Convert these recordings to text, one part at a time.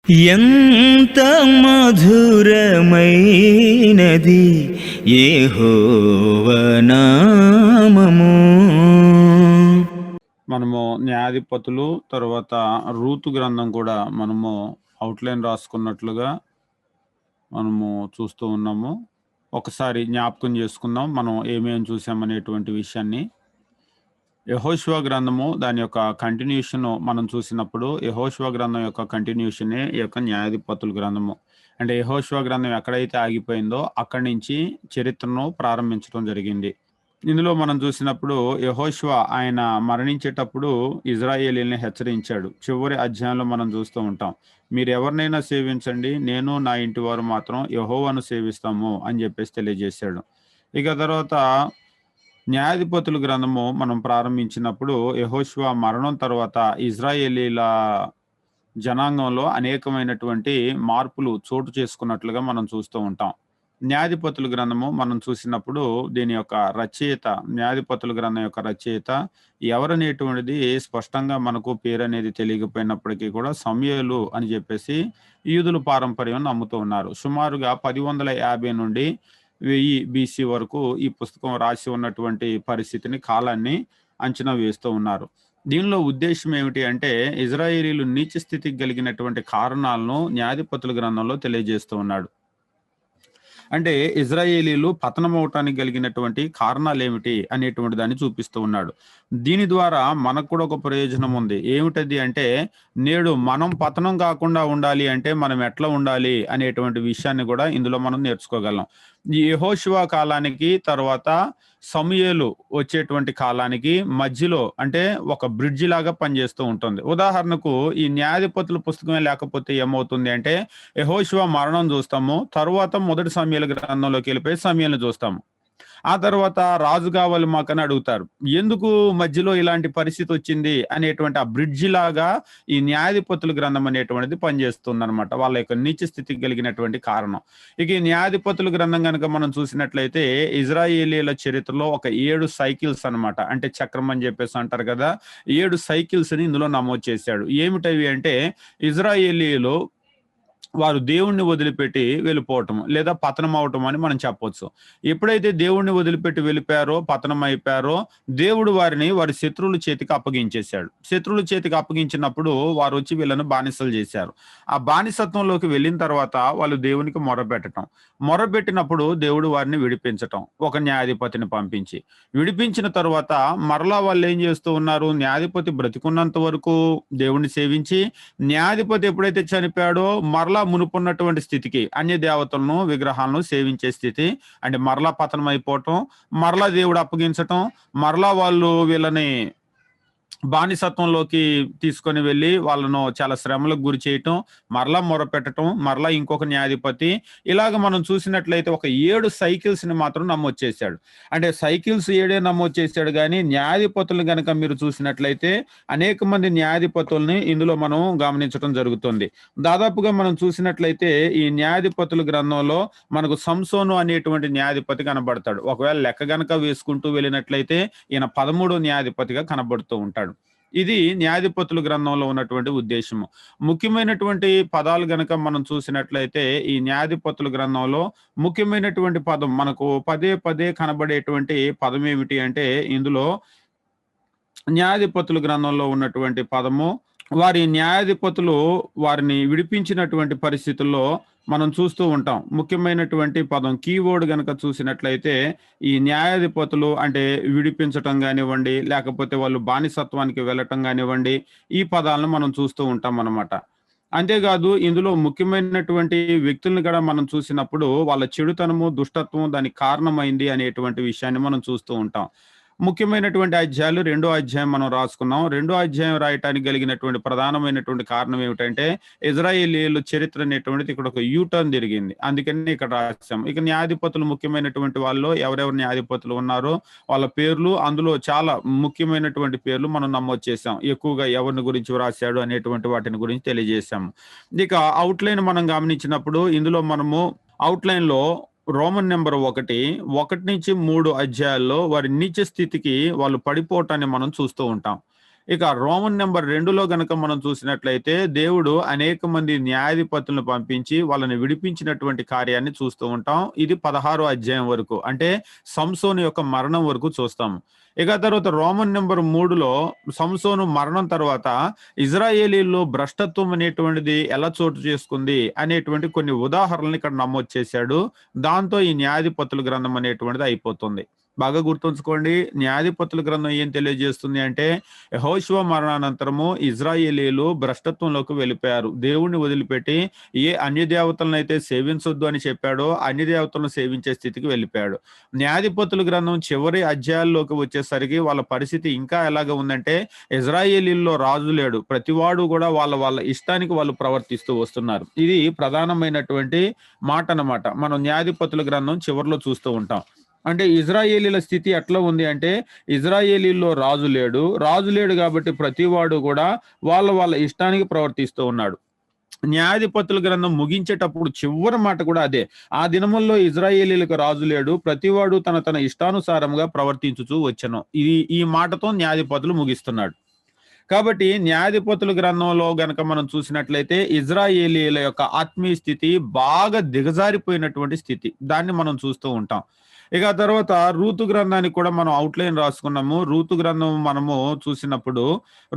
ఎంత మధురమైనది యెహోవా నామము. మనము న్యాయాధిపతులు తర్వాత రూతు గ్రంథం కూడా మనము అవుట్లైన్ రాసుకున్నట్లుగా మనము చూస్తూ ఉన్నాము. ఒకసారి జ్ఞాపకం చేసుకుందాం మనం ఏమేమి చూసామనేటువంటి విషయాన్ని. యెహోషువ గ్రంథము దాని యొక్క కంటిన్యూషన్ మనం చూసినప్పుడు యెహోషువ గ్రంథం యొక్క కంటిన్యూషనే ఈ యొక్క న్యాయాధిపతుల గ్రంథము. అంటే యెహోషువ గ్రంథం ఎక్కడైతే ఆగిపోయిందో అక్కడి నుంచి చరిత్రను ప్రారంభించడం జరిగింది. ఇందులో మనం చూసినప్పుడు యెహోషువ ఆయన మరణించేటప్పుడు ఇజ్రాయేలీల్ని హెచ్చరించాడు. చివరి అధ్యాయంలో మనం చూస్తూ ఉంటాం. మీరు ఎవరినైనా సేవించండి, నేను నా ఇంటి వారు మాత్రం యెహోవాను సేవిస్తాము అని చెప్పేసి తెలియజేశాడు. ఇక తర్వాత న్యాయాధిపతుల గ్రంథము మనం ప్రారంభించినప్పుడు యెహోషువ మరణం తర్వాత ఇజ్రాయేలీల జనాంగంలో అనేకమైనటువంటి మార్పులు చోటు చేసుకున్నట్లుగా మనం చూస్తూ ఉంటాం. న్యాయాధిపతుల గ్రంథము మనం చూసినప్పుడు దీని యొక్క రచయిత, న్యాయాధిపతుల గ్రంథం యొక్క రచయిత ఎవరనేటువంటిది స్పష్టంగా మనకు పేరనేది తెలియకపోయినప్పటికీ కూడా సమూయేలు అని చెప్పేసి యూదుల పారంపర్యం నమ్ముతూ ఉన్నారు. సుమారుగా 1050 నుండి 1000 BC వరకు ఈ పుస్తకం రాసి ఉన్నటువంటి పరిస్థితిని, కాలాన్ని అంచనా వేస్తూ ఉన్నారు. దీనిలో ఉద్దేశ్యం ఏమిటి అంటే ఇజ్రాయేలీలు నీచ స్థితికి కలిగినటువంటి కారణాలను న్యాయాధిపతుల గ్రంథంలో తెలియజేస్తూ ఉన్నాడు. అంటే ఇజ్రాయేలీలు పతనమవటానికి కలిగినటువంటి కారణాలేమిటి అనేటువంటి దాన్ని చూపిస్తూ ఉన్నాడు. దీని ద్వారా మనకు కూడా ఒక ప్రయోజనం ఉంది. ఏమిటది అంటే నేడు మనం పతనం కాకుండా ఉండాలి అంటే మనం ఎట్లా ఉండాలి అనేటువంటి విషయాన్ని కూడా ఇందులో మనం నేర్చుకోగలం. ఈ యెహోషువ కాలానికి తర్వాత సమూయేలు వచ్చేటువంటి కాలానికి మధ్యలో అంటే ఒక బ్రిడ్జి లాగా పనిచేస్తూ ఉంటుంది. ఉదాహరణకు ఈ న్యాయాధిపతుల పుస్తకమే లేకపోతే ఏమవుతుంది అంటే యెహోషువ మరణం చూస్తాము, తరువాత మొదటి సమూయేలు గ్రంథంలోకి వెళ్ళిపోయి సమూయేలుని చూస్తాము. ఆ తర్వాత రాజు కావాలి మాకని అడుగుతారు. ఎందుకు మధ్యలో ఇలాంటి పరిస్థితి వచ్చింది అనేటువంటి ఆ బ్రిడ్జి లాగా ఈ న్యాయాధిపతుల గ్రంథం అనేటువంటిది పనిచేస్తుంది అనమాట. వాళ్ళ యొక్క నీచ స్థితికి కలిగినటువంటి కారణం. ఇక ఈ న్యాయాధిపతుల గ్రంథం కనుక మనం చూసినట్లయితే ఇజ్రాయేలీల చరిత్రలో ఒక 7 సైకిల్స్ అనమాట. అంటే చక్రం అని చెప్పేసి అంటారు కదా, 7 సైకిల్స్ ని ఇందులో నమోదు చేశాడు. ఏమిటవి అంటే ఇజ్రాయేలీలు వారు దేవుణ్ణి వదిలిపెట్టి వెళ్ళిపోవటం లేదా పతనం అవటం అని మనం చెప్పొచ్చు. ఎప్పుడైతే దేవుణ్ణి వదిలిపెట్టి వెళ్ళిపోయారో, పతనం అయిపోయారో, దేవుడు వారిని వారి శత్రువుల చేతికి అప్పగించేశాడు. శత్రువుల చేతికి అప్పగించినప్పుడు వారు వచ్చి వీళ్ళను బానిసలు చేశారు. ఆ బానిసత్వంలోకి వెళ్ళిన తర్వాత వాళ్ళు దేవునికి మొరపెట్టినప్పుడు దేవుడు వారిని విడిపించటం, ఒక న్యాయాధిపతిని పంపించి విడిపించిన తర్వాత మరలా వాళ్ళు ఏం చేస్తూ ఉన్నారు, న్యాయాధిపతి బ్రతికున్నంత వరకు దేవుణ్ణి సేవించి న్యాయాధిపతి ఎప్పుడైతే చనిపోయాడో మరలా మునుపున్నటువంటి స్థితికి అన్య దేవతలను, విగ్రహాలను సేవించే స్థితి, అంటే మరలా పతనం అయిపోవటం, మరలా దేవుడు అప్పగించటం, మరలా వాళ్ళు వీళ్ళని బానిసత్వంలోకి తీసుకొని వెళ్ళి వాళ్ళను చాలా శ్రమలకు గురి చేయటం, మరలా మొరపెట్టడం, మరలా ఇంకొక న్యాయాధిపతి, ఇలాగ మనం చూసినట్లయితే ఒక 7 సైకిల్స్ ని మాత్రం నమోదు చేశాడు. అంటే సైకిల్స్ 7 నమోదు చేశాడు కానీ న్యాయాధిపతులను గనక మీరు చూసినట్లయితే అనేక మంది న్యాయాధిపతుల్ని ఇందులో మనం గమనించడం జరుగుతుంది. దాదాపుగా మనం చూసినట్లయితే ఈ న్యాయాధిపతుల గ్రంథంలో మనకు సంసోను అనేటువంటి న్యాయాధిపతి కనబడతాడు. ఒకవేళ లెక్క గనక వేసుకుంటూ వెళ్ళినట్లయితే ఈయన 13వ న్యాయాధిపతిగా కనబడుతూ ఉంటాడు. ఇది న్యాయాధిపతుల గ్రంథంలో ఉన్నటువంటి ఉద్దేశము. ముఖ్యమైనటువంటి పదాలు గనక మనం చూసినట్లయితే ఈ న్యాయాధిపతుల గ్రంథంలో ముఖ్యమైనటువంటి పదం మనకు పదే పదే కనబడేటువంటి పదం ఏమిటి అంటే ఇందులో న్యాయాధిపతుల గ్రంథంలో ఉన్నటువంటి పదము, వారి న్యాయాధిపతులు వారిని విడిపించినటువంటి పరిస్థితుల్లో మనం చూస్తూ ఉంటాం. ముఖ్యమైనటువంటి పదం కీవర్డ్ గనక చూసినట్లయితే ఈ న్యాయాధిపతులు అంటే విడిపించటం కానివ్వండి, లేకపోతే వాళ్ళు బానిసత్వానికి వెళ్ళటం కానివ్వండి, ఈ పదాలను మనం చూస్తూ ఉంటాం అన్నమాట. అంతేకాదు ఇందులో ముఖ్యమైనటువంటి వ్యక్తులను కూడా మనం చూసినప్పుడు వాళ్ళ చెడుతనము, దుష్టత్వం దానికి కారణమైంది అనేటువంటి విషయాన్ని మనం చూస్తూ ఉంటాం. ముఖ్యమైనటువంటి అధ్యాయాలు 2వ అధ్యాయం మనం రాసుకున్నాం. 2వ అధ్యాయం రాయటానికి కలిగినటువంటి ప్రధానమైనటువంటి కారణం ఏమిటంటే ఇజ్రాయేలీయుల చరిత్ర అనేటువంటిది ఇక్కడ ఒక యూటర్న్ జరిగింది. అందుకని ఇక్కడ రాశాం. ఇక న్యాయాధిపతులు ముఖ్యమైనటువంటి వాళ్ళు ఎవరెవరు న్యాయాధిపతులు ఉన్నారో వాళ్ళ పేర్లు, అందులో చాలా ముఖ్యమైనటువంటి పేర్లు మనం నమోదు చేశాం. ఎక్కువగా ఎవరిని గురించి వ్రాసాడు అనేటువంటి వాటిని గురించి తెలియజేశాము. ఇక అవుట్లైన్ మనం గమనించినప్పుడు ఇందులో మనము అవుట్లైన్ లో రోమన్ నెంబర్ 1 నుంచి 3 అధ్యాయాల్లో వారి నీచ స్థితికి వాళ్ళు పడిపోవటాన్ని మనం చూస్తూ ఉంటాం. ఇక రోమన్ నెంబర్ 2లో గనక మనం చూసినట్లయితే దేవుడు అనేక మంది న్యాయాధిపతులను పంపించి వాళ్ళని విడిపించినటువంటి కార్యాన్ని చూస్తూ ఉంటాం. ఇది 16వ అధ్యాయం వరకు, అంటే సంసోను యొక్క మరణం వరకు చూస్తాం. ఇక తర్వాత రోమన్ నెంబర్ 3లో సంసోను మరణం తర్వాత ఇజ్రాయేలీల్లో భ్రష్టత్వం అనేటువంటిది ఎలా చోటు చేసుకుంది అనేటువంటి కొన్ని ఉదాహరణలు ఇక్కడ నమోదు చేశాడు. దాంతో ఈ న్యాయాధిపతుల గ్రంథం అనేటువంటిది అయిపోతుంది. బాగా గుర్తుంచుకోండి, న్యాయాధిపతుల గ్రంథం ఏం తెలియజేస్తుంది అంటే యెహోషువ మరణానంతరము ఇజ్రాయేలీలు భ్రష్టత్వంలోకి వెళ్ళిపోయారు. దేవుణ్ణి వదిలిపెట్టి ఏ అన్య దేవతలను అయితే సేవించొద్దు అని చెప్పాడో అన్య దేవతలను సేవించే స్థితికి వెళ్ళిపోయాడు. న్యాయాధిపతుల గ్రంథం చివరి అధ్యాయాల్లోకి వచ్చేసరికి వాళ్ళ పరిస్థితి ఇంకా ఎలాగ ఉందంటే ఇజ్రాయేలీల్లో రాజు లేడు, ప్రతివాడు కూడా వాళ్ళ ఇష్టానికి వాళ్ళు ప్రవర్తిస్తూ వస్తున్నారు. ఇది ప్రధానమైనటువంటి మాట అన్నమాట. మనం న్యాయాధిపతుల గ్రంథం చివరిలో చూస్తూ ఉంటాం. అంటే ఇజ్రాయేలీల స్థితి ఎట్లా ఉంది అంటే ఇజ్రాయేలీల్లో రాజు లేడు కాబట్టి ప్రతివాడు కూడా వాళ్ళ ఇష్టానికి ప్రవర్తిస్తూ ఉన్నాడు. న్యాయాధిపతుల గ్రంథం ముగించేటప్పుడు చివరి మాట కూడా అదే, ఆ దినముల్లో ఇజ్రాయేలీలకు రాజు లేడు, ప్రతివాడు తన ఇష్టానుసారంగా ప్రవర్తించుచూ వచ్చెను. ఈ మాటతో న్యాయాధిపతులు ముగిస్తున్నాడు. కాబట్టి న్యాయాధిపతుల గ్రంథంలో గనక మనం చూసినట్లయితే ఇజ్రాయేలీల యొక్క ఆత్మీయ స్థితి బాగా దిగజారిపోయినటువంటి స్థితి, దాన్ని మనం చూస్తూ ఉంటాం. ఇక తర్వాత రూతు గ్రంథానికి కూడా మనం అవుట్లైన్ రాసుకున్నాము. రూతు గ్రంథం మనము చూసినప్పుడు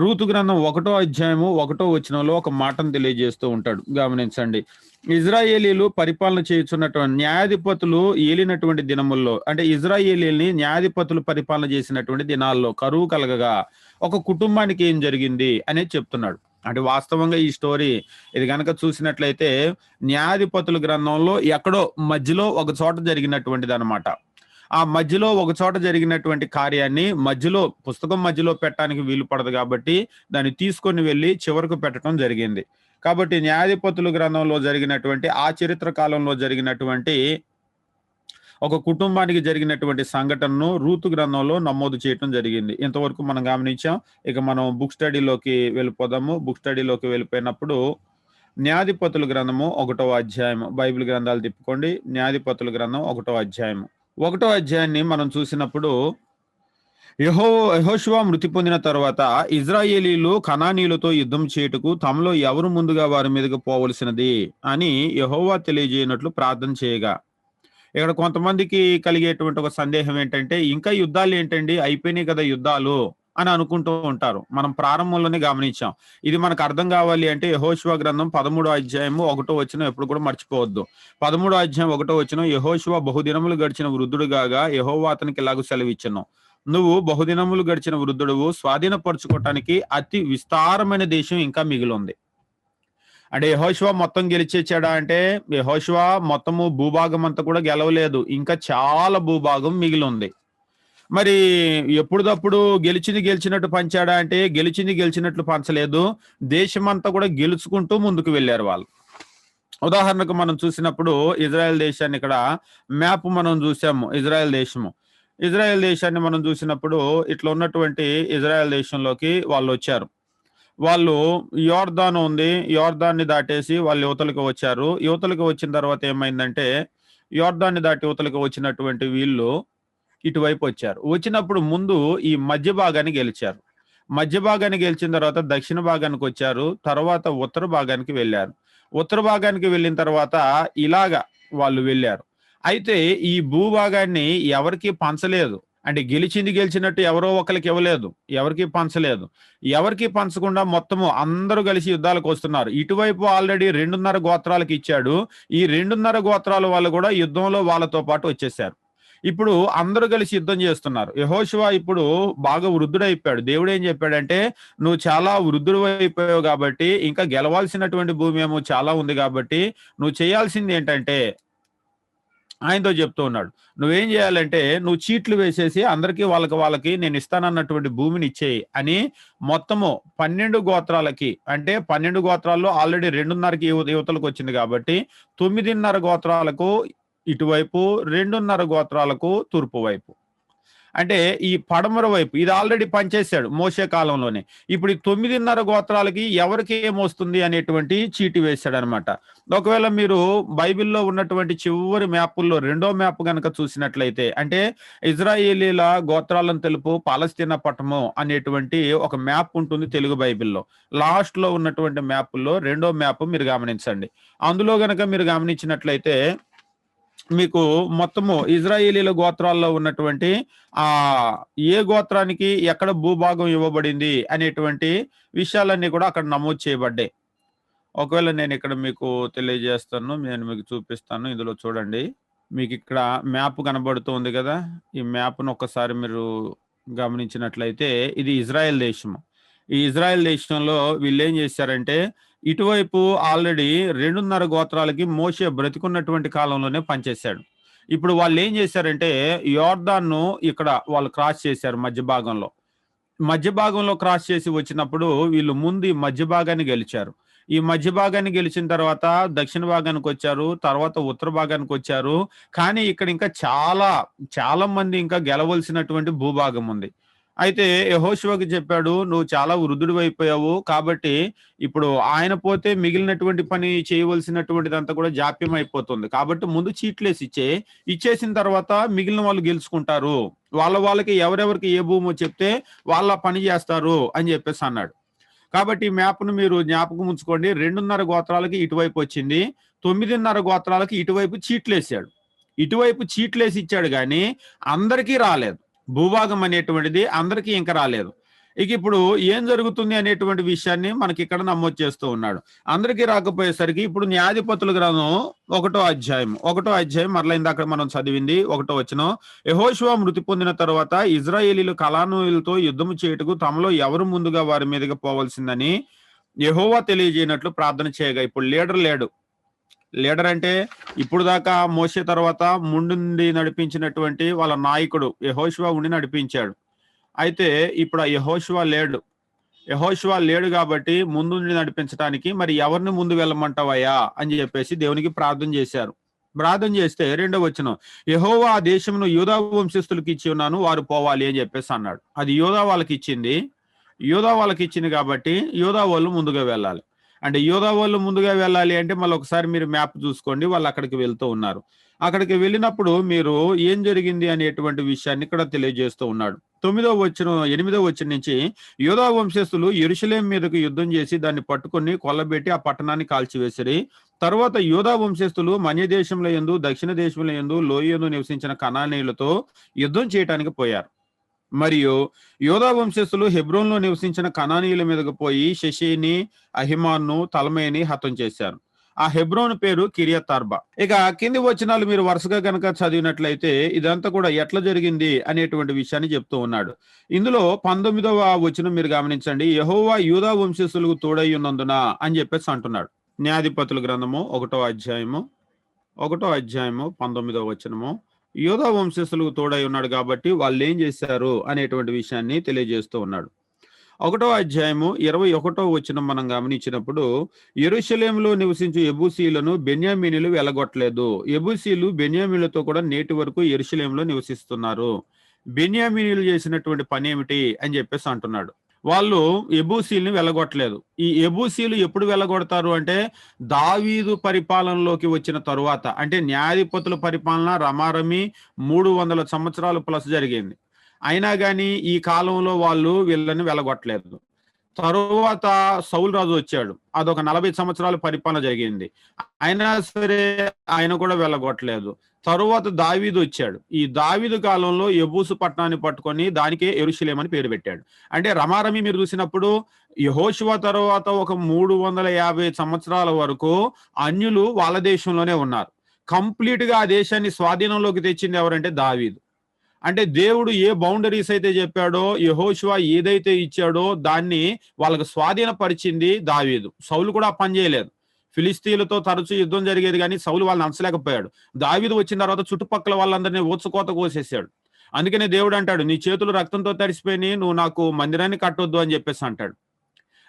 రూతు గ్రంథం 1వ అధ్యాయము 1వ వచనంలో ఒక మాటను తెలియజేస్తూ ఉంటాడు, గమనించండి. ఇజ్రాయేలీలు పరిపాలన చేయుచున్నటువంటి న్యాయాధిపతులు ఏలినటువంటి దినముల్లో, అంటే ఇజ్రాయేలీల్ని న్యాయాధిపతులు పరిపాలన చేసినటువంటి దినాల్లో కరువు కలగగా ఒక కుటుంబానికి ఏం జరిగింది అనేది చెప్తున్నాడు. అంటే వాస్తవంగా ఈ స్టోరీ ఇది గనక చూసినట్లయితే న్యాయాధిపతుల గ్రంథంలో ఎక్కడో మధ్యలో ఒక చోట జరిగినటువంటిది అనమాట. ఆ మధ్యలో ఒక చోట జరిగినటువంటి కార్యాన్ని పుస్తకం మధ్యలో పెట్టడానికి వీలు పడదు కాబట్టి దాన్ని తీసుకొని వెళ్ళి చివరకు పెట్టడం జరిగింది. కాబట్టి న్యాయాధిపతుల గ్రంథంలో జరిగినటువంటి ఆ చరిత్ర కాలంలో జరిగినటువంటి ఒక కుటుంబానికి జరిగినటువంటి సంఘటనను రూతు గ్రంథంలో నమోదు చేయటం జరిగింది. ఇంతవరకు మనం గమనించాం. ఇక మనం బుక్ స్టడీలోకి వెళ్ళిపోదాము. బుక్ స్టడీలోకి వెళ్ళిపోయినప్పుడు న్యాయాధిపతుల గ్రంథము 1వ అధ్యాయము, బైబిల్ గ్రంథాలు తిప్పుకోండి. న్యాయాధిపతుల గ్రంథం 1వ అధ్యాయము 1వ అధ్యాయాన్ని మనం చూసినప్పుడు యెహోషువ మృతి పొందిన తర్వాత ఇజ్రాయేలీలు కనానీయులతో యుద్ధం చేయుటకు తమలో ఎవరు ముందుగా వారి మీదకు పోవలసినది అని యెహోవా తెలియజేయనట్లు ప్రార్థన చేయగా, ఇక్కడ కొంతమందికి కలిగేటువంటి ఒక సందేహం ఏంటంటే ఇంకా యుద్ధాలు ఏంటండి, అయిపోయినాయి కదా యుద్ధాలు అని అనుకుంటూ ఉంటారు. మనం ప్రారంభంలోనే గమనించాం. ఇది మనకు అర్థం కావాలి అంటే యెహోషువ గ్రంథం 13వ అధ్యాయము 1వ వచనం ఎప్పుడు కూడా మర్చిపోవద్దు. 13వ అధ్యాయం 1వ వచనం, యెహోషువ బహుదినములు గడిచిన వృద్ధుడు గాగా యెహోవా అతనికి ఇలాగ సెలవిచ్చెను, నువ్వు బహుదినములు గడిచిన వృద్ధుడువు, స్వాధీనపరచుకోవటానికి అతి విస్తారమైన దేశం ఇంకా మిగిలి ఉంది. అంటే యెహోషువ మొత్తం గెలిచేచ్చాడా అంటే యెహోషువ మొత్తము భూభాగం అంతా కూడా గెలవలేదు, ఇంకా చాలా భూభాగం మిగిలి ఉంది. మరి ఎప్పుడుదప్పుడు గెలిచినట్టు పంచాడా అంటే గెలిచినట్లు పంచలేదు, దేశమంతా కూడా గెలుచుకుంటూ ముందుకు వెళ్ళారు వాళ్ళు. ఉదాహరణకు మనం చూసినప్పుడు ఇజ్రాయెల్ దేశాన్ని ఇక్కడ మ్యాప్ మనం చూసాము. ఇజ్రాయెల్ దేశాన్ని మనం చూసినప్పుడు ఇట్లా ఉన్నటువంటి ఇజ్రాయెల్ దేశంలోకి వాళ్ళు వచ్చారు. వాళ్ళు యోర్దాను ఉంది, యోర్దాన్ని దాటేసి వాళ్ళు యువతలకు వచ్చారు. యువతలకు వచ్చిన తర్వాత ఏమైందంటే యోర్దాన్ని దాటి యువతలకు వచ్చినటువంటి వీళ్ళు ఇటువైపు వచ్చారు. వచ్చినప్పుడు ముందు ఈ మధ్య భాగాన్ని గెలిచారు. మధ్య భాగాన్ని గెలిచిన తర్వాత దక్షిణ భాగానికి వచ్చారు. తర్వాత ఉత్తర భాగానికి వెళ్ళారు. ఉత్తర భాగానికి వెళ్ళిన తర్వాత ఇలాగా వాళ్ళు వెళ్ళారు. అయితే ఈ భూభాగాన్ని ఎవరికి పంచలేదు. అంటే గెలిచినట్టు ఎవరో ఒకరికి ఇవ్వలేదు, ఎవరికి పంచలేదు. ఎవరికి పంచకుండా మొత్తము అందరూ కలిసి యుద్ధాలకు వస్తున్నారు. ఇటువైపు ఆల్రెడీ 2.5 గోత్రాలకు ఇచ్చాడు. ఈ 2.5 గోత్రాల వాళ్ళు కూడా యుద్ధంలో వాళ్ళతో పాటు వచ్చేసారు. ఇప్పుడు అందరూ కలిసి యుద్ధం చేస్తున్నారు. యెహోషువ ఇప్పుడు బాగా వృద్ధుడైపోయాడు. దేవుడు ఏం చెప్పాడంటే నువ్వు చాలా వృద్ధుడు అయిపోయావు కాబట్టి ఇంకా గెలవాల్సినటువంటి భూమి ఏమో చాలా ఉంది కాబట్టి నువ్వు చేయాల్సింది ఏంటంటే ఆయనతో చెప్తూ ఉన్నాడు, నువ్వేం చేయాలంటే నువ్వు చీట్లు వేసేసి అందరికీ వాళ్ళకి నేను ఇస్తానన్నటువంటి భూమిని ఇచ్చేయి అని మొత్తము 12 గోత్రాలకి, అంటే 12 గోత్రాల్లో ఆల్రెడీ 2.5కి యువతలకు వచ్చింది కాబట్టి 9.5 గోత్రాలకు ఇటువైపు, 2.5 గోత్రాలకు తూర్పు వైపు. అంటే ఈ పడమర వైపు ఇది ఆల్రెడీ పనిచేశాడు మోషే కాలంలోనే. ఇప్పుడు ఈ 9.5 గోత్రాలకి ఎవరికి ఏమొస్తుంది అనేటువంటి చీటీ వేశాడనమాట. ఒకవేళ మీరు బైబిల్‌లో ఉన్నటువంటి చివరి మ్యాపుల్లో రెండో మ్యాప్ గనక చూసినట్లయితే, అంటే ఇజ్రాయేలీల గోత్రాలను తెలుపు పాలస్తీనా పట్టణము అనేటువంటి ఒక మ్యాప్ ఉంటుంది తెలుగు బైబిల్‌లో. లాస్ట్‌లో ఉన్నటువంటి మ్యాపుల్లో రెండో మ్యాప్ మీరు గమనించండి. అందులో గనక మీరు గమనించినట్లయితే మీకు మొత్తము ఇజ్రాయేలీల గోత్రాల్లో ఉన్నటువంటి ఏ గోత్రానికి ఎక్కడ భూభాగం ఇవ్వబడింది అనేటువంటి విషయాలన్నీ కూడా అక్కడ నమోదు చేయబడ్డాయి. ఒకవేళ నేను ఇక్కడ మీకు తెలియజేస్తాను, నేను మీకు చూపిస్తాను. ఇందులో చూడండి, మీకు ఇక్కడ మ్యాప్ కనబడుతుంది కదా. ఈ మ్యాప్ను ఒక్కసారి మీరు గమనించినట్లయితే ఇది ఇజ్రాయెల్ దేశము. ఈ ఇజ్రాయెల్ దేశంలో వీళ్ళు ఏం చేశారంటే, ఇటువైపు ఆల్రెడీ 2.5 గోత్రాలకి మోషే బ్రతికున్నటువంటి కాలంలోనే పనిచేశాడు. ఇప్పుడు వాళ్ళు ఏం చేశారంటే యోర్దాన్ను ఇక్కడ వాళ్ళు క్రాస్ చేశారు మధ్య భాగంలో. మధ్య భాగంలో క్రాస్ చేసి వచ్చినప్పుడు వీళ్ళు ముందు ఈ మధ్య భాగాన్ని గెలిచారు. ఈ మధ్య భాగాన్ని గెలిచిన తర్వాత దక్షిణ భాగానికి వచ్చారు, తర్వాత ఉత్తర భాగానికి వచ్చారు. కానీ ఇక్కడ ఇంకా చాలా మంది ఇంకా గెలవలసినటువంటి భూభాగం ఉంది. అయితే యెహోషువకి చెప్పాడు, నువ్వు చాలా వృద్ధుడివైపోయావు కాబట్టి ఇప్పుడు ఆయన పోతే మిగిలినటువంటి పని చేయవలసినటువంటిదంతా కూడా జాప్యం అయిపోతుంది. కాబట్టి ముందు చీట్లేసి ఇచ్చేసిన తర్వాత మిగిలిన వాళ్ళు గెలుచుకుంటారు. వాళ్ళకి ఎవరెవరికి ఏ భూమో చెప్తే వాళ్ళ పని చేస్తారు అని చెప్పేసి అన్నాడు. కాబట్టి ఈ మ్యాప్ను మీరు జ్ఞాపకం ఉంచుకోండి. 2.5 గోత్రాలకి ఇటువైపు వచ్చింది, 9.5 గోత్రాలకి ఇటువైపు చీట్లేసాడు. ఇటువైపు చీట్లేసి ఇచ్చాడు కానీ అందరికీ రాలేదు. భూభాగం అనేటువంటిది అందరికీ ఇంకా రాలేదు. ఇక ఇప్పుడు ఏం జరుగుతుంది అనేటువంటి విషయాన్ని మనకి ఇక్కడ నమోదు చేస్తూ ఉన్నాడు. అందరికీ రాకపోయేసరికి ఇప్పుడు న్యాయాధిపతుల గ్రంథం 1వ అధ్యాయం మరలా ఇందాక మనం చదివింది 1వ వచనం. యెహోషువ మృతి పొందిన తర్వాత ఇజ్రాయేలీలు కనానీయులతో యుద్ధము చేయుటకు తమలో ఎవరు ముందుగా వారి మీదకి పోవలసిందని యెహోవా తెలియజేయనట్లు ప్రార్థన చేయగా ఇప్పుడు లీడర్ లేడు. లీడర్ అంటే ఇప్పుడు దాకా మోషే తర్వాత ముందుండి నడిపించినటువంటి వాళ్ళ నాయకుడు యెహోషువ ఉండి నడిపించాడు. అయితే ఇప్పుడు ఆ యెహోషువ లేడు కాబట్టి ముందుండి నడిపించడానికి మరి ఎవరిని ముందు వెళ్ళమంటావయ్యా అని చెప్పేసి దేవునికి ప్రార్థన చేశారు. ప్రార్థన చేస్తే 2వ వచనం, యెహోవా ఆ దేశమును యూదా వంశస్థులకు ఇచ్చి ఉన్నాను, వారు పోవాలి అని చెప్పేసి అన్నాడు. అది యూదా వాళ్ళకి ఇచ్చింది కాబట్టి యూదా వాళ్ళు ముందుగా వెళ్ళాలి. అంటే యూదా వాళ్ళు ముందుగా వెళ్ళాలి అంటే మళ్ళీ ఒకసారి మీరు మ్యాప్ చూసుకోండి, వాళ్ళు అక్కడికి వెళ్తూ ఉన్నారు. అక్కడికి వెళ్ళినప్పుడు మీరు ఏం జరిగింది అనేటువంటి విషయాన్ని ఇక్కడ తెలియజేస్తూ ఉన్నాడు. 8వ వచనం నుంచి యూదా వంశస్థులు యెరూషలేము మీదకు యుద్ధం చేసి దాన్ని పట్టుకొని కొల్లబెట్టి ఆ పట్టణాన్ని కాల్చివేసిరి. తర్వాత యూదా వంశస్థులు మన్య దేశంలో యందు దక్షిణ దేశంలో యందు లోయయందు నివసించిన కనానీయులతో యుద్ధం చేయడానికి పోయారు. మరియు యోధా వంశస్థులు హెబ్రోన్లో నివసించిన కనానీయుల మీదకు పోయి షెషీని, అహిమాను, తల్మయిని హతం చేశారు. ఆ హెబ్రోన్ పేరు కిరియత్ అర్బా. ఇక కింది వచనాలు మీరు వరుసగా గనక చదివినట్లయితే ఇదంతా కూడా ఎట్లా జరిగింది అనేటువంటి విషయాన్ని చెప్తూ ఉన్నాడు. ఇందులో 19వ వచనం మీరు గమనించండి. యెహోవా యూదా వంశస్థులకు తోడై ఉన్నందున అని చెప్పేసి అంటున్నాడు. న్యాయాధిపతుల గ్రంథము 1వ అధ్యాయము 19వ వచనము. యూదా వంశస్థులకు తోడై ఉన్నాడు కాబట్టి వాళ్ళు ఏం చేశారు అనేటువంటి విషయాన్ని తెలియజేస్తూ ఉన్నాడు. 1వ అధ్యాయము 21వ వచనం మనం గమనించినప్పుడు యెరూషలేములో నివసించే యెబూసీయులను బెన్యామీనీయులు వెళ్ళగొట్టలేదు. యెబూసీయులు బెన్యామీనులతో కూడా నేటి వరకు యెరూషలేములో నివసిస్తున్నారు. బెన్యామీనీయులు చేసినటువంటి పని ఏమిటి అని చెప్పేసి అంటున్నాడు. వాళ్ళు యెబూసీయుల్ని వెళ్ళగొట్టలేదు. ఈ యెబూసీయులు ఎప్పుడు వెళ్ళగొడతారు అంటే దావీదు పరిపాలనలోకి వచ్చిన తరువాత, అంటే న్యాయాధిపతుల పరిపాలన రమారమి 300 సంవత్సరాలు ప్లస్ జరిగింది. అయినా కానీ ఈ కాలంలో వాళ్ళు వీళ్ళని వెళ్ళగొట్టలేదు. తరువాత సౌలు రాజు వచ్చాడు, అదొక 40 సంవత్సరాల పరిపాలన జరిగింది. అయినా సరే ఆయన కూడా వెళ్ళగొట్టలేదు. తరువాత దావీదు వచ్చాడు. ఈ దావీదు కాలంలో యెబూసు పట్టణాన్ని పట్టుకొని దానికే యెరూషలేము అని పేరు పెట్టాడు. అంటే రమారమి మీరు చూసినప్పుడు యెహోషువ తర్వాత ఒక 350 సంవత్సరాల వరకు అన్యులు వాళ్ళ దేశంలోనే ఉన్నారు. కంప్లీట్ గా ఆ దేశాన్ని స్వాధీనంలోకి తెచ్చింది ఎవరంటే దావీదు. అంటే దేవుడు ఏ బౌండరీస్ అయితే చెప్పాడో, యెహోషువ ఏదైతే ఇచ్చాడో దాన్ని వాళ్ళకు స్వాధీనపరిచింది దావీదు. సౌలు కూడా పని చేయలేదు. ఫిలిస్తీన్లతో తరచూ యుద్ధం జరిగేది కానీ సౌలు వాళ్ళని నచ్చలేకపోయాడు. దావీదు వచ్చిన తర్వాత చుట్టుపక్కల వాళ్ళందరినీ ఊచకోత కోసేసాడు. అందుకనే దేవుడు అంటాడు, నీ చేతులు రక్తంతో తడిసిపోయి నువ్వు నాకు మందిరాన్ని కట్టొద్దు అని చెప్పేసి అంటాడు.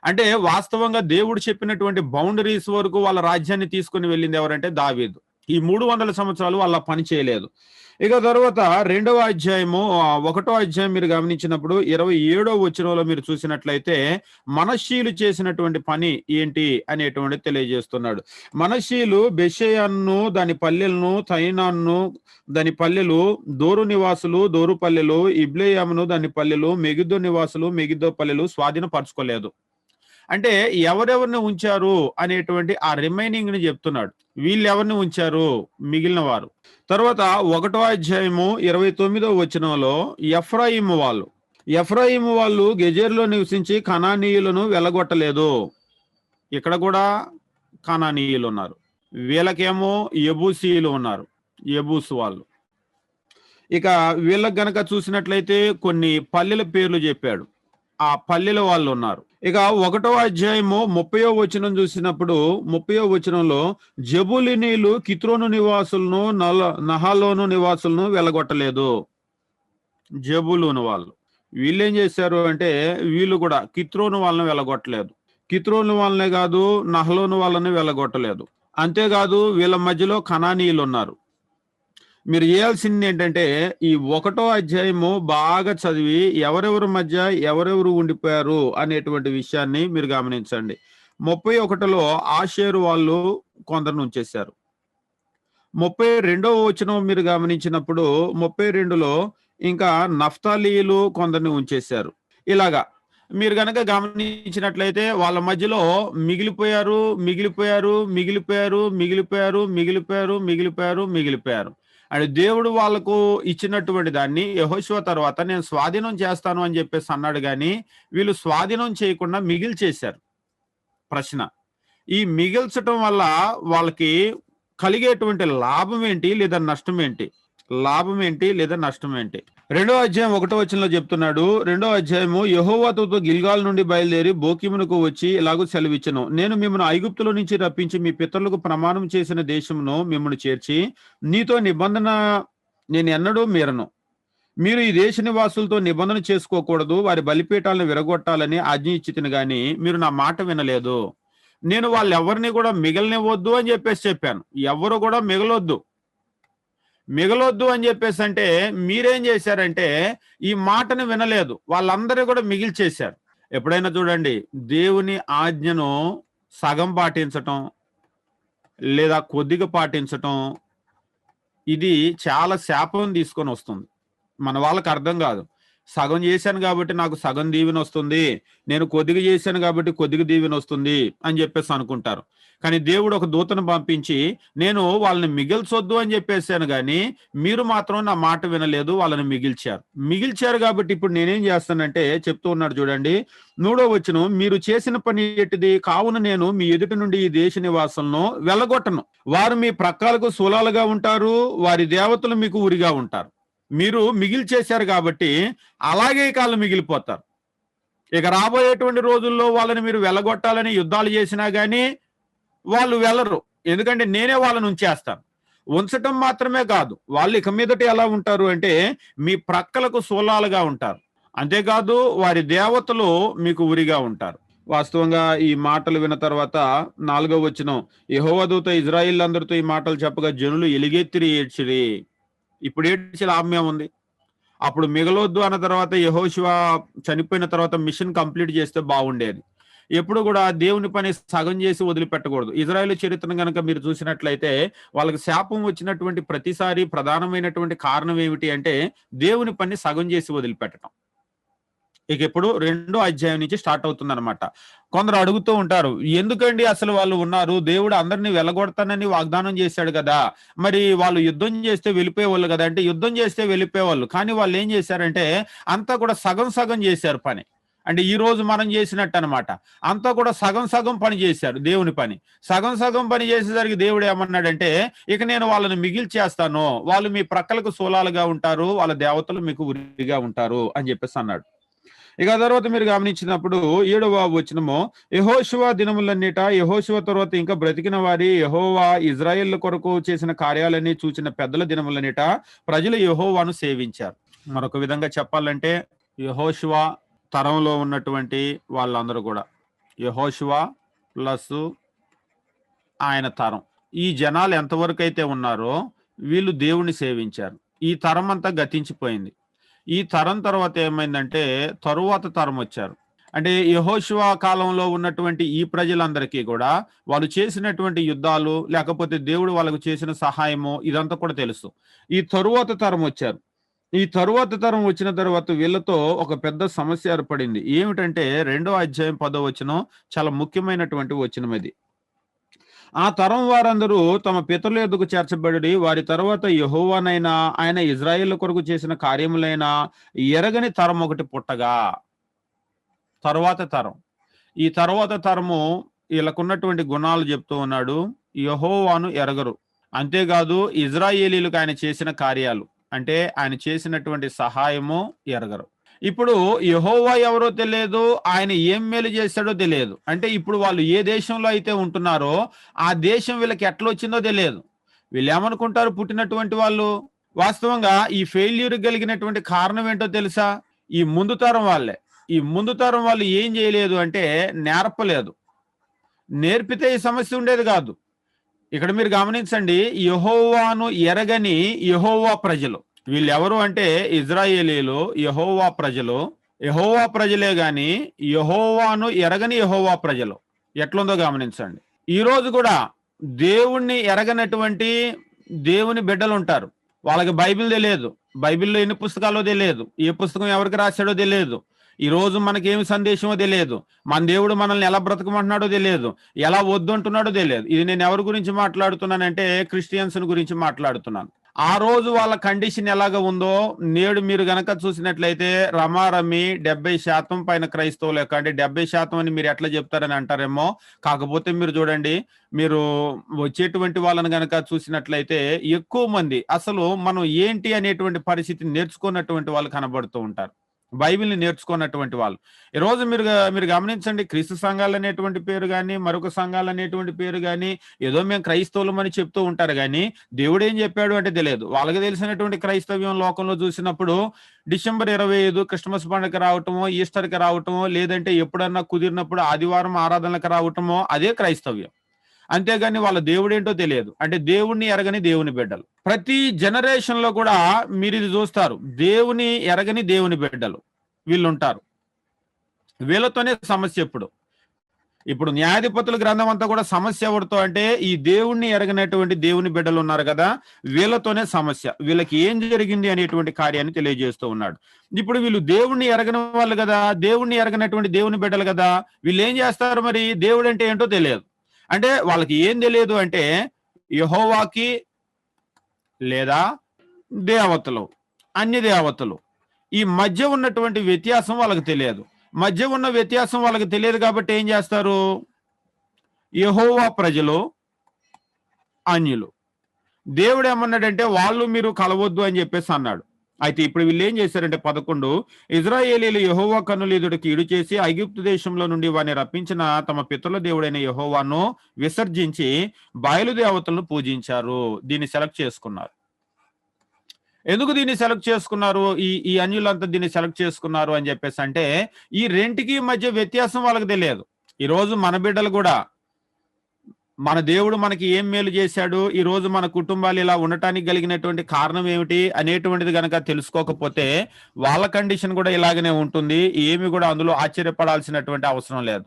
అంటే వాస్తవంగా దేవుడు చెప్పినటువంటి బౌండరీస్ వరకు వాళ్ళ రాజ్యాన్ని తీసుకుని వెళ్ళింది ఎవరంటే దావీదు. ఈ 300 సంవత్సరాలు వాళ్ళ పని చేయలేదు. ఇక తర్వాత 2వ అధ్యాయము 1వ అధ్యాయం మీరు గమనించినప్పుడు 27వ వచనంలో మీరు చూసినట్లయితే మనష్షీలు చేసినటువంటి పని ఏంటి అనేటువంటిది తెలియజేస్తున్నాడు. మనష్షీలు బెషెయను దాని పల్లెలను, తైనాను దాని పల్లెలు, దోరు నివాసులు దోరు పల్లెలు, ఇబ్లెయామును దాని పల్లెలు, మెగిద్దో నివాసులు మెగిద్దో పల్లెలు స్వాధీనపరచుకోలేదు. అంటే ఎవరెవరిని ఉంచారు అనేటువంటి ఆ రిమైనింగ్ ని చెప్తున్నాడు. వీళ్ళు ఎవరిని ఉంచారు? మిగిలిన వారు. తర్వాత 1వ అధ్యాయము 29వ వచనంలో ఎఫ్రాయిము వాళ్ళు గెజెరులో నివసించి కనానీయులను వెళ్ళగొట్టలేదు. ఇక్కడ కూడా కనానీయులు ఉన్నారు. వీళ్ళకేమో యెబూసీయులు ఉన్నారు, యెబూసు వాళ్ళు. ఇక వీళ్ళకి గనక చూసినట్లయితే కొన్ని పల్లెల పేర్లు చెప్పాడు, ఆ పల్లెల వాళ్ళు ఉన్నారు. ఇక 1వ అధ్యాయము 30వ వచనం చూసినప్పుడు 30వ వచనంలో జబూలినీలు కిత్రోను నివాసులను నహాలోను నివాసులను వెళ్ళగొట్టలేదు. జబూలూను వాళ్ళు వీళ్ళేం చేశారు అంటే వీళ్ళు కూడా కిత్రోను వాళ్ళని వెళ్ళగొట్టలేదు. కిత్రోను వాళ్ళనే కాదు, నహలోను వాళ్ళని వెళ్ళగొట్టలేదు. అంతేకాదు వీళ్ళ మధ్యలో కనానీయులు ఉన్నారు. మీరు చేయాల్సింది ఏంటంటే ఈ 1వ అధ్యాయము బాగా చదివి ఎవరెవరి మధ్య ఎవరెవరు ఉండిపోయారు అనేటువంటి విషయాన్ని మీరు గమనించండి. 31లో ఆషేరు వాళ్ళు కొందరిని ఉంచేశారు. 32వ వచనం మీరు గమనించినప్పుడు 32లో ఇంకా నఫ్తాలీయులు కొందరిని ఉంచేశారు. ఇలాగా మీరు గనక గమనించినట్లయితే వాళ్ళ మధ్యలో మిగిలిపోయారు. అండ్ దేవుడు వాళ్ళకు ఇచ్చినటువంటి దాన్ని యెహోషువ తర్వాత నేను స్వాధీనం చేస్తాను అని చెప్పేసి అన్నాడు, కానీ వీళ్ళు స్వాధీనం చేయకుండా మిగిల్చేశారు. ప్రశ్న, ఈ మిగిల్చటం వల్ల వాళ్ళకి కలిగేటువంటి లాభం ఏంటి లేదా నష్టం ఏంటి? 2వ అధ్యాయం 1వ వచనంలో చెప్తున్నాడు. 2వ అధ్యాయము యెహోవా దూత గిల్గాల్ నుండి బయలుదేరి బోకీమునకు వచ్చి ఇలాగూ సెలవిచ్చెను, నేను మిమ్మల్ని ఐగుప్తులో నుంచి రప్పించి మీ పితరులకు ప్రమాణం చేసిన దేశమును మిమ్మల్ని చేర్చి నీతో నిబంధన నేను ఎన్నడూ మీరను. మీరు ఈ దేశ నివాసులతో నిబంధన చేసుకోకూడదు, వారి బలిపీఠాలను విరగొట్టాలని ఆజ్ఞ ఇచ్చితిని గాని మీరు నా మాట వినలేదు. నేను వాళ్ళెవరిని కూడా మిగలనివ్వద్దు అని చెప్పాను. ఎవరు కూడా మిగలొద్దు అని చెప్పేసి అంటే మీరేం చేశారంటే ఈ మాటను వినలేదు, వాళ్ళందరూ కూడా మిగిల్చేశారు. ఎప్పుడైనా చూడండి, దేవుని ఆజ్ఞను సగం పాటించటం లేదా కొద్దిగా పాటించటం ఇది చాలా శాపం తీసుకొని వస్తుంది. మన వాళ్ళకి అర్థం కాదు. సగం చేశాను కాబట్టి నాకు సగం దీవెన వస్తుంది, నేను కొద్దిగా చేశాను కాబట్టి కొద్దిగా దీవెన వస్తుంది అని చెప్పేసి అనుకుంటారు. కానీ దేవుడు ఒక దూతను పంపించి నేను వాళ్ళని మిగిల్చొద్దు అని చెప్పేసాను, కానీ మీరు మాత్రం నా మాట వినలేదు, వాళ్ళని మిగిల్చారు కాబట్టి ఇప్పుడు నేనేం చేస్తానంటే చెప్తూ ఉన్నాడు చూడండి. 3వ వచనం, మీరు చేసిన పని ఎట్టిది, కావున నేను మీ ఎదుటి నుండి ఈ దేశ నివాసులను వెళ్ళగొట్టను. వారు మీ ప్రక్కలకు శూలాలుగా ఉంటారు, వారి దేవతలు మీకు ఉరిగా ఉంటారు. మీరు మిగిల్చేశారు కాబట్టి అలాగే కాళ్ళు మిగిలిపోతారు. ఇక రాబోయేటువంటి రోజుల్లో వాళ్ళని మీరు వెళ్ళగొట్టాలని యుద్ధాలు చేసినా గానీ వాళ్ళు వెళ్ళరు, ఎందుకంటే నేనే వాళ్ళని ఉంచేస్తాను. ఉంచటం మాత్రమే కాదు, వాళ్ళు ఇక మీదట ఎలా ఉంటారు అంటే మీ ప్రక్కలకు శూలాలుగా ఉంటారు. అంతేకాదు వారి దేవతలు మీకు ఉరిగా ఉంటారు. వాస్తవంగా ఈ మాటలు విన్న తర్వాత 4వ వచనం, యెహోవా దూత ఇశ్రాయేలీయులందరితో ఈ మాటలు చెప్పగా జనులు ఎలుగెత్తి ఏడ్చిరి. ఇప్పుడు ఏడ్చి లాభం ఏముంది? అప్పుడు మిగలొద్దు అన్న తర్వాత యెహోషువ చనిపోయిన తర్వాత మిషన్ కంప్లీట్ చేస్తే బాగుండేది. ఎప్పుడు కూడా దేవుని పని సగం చేసి వదిలిపెట్టకూడదు. ఇజ్రాయేలు చరిత్రను కనుక మీరు చూసినట్లయితే వాళ్ళకి శాపం వచ్చినటువంటి ప్రతిసారి ప్రధానమైనటువంటి కారణం ఏమిటి అంటే దేవుని పని సగం చేసి వదిలిపెట్టడం. ఇక ఇప్పుడు 2వ అధ్యాయం నుంచి స్టార్ట్ అవుతుంది అనమాట. కొందరు అడుగుతూ ఉంటారు, ఎందుకండి అసలు వాళ్ళు ఉన్నారు, దేవుడు అందరినీ వెళ్ళగొడతానని వాగ్దానం చేశాడు కదా, మరి వాళ్ళు యుద్ధం చేస్తే వెళ్ళిపోయేవాళ్ళు కదా అంటే యుద్ధం చేస్తే వెళ్ళిపోయేవాళ్ళు, కానీ వాళ్ళు ఏం చేశారంటే అంతా కూడా సగం చేశారు పని. అంటే ఈ రోజు మనం చేసినట్టు అనమాట. అంతా కూడా సగం పని చేశారు. దేవుని పని సగం పని చేసేసరికి దేవుడు ఏమన్నాడంటే ఇక నేను వాళ్ళని మిగిల్చేస్తాను, వాళ్ళు మీ ప్రక్కలకు శూలాలుగా ఉంటారు, వాళ్ళ దేవతలు మీకు ఉరిగా ఉంటారు అని చెప్పేసి అన్నాడు. ఇక తర్వాత మీరు గమనించినప్పుడు 7వ వచనము, యెహోషువ దినములన్నిట యెహోషువ తర్వాత ఇంకా బ్రతికిన వారి యెహోవా ఇజ్రాయేల్ కొరకు చేసిన కార్యాలన్నీ చూచిన పెద్దల దినములన్నిట ప్రజలు యెహోవాను సేవించారు. మరొక విధంగా చెప్పాలంటే యెహోషువ తరంలో ఉన్నటువంటి వాళ్ళందరూ కూడా యెహోషువ ప్లస్ ఆయన తరం ఈ జనాలు ఎంతవరకు అయితే ఉన్నారో వీళ్ళు దేవుణ్ణి సేవించారు. ఈ తరం అంతా గతించిపోయింది. ఈ తరం తర్వాత ఏమైందంటే తరువాత తరం వచ్చారు. అంటే యెహోషువ కాలంలో ఉన్నటువంటి ఈ ప్రజలందరికీ కూడా వాళ్ళు చేసినటువంటి యుద్ధాలు, లేకపోతే దేవుడు వాళ్ళకు చేసిన సహాయము ఇదంతా కూడా తెలుసు. ఈ తరువాత తరం వచ్చారు. ఈ తరువాత తరం వచ్చిన తర్వాత వీళ్ళతో ఒక పెద్ద సమస్య ఏర్పడింది. ఏమిటంటే 2వ అధ్యాయం 10వ వచనం చాలా ముఖ్యమైనటువంటి వచనం ఇది. ఆ తరం వారందరూ తమ పితరుల యొద్దకు చేర్చబడి వారి తరువాత యెహోవానైనా ఆయన ఇజ్రాయేలు కొరకు చేసిన కార్యములైనా ఎరగని తరం ఒకటి పుట్టగా. తరువాత తరం. ఈ తరువాత తరము వీళ్ళకున్నటువంటి గుణాలు చెప్తూ ఉన్నాడు. యెహోవాను ఎరగరు. అంతేకాదు ఇజ్రాయేలీలకు ఆయన చేసిన కార్యాలు, అంటే ఆయన చేసినటువంటి సహాయము ఎరగరు. ఇప్పుడు యెహోవా ఎవరో తెలియదు, ఆయన ఏం మేలు చేశాడో తెలియదు. అంటే ఇప్పుడు వాళ్ళు ఏ దేశంలో అయితే ఉంటున్నారో ఆ దేశం వీళ్ళకి ఎట్లా వచ్చిందో తెలియదు. వీళ్ళు ఏమనుకుంటారు పుట్టినటువంటి వాళ్ళు? వాస్తవంగా ఈ ఫెయిల్యూర్ కలిగినటువంటి కారణం ఏంటో తెలుసా? ఈ ముందు తరం వాళ్ళే. ఈ ముందు తరం వాళ్ళు ఏం చేయలేదు అంటే నేర్పలేదు. నేర్పితే ఈ సమస్య ఉండేది కాదు. ఇక్కడ మీరు గమనించండి, యెహోవాను ఎరగని యెహోవా ప్రజలు. వీళ్ళెవరు అంటే ఇజ్రాయేలీలు, యెహోవా ప్రజలు. యెహోవా ప్రజలే గాని యెహోవాను ఎరగని యెహోవా ప్రజలు. ఎట్లుందో గమనించండి. ఈ రోజు కూడా దేవుణ్ణి ఎరగనటువంటి దేవుని బిడ్డలు ఉంటారు. వాళ్ళకి బైబిల్ తెలియదు. బైబిల్లో ఎన్ని పుస్తకాలో తెలియదు. ఏ పుస్తకం ఎవరికి రాశాడో తెలియదు. ఈ రోజు మనకేమి సందేశమో తెలియదు. మన దేవుడు మనల్ని ఎలా బ్రతకమంటున్నాడో తెలియదు. ఎలా వద్దంటున్నాడో తెలియదు. ఇది నేను ఎవరి గురించి మాట్లాడుతున్నానంటే క్రిస్టియన్స్ గురించి మాట్లాడుతున్నాను. ఆ రోజు వాళ్ళ కండిషన్ ఎలాగ ఉందో నేడు మీరు గనక చూసినట్లయితే రమారమి 70% పైన క్రైస్తవులు యొక్క, అంటే 70% అని మీరు ఎట్లా చెప్తారని అంటారేమో. కాకపోతే మీరు చూడండి, మీరు వచ్చేటువంటి వాళ్ళని గనక చూసినట్లయితే ఎక్కువ మంది అసలు మనం ఏంటి అనేటువంటి పరిస్థితిని నేర్చుకున్నటువంటి వాళ్ళు కనబడుతూ ఉంటారు. బైబిల్ని నేర్చుకున్నటువంటి వాళ్ళు. ఈరోజు మీరు గమనించండి, క్రీస్తు సంఘాలు అనేటువంటి పేరు కానీ, మరొక సంఘాలు అనేటువంటి పేరు కానీ, ఏదో మేము క్రైస్తవులం అని చెప్తూ ఉంటారు కానీ దేవుడు ఏం చెప్పాడు అంటే తెలియదు. వాళ్ళకి తెలిసినటువంటి క్రైస్తవ్యం లోకంలో చూసినప్పుడు డిసెంబర్ 25 క్రిస్మస్ పండుగ రావటమో, ఈస్టర్కి రావటమో, లేదంటే ఎప్పుడన్నా కుదిరినప్పుడు ఆదివారం ఆరాధనలకు రావటమో అదే క్రైస్తవ్యం. అంతేగాని వాళ్ళ దేవుడేంటో తెలియదు. అంటే దేవుణ్ణి ఎరగని దేవుని బిడ్డలు. ప్రతి జనరేషన్ లో కూడా మీరు ఇది చూస్తారు, దేవుని ఎరగని దేవుని బిడ్డలు వీళ్ళుంటారు. వీళ్ళతోనే సమస్య. ఇప్పుడు న్యాయాధిపతుల గ్రంథం అంతా కూడా సమస్య ఎవరితో అంటే ఈ దేవుణ్ణి ఎరగనటువంటి దేవుని బిడ్డలు ఉన్నారు కదా, వీళ్ళతోనే సమస్య. వీళ్ళకి ఏం జరిగింది అనేటువంటి కార్యాన్ని తెలియజేస్తూ ఉన్నాడు. ఇప్పుడు వీళ్ళు దేవుణ్ణి ఎరగని వాళ్ళు కదా, దేవుణ్ణి ఎరగనటువంటి దేవుని బిడ్డలు కదా, వీళ్ళు ఏం చేస్తారు మరి? దేవుడు అంటే ఏంటో తెలియదు. అంటే వాళ్ళకి ఏం తెలియదు అంటే యెహోవాకి లేదా దేవతలు, అన్య దేవతలు, ఈ మధ్య ఉన్నటువంటి వ్యత్యాసం వాళ్ళకి తెలియదు. మధ్య ఉన్న వ్యత్యాసం వాళ్ళకి తెలియదు కాబట్టి ఏం చేస్తారు? యెహోవా ప్రజలు, అన్యులు. దేవుడు ఏమన్నాడంటే వాళ్ళు మీరు కలవద్దు అని చెప్పేసి అన్నాడు. అయితే ఇప్పుడు వీళ్ళు ఏం చేశారంటే 11, ఇజ్రాయేలీలు యెహోవా కన్నుల ఎదుట కీడు చేసి ఐగుప్తు దేశంలో నుండి వారిని రప్పించిన తమ పితరుల దేవుడైన యెహోవాను విసర్జించి బయలు దేవతలను పూజించారు. దీన్ని సెలెక్ట్ చేసుకున్నారు. ఎందుకు దీన్ని సెలెక్ట్ చేసుకున్నారు? ఈ అన్యులంతా దీన్ని సెలెక్ట్ చేసుకున్నారు అని చెప్పేసి అంటే ఈ రెంటికి మధ్య వ్యత్యాసం వాళ్ళకి తెలియదు. ఈ రోజు మన బిడ్డలు కూడా మన దేవుడు మనకి ఏం మేలు చేశాడు, ఈ రోజు మన కుటుంబాలు ఇలా ఉండటానికి కలిగినటువంటి కారణం ఏమిటి అనేటువంటిది గనక తెలుసుకోకపోతే వాళ్ళ కండిషన్ కూడా ఇలాగనే ఉంటుంది. ఏమి కూడా అందులో ఆశ్చర్యపడాల్సినటువంటి అవసరం లేదు.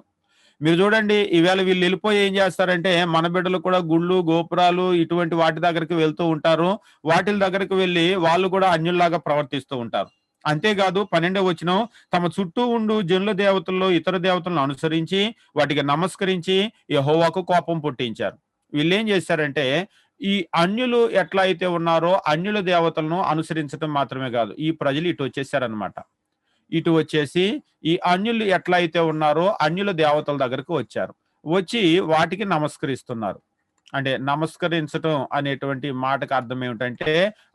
మీరు చూడండి, ఈవేళ వీళ్ళు వెళ్ళిపోయి ఏం చేస్తారంటే మన బిడ్డలు కూడా గుళ్ళు, గోపురాలు ఇటువంటి వాటి దగ్గరికి వెళ్తూ ఉంటారు. వాటి దగ్గరికి వెళ్ళి వాళ్ళు కూడా అన్యుల్లాగా ప్రవర్తిస్తూ ఉంటారు. అంతేకాదు 12వ వచనం, తమ చుట్టూ ఉండు జనుల దేవతల్లో ఇతర దేవతలను అనుసరించి వాటికి నమస్కరించి యెహోవాకు కోపం పుట్టించారు. వీళ్ళు ఏం చేశారంటే ఈ అన్యులు ఎట్లా అయితే ఉన్నారో అన్యుల దేవతలను అనుసరించడం మాత్రమే కాదు, ఈ ప్రజలు ఇటు వచ్చేసారనమాట. ఇటు వచ్చేసి ఈ అన్యులు ఎట్లా అయితే ఉన్నారో అన్యుల దేవతల దగ్గరకు వచ్చారు. వచ్చి వాటికి నమస్కరిస్తున్నారు. అంటే నమస్కరించటం అనేటువంటి మాటకు అర్థం ఏమిటంటే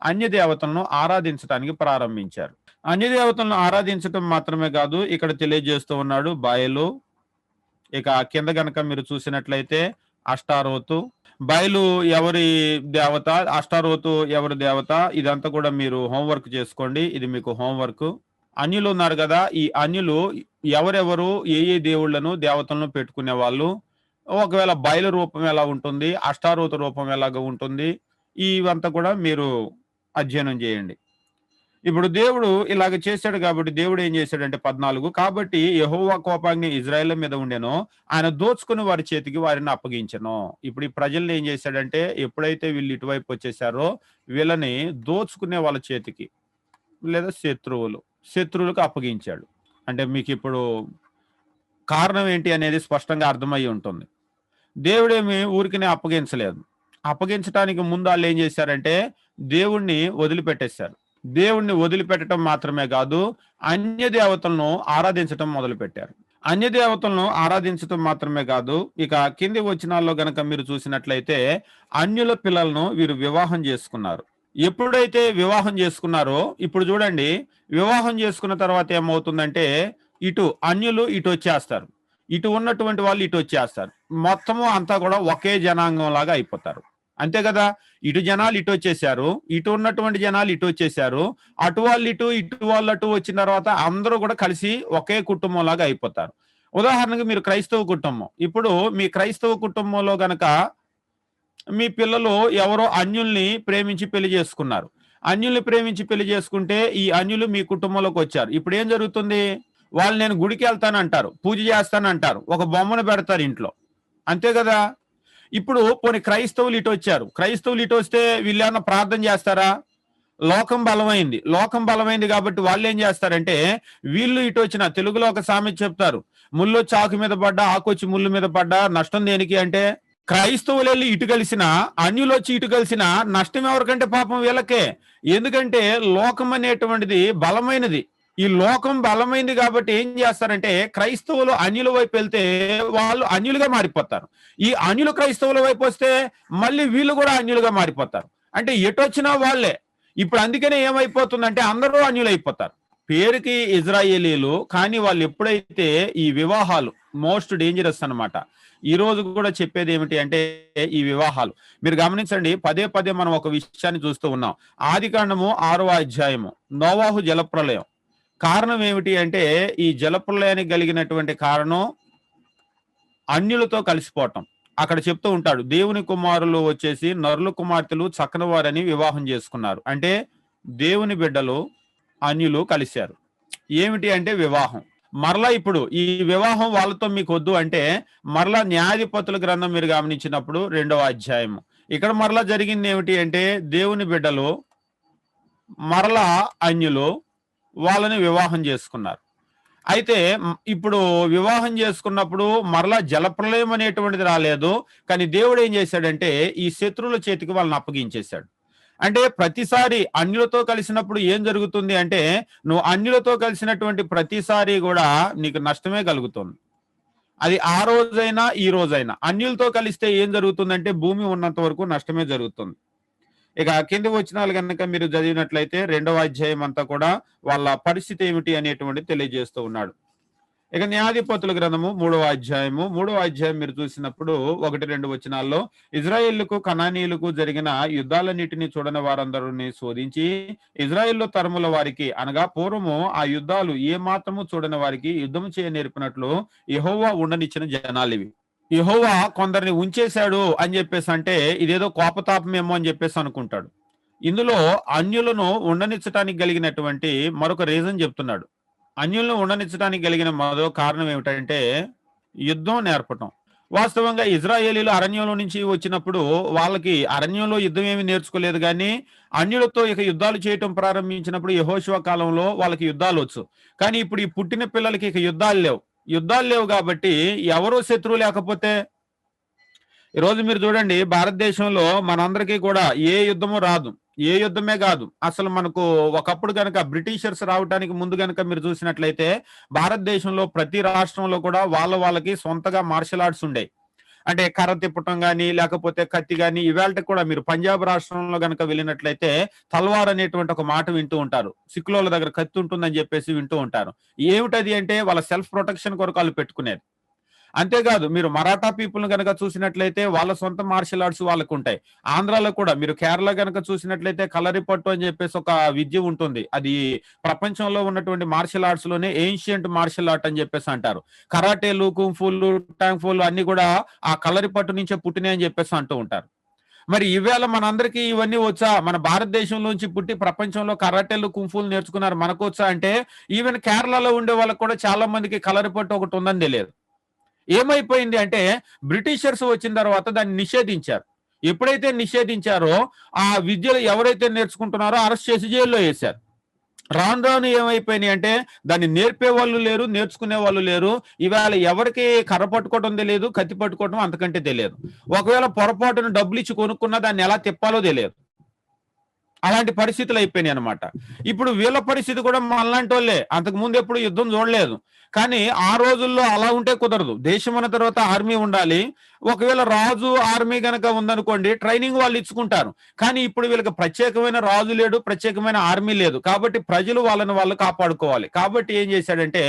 అన్య దేవతలను ఆరాధించడానికి ప్రారంభించారు. అన్య దేవతలను ఆరాధించటం మాత్రమే కాదు, ఇక్కడ తెలియజేస్తూ ఉన్నాడు బయలు. ఇక కింద గనక మీరు చూసినట్లయితే అష్టారోతు. బయలు ఎవరి దేవత, అష్టారోతు ఎవరి దేవత, ఇదంతా కూడా మీరు హోంవర్క్ చేసుకోండి. ఇది మీకు హోంవర్క్. అన్యులు ఉన్నారు కదా, ఈ అన్యులు ఎవరెవరు ఏ ఏ దేవుళ్లను దేవతలను పెట్టుకునే వాళ్ళు, ఒకవేళ బయలు రూపం ఎలా ఉంటుంది, అష్టారోత రూపం ఎలాగ ఉంటుంది, ఇవంతా కూడా మీరు అధ్యయనం చేయండి. ఇప్పుడు దేవుడు ఇలాగ చేశాడు కాబట్టి దేవుడు ఏం చేశాడంటే 14 కాబట్టి యెహోవా కోపాగ్ని ఇజ్రాయేల్ మీద ఉండెనో ఆయన దోచుకుని వారి చేతికి వారిని అప్పగించెను. ఇప్పుడు ఈ ప్రజల్ని ఏం చేశాడంటే ఎప్పుడైతే వీళ్ళు ఇటువైపు వచ్చేసారో వీళ్ళని దోచుకునే వాళ్ళ చేతికి లేదా శత్రువులకు అప్పగించాడు. అంటే మీకు ఇప్పుడు కారణం ఏంటి అనేది స్పష్టంగా అర్థమై ఉంటుంది. దేవుడేమి ఊరికనే అప్పగించలేదు. అప్పగించటానికి ముందు వాళ్ళు ఏం చేశారంటే దేవుణ్ణి వదిలిపెట్టేశారు. దేవుణ్ణి వదిలిపెట్టడం మాత్రమే కాదు, అన్య దేవతలను ఆరాధించటం మొదలుపెట్టారు. అన్య దేవతలను ఆరాధించటం మాత్రమే కాదు, ఇక కింది వచనాల్లో గనక మీరు చూసినట్లయితే అన్యుల పిల్లలను వీరు వివాహం చేసుకున్నారు. ఎప్పుడైతే వివాహం చేసుకున్నారో ఇప్పుడు చూడండి, వివాహం చేసుకున్న తర్వాత ఏమవుతుందంటే ఇటు అన్యులు ఇటు వచ్చేస్తారు, ఇటు ఉన్నటువంటి వాళ్ళు ఇటు వచ్చేస్తారు. మొత్తము అంతా కూడా ఒకే జనాంగం లాగా అయిపోతారు. అంతే కదా, ఇటు జనాలు ఇటు వచ్చేసారు, ఇటు ఉన్నటువంటి జనాలు ఇటు వచ్చేసారు, అటు వాళ్ళు ఇటు ఇటు వాళ్ళు అటు వచ్చిన తర్వాత అందరూ కూడా కలిసి ఒకే కుటుంబం లాగా అయిపోతారు. ఉదాహరణకు మీరు క్రైస్తవ కుటుంబం, ఇప్పుడు మీ క్రైస్తవ కుటుంబంలో గనక మీ పిల్లలు ఎవరో అన్యుల్ని ప్రేమించి పెళ్లి చేసుకున్నారు. అన్యుల్ని ప్రేమించి పెళ్లి చేసుకుంటే ఈ అన్యులు మీ కుటుంబంలోకి వచ్చారు. ఇప్పుడు ఏం జరుగుతుంది, వాళ్ళు నేను గుడికి వెళ్తానంటారు, పూజ చేస్తానంటారు, ఒక బొమ్మను పెడతారు ఇంట్లో. అంతే కదా, ఇప్పుడు పోనీ క్రైస్తవులు ఇటు వచ్చారు, క్రైస్తవులు ఇటు వస్తే వీళ్ళు ఏమన్నా ప్రార్థన చేస్తారా? లోకం బలమైంది కాబట్టి వాళ్ళు ఏం చేస్తారంటే వీళ్ళు ఇటు వచ్చిన తెలుగులో ఒక సామెత చెప్తారు, ముళ్ళొచ్చి ఆకు మీద పడ్డా ఆకొచ్చి ముళ్ళు మీద పడ్డా నష్టం దేనికి అంటే క్రైస్తవులు వెళ్ళి ఇటు కలిసిన అన్యులు వచ్చి ఇటు కలిసిన నష్టం ఎవరికంటే పాపం వీళ్ళకే. ఎందుకంటే లోకం అనేటువంటిది బలమైనది. ఈ లోకం బలమైంది కాబట్టి ఏం చేస్తారంటే క్రైస్తవులు అన్యుల వైపు వెళ్తే వాళ్ళు అన్యులుగా మారిపోతారు. ఈ అన్యులు క్రైస్తవుల వైపు వస్తే మళ్ళీ వీళ్ళు కూడా అన్యులుగా మారిపోతారు. అంటే ఎటు వచ్చినా వాళ్ళే. ఇప్పుడు అందుకనే ఏమైపోతుందంటే అందరూ అన్యులైపోతారు. పేరుకి ఇజ్రాయేలీలు, కానీ వాళ్ళు ఎప్పుడైతే ఈ వివాహాలు మోస్ట్ డేంజరస్ అన్నమాట. ఈ రోజు కూడా చెప్పేది ఏమిటి అంటే ఈ వివాహాలు మీరు గమనించండి, పదే పదే మనం ఒక విషయాన్ని చూస్తూ ఉన్నాం. ఆదికాండము 6వ అధ్యాయము, నోవాహు జలప్రలయం. కారణం ఏమిటి అంటే ఈ జలప్రలయానికి కలిగినటువంటి కారణం అన్యులతో కలిసిపోవటం. అక్కడ చెప్తూ ఉంటాడు, దేవుని కుమారులు వచ్చేసి నరుల కుమార్తెలు చక్కని వారని వివాహం చేసుకున్నారు. అంటే దేవుని బిడ్డలు అన్యులు కలిశారు. ఏమిటి అంటే వివాహం. మరలా ఇప్పుడు ఈ వివాహం వాళ్ళతో మీకు వద్దు అంటే మరలా న్యాయాధిపతుల గ్రంథం మీరు గమనించినప్పుడు 2వ అధ్యాయము, ఇక్కడ మరలా జరిగింది ఏమిటి అంటే దేవుని బిడ్డలు మరలా అన్యులు వాళ్ళని వివాహం చేసుకున్నారు. అయితే ఇప్పుడు వివాహం చేసుకున్నప్పుడు మరలా జలప్రలయం అనేటువంటిది రాలేదు, కానీ దేవుడు ఏం చేశాడంటే ఈ శత్రువుల చేతికి వాళ్ళని అప్పగించేశాడు. అంటే ప్రతిసారి అన్యులతో కలిసినప్పుడు ఏం జరుగుతుంది అంటే నువ్వు అన్యులతో కలిసినటువంటి ప్రతిసారి కూడా నీకు నష్టమే కలుగుతుంది. అది ఆ రోజైనా ఈ రోజైనా అన్యులతో కలిస్తే ఏం జరుగుతుందంటే భూమి ఉన్నంత వరకు నష్టమే జరుగుతుంది. ఇక కింది వచనాలు కనుక మీరు చదివినట్లయితే 2వ అధ్యాయం అంతా కూడా వాళ్ళ పరిస్థితి ఏమిటి అనేటువంటి తెలియజేస్తూ ఉన్నాడు. ఇక న్యాయాధిపతుల గ్రంథము 3వ అధ్యాయం మీరు చూసినప్పుడు 1-2 వచనాల్లో ఇజ్రాయేళ్లకు కనానీయులకు జరిగిన యుద్ధాలన్నిటిని చూడని వారందరిని శోధించి ఇజ్రాయేల్లో తరముల వారికి అనగా పూర్వము ఆ యుద్ధాలు ఏ మాత్రము చూడని వారికి యుద్ధం చేయ నేర్పినట్లు యెహోవా ఉండనిచ్చిన జనాలు ఇవి. యెహోవా కొందరిని ఉంచేశాడు అని చెప్పేసి అంటే ఇదేదో కోపతాపమేమో అని చెప్పేసి అనుకుంటాడు. ఇందులో అన్యులను ఉండనిచ్చటానికి కలిగినటువంటి మరొక రీజన్ చెప్తున్నాడు. అన్యులను ఉండనిచ్చడానికి కలిగిన మరో కారణం ఏమిటంటే యుద్ధం నేర్పటం. వాస్తవంగా ఇజ్రాయేలీలు అరణ్యంలో నుంచి వచ్చినప్పుడు వాళ్ళకి అరణ్యంలో యుద్ధం ఏమి నేర్చుకోలేదు, కానీ అన్యులతో ఇక యుద్ధాలు చేయటం ప్రారంభించినప్పుడు యెహోషువ కాలంలో వాళ్ళకి యుద్ధాలు వచ్చు. కానీ ఇప్పుడు ఈ పుట్టిన పిల్లలకి ఇక యుద్ధాలు లేవు కాబట్టి ఎవరో శత్రువు లేకపోతే ఈరోజు మీరు చూడండి, భారతదేశంలో మనందరికీ కూడా ఏ యుద్ధము రాదు, ఏ యుద్ధమే కాదు. అసలు మనకు ఒకప్పుడు కనుక బ్రిటిషర్స్ రావడానికి ముందు కనుక మీరు చూసినట్లయితే భారతదేశంలో ప్రతి రాష్ట్రంలో కూడా వాళ్ళకి సొంతగా మార్షల్ ఆర్ట్స్ ఉండేవి. అంటే కర్ర తిప్పటం కానీ లేకపోతే కత్తి కానీ. ఇవాళ కూడా మీరు పంజాబ్ రాష్ట్రంలో కనుక వెళ్ళినట్లయితే తల్వార్ అనేటువంటి ఒక మాట వింటూ ఉంటారు. సిక్కుల దగ్గర కత్తి ఉంటుందని చెప్పేసి వింటూ ఉంటారు. ఏమిటది అంటే వాళ్ళ సెల్ఫ్ ప్రొటెక్షన్ కొరకు వాళ్ళు పెట్టుకునేది. అంతేకాదు మీరు మరాఠా పీపుల్ గనక చూసినట్లయితే వాళ్ళ సొంత మార్షల్ ఆర్ట్స్ వాళ్ళకు ఉంటాయి. ఆంధ్రాలో కూడా మీరు కేరళ గనక చూసినట్లయితే కలరిపట్టు అని చెప్పేసి ఒక విద్య ఉంటుంది. అది ప్రపంచంలో ఉన్నటువంటి మార్షల్ ఆర్ట్స్ లోనే ఏన్షియంట్ మార్షల్ ఆర్ట్ అని చెప్పేసి అంటారు. కరాటేలు, కుంఫులు, టాంగ్ఫులు అన్ని కూడా ఆ కలరిపట్టు నుంచే పుట్టినాయి అని చెప్పేసి అంటూ ఉంటారు. మరి ఈవేళ మనందరికీ ఇవన్నీ వచ్చా? మన భారతదేశంలోంచి పుట్టి ప్రపంచంలో కరాటేలు, కుంఫులు నేర్చుకున్నారు. మనకొచ్చా అంటే ఈవెన్ కేరళలో ఉండే వాళ్ళకి కూడా చాలా మందికి కలరిపట్టు ఒకటి ఉందని తెలియదు. ఏమైపోయింది అంటే బ్రిటిషర్స్ వచ్చిన తర్వాత దాన్ని నిషేధించారు. ఎప్పుడైతే నిషేధించారో ఆ విద్యలు ఎవరైతే నేర్చుకుంటున్నారో అరెస్ట్ చేసి జైల్లో వేశారు. రాను రాను ఏమైపోయినాయి అంటే దాన్ని నేర్పే వాళ్ళు లేరు, నేర్చుకునే వాళ్ళు లేరు. ఇవాళ ఎవరికి కర్ర పట్టుకోవడం తెలియదు, కత్తి పట్టుకోవడం అంతకంటే తెలియదు. ఒకవేళ పొరపాటున డబ్బులు ఇచ్చి కొనుక్కున్నా దాన్ని ఎలా తిప్పాలో తెలియదు. అలాంటి పరిస్థితులు అయిపోయినాయి అనమాట. ఇప్పుడు వీళ్ళ పరిస్థితి కూడా మనలాంటి వాళ్ళే. అంతకు ముందు ఎప్పుడు యుద్ధం చూడలేదు. కానీ ఆ రోజుల్లో అలా ఉంటే కుదరదు. దేశం అన్న తర్వాత ఆర్మీ ఉండాలి. ఒకవేళ రాజు ఆర్మీ గనక ఉందనుకోండి ట్రైనింగ్ వాళ్ళు ఇచ్చుకుంటారు. కానీ ఇప్పుడు వీళ్ళకి ప్రత్యేకమైన రాజు లేడు, ప్రత్యేకమైన ఆర్మీ లేదు. కాబట్టి ప్రజలు వాళ్ళని వాళ్ళు కాపాడుకోవాలి. కాబట్టి ఏం చేశాడంటే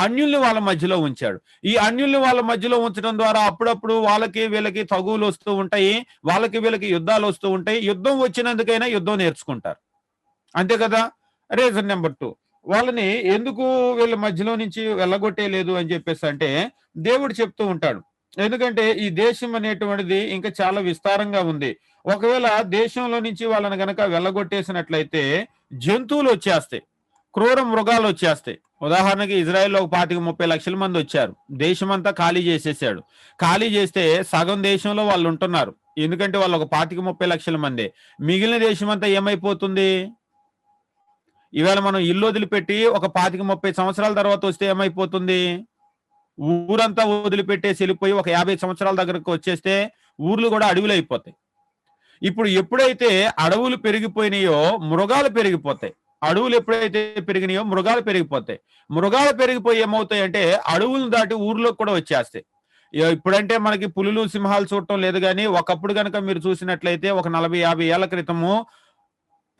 అన్యుల్ని వాళ్ళ మధ్యలో ఉంచాడు. ఈ అన్యుల్ని వాళ్ళ మధ్యలో ఉంచడం ద్వారా అప్పుడప్పుడు వాళ్ళకి వీళ్ళకి తగువులు వస్తూ ఉంటాయి. వాళ్ళకి వీళ్ళకి యుద్ధాలు వస్తూ ఉంటాయి. యుద్ధం వచ్చినందుకైనా యుద్ధం నేర్చుకుంటారు. అంతే కదా. రీజన్ నెంబర్ 2 వాళ్ళని ఎందుకు వీళ్ళ మధ్యలో నుంచి వెళ్ళగొట్టేయలేదు అని చెప్పేసి అంటే దేవుడు చెప్తూ ఉంటాడు. ఎందుకంటే ఈ దేశం అనేటువంటిది ఇంకా చాలా విస్తారంగా ఉంది. ఒకవేళ దేశంలో నుంచి వాళ్ళని గనక వెళ్ళగొట్టేసినట్లయితే జంతువులు వచ్చేస్తాయి, క్రూర మృగాలు వచ్చేస్తాయి. ఉదాహరణకి ఇజ్రాయెల్లో ఒక 25-30 లక్షల మంది వచ్చారు. దేశమంతా ఖాళీ చేసేసాడు. ఖాళీ చేస్తే సగం దేశంలో వాళ్ళు ఉంటున్నారు. ఎందుకంటే వాళ్ళు ఒక 25-30 లక్షల మంది. మిగిలిన దేశమంతా ఏమైపోతుంది? ఇవాళ మనం ఇల్లు వదిలిపెట్టి ఒక 25-30 సంవత్సరాల తర్వాత వస్తే ఏమైపోతుంది? ఊరంతా వదిలిపెట్టేసి వెళ్ళిపోయి ఒక 50 సంవత్సరాల దగ్గరకు వచ్చేస్తే ఊర్లు కూడా అడవులు అయిపోతాయి. ఇప్పుడు ఎప్పుడైతే అడవులు పెరిగిపోయినాయో మృగాలు పెరిగిపోతాయి. అడవులు ఎప్పుడైతే పెరిగినాయో మృగాలు పెరిగిపోతాయి. మృగాలు పెరిగిపోయి ఏమవుతాయంటే అడవులను దాటి ఊర్లోకి కూడా వచ్చేస్తాయి. ఇప్పుడంటే మనకి పులులు, సింహాలు చూడటం లేదు. కానీ ఒకప్పుడు కనుక మీరు చూసినట్లయితే ఒక 40-50 ఏళ్ల క్రితము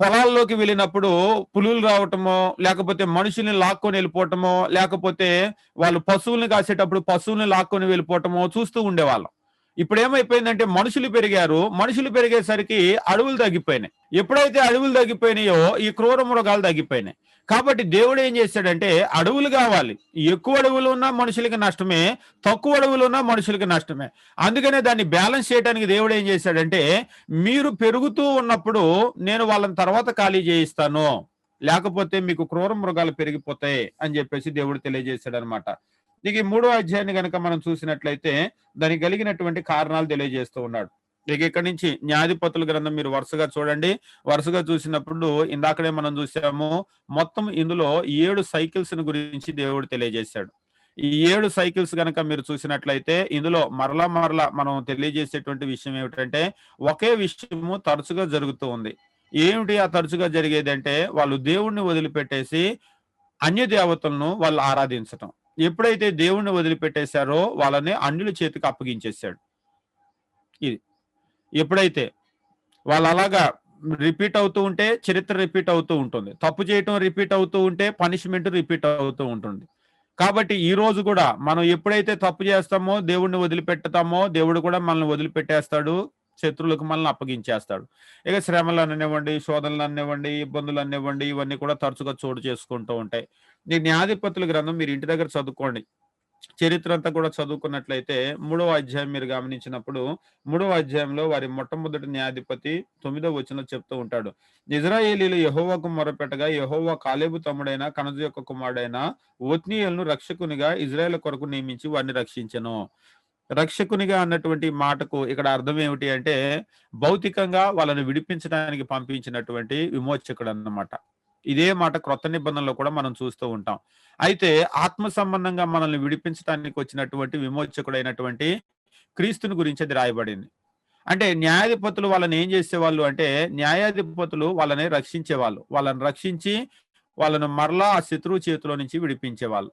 పొలాల్లోకి వెళ్ళినప్పుడు పులులు రావటమో, లేకపోతే మనుషుల్ని లాక్కొని వెళ్ళిపోవటమో, లేకపోతే వాళ్ళు పశువుల్ని కాసేటప్పుడు పశువుల్ని లాక్కొని వెళ్ళిపోవటమో చూస్తూ ఉండేవాళ్ళం. ఇప్పుడు ఏమైపోయిందంటే మనుషులు పెరిగారు. మనుషులు పెరిగేసరికి అడవులు తగ్గిపోయినాయి. ఎప్పుడైతే అడవులు తగ్గిపోయినాయో ఈ క్రూర మృగాలు తగ్గిపోయినాయి. కాబట్టి దేవుడు ఏం చేశాడంటే అడవులు కావాలి. ఎక్కువ అడవులు ఉన్నా మనుషులకి నష్టమే, తక్కువ అడవులు ఉన్నా మనుషులకి నష్టమే. అందుకనే దాన్ని బ్యాలెన్స్ చేయడానికి దేవుడు ఏం చేశాడంటే మీరు పెరుగుతూ ఉన్నప్పుడు నేను వాళ్ళని తర్వాత ఖాళీ చేయిస్తాను, లేకపోతే మీకు క్రూర మృగాలు పెరిగిపోతాయి అని చెప్పేసి దేవుడు తెలియజేశాడు అనమాట. ఇక ఈ 3వ అధ్యాయాన్ని కనుక మనం చూసినట్లయితే దానికి కలిగినటువంటి కారణాలు తెలియజేస్తూ ఉన్నాడు. ఇక ఇక్కడి నుంచి న్యాయాధిపతుల గ్రంథం మీరు వరుసగా చూడండి. వరుసగా చూసినప్పుడు ఇందాకడే మనం చూసాము మొత్తం ఇందులో 7 సైకిల్స్ గురించి దేవుడు తెలియజేశాడు. ఈ 7 సైకిల్స్ గనక మీరు చూసినట్లయితే ఇందులో మరలా మనం తెలియజేసేటువంటి విషయం ఏమిటంటే ఒకే విషయము తరచుగా జరుగుతూ ఉంది. ఏమిటి ఆ తరచుగా జరిగేది అంటే వాళ్ళు దేవుణ్ణి వదిలిపెట్టేసి అన్య దేవతలను వాళ్ళు ఆరాధించటం. ఎప్పుడైతే దేవుణ్ణి వదిలిపెట్టేశారో వాళ్ళని అన్యుల చేతికి అప్పగించేశాడు. ఇది ఎప్పుడైతే వాళ్ళు అలాగా రిపీట్ అవుతూ ఉంటే చరిత్ర రిపీట్ అవుతూ ఉంటుంది. తప్పు చేయటం రిపీట్ అవుతూ ఉంటే పనిష్మెంట్ రిపీట్ అవుతూ ఉంటుంది. కాబట్టి ఈ రోజు కూడా మనం ఎప్పుడైతే తప్పు చేస్తామో దేవుణ్ణి వదిలిపెడతామో దేవుడు కూడా మనల్ని వదిలిపెట్టేస్తాడు, శత్రువులకు మనల్ని అప్పగించేస్తాడు. ఇక శ్రమలు అనివ్వండి, శోధనలు అనివ్వండి, ఇబ్బందులు అనివ్వండి, ఇవన్నీ కూడా తరచుగా చోటు చేసుకుంటూ ఉంటాయి. ఈ న్యాయాధిపతుల గ్రంథం మీరు ఇంటి దగ్గర చదువుకోండి. చరిత్ర అంతా కూడా చదువుకున్నట్లయితే 3వ అధ్యాయం మీరు గమనించినప్పుడు 3వ అధ్యాయంలో వారి మొట్టమొదటి న్యాయాధిపతి 9వ వచనంలో చెప్తూ ఉంటాడు. ఇజ్రాయేలీలు యెహోవాకు మొరపెట్టగా యెహోవా కాలేబు తమ్ముడైన కనజు యొక్క కుమారుడైన ఒత్నీయేలును రక్షకునిగా ఇజ్రాయేల్ కొరకు నియమించి వారిని రక్షించెను. రక్షకునిగా అన్నటువంటి మాటకు ఇక్కడ అర్థం ఏమిటి అంటే భౌతికంగా వాళ్ళని విడిపించడానికి పంపించినటువంటి విమోచకుడు అన్నమాట. ఇదే మాట క్రొత్త నిబంధనలో కూడా మనం చూస్తూ ఉంటాం. అయితే ఆత్మ సంబంధంగా మనల్ని విడిపించడానికి వచ్చినటువంటి విమోచకుడైనటువంటి క్రీస్తుని గురించి అది రాయబడింది. అంటే న్యాయాధిపతులు వాళ్ళని ఏం చేసేవాళ్ళు అంటే న్యాయాధిపతులు వాళ్ళని రక్షించేవాళ్ళు. వాళ్ళని రక్షించి వాళ్ళను మరలా ఆ శత్రువు చేతిలో నుంచి విడిపించేవాళ్ళు.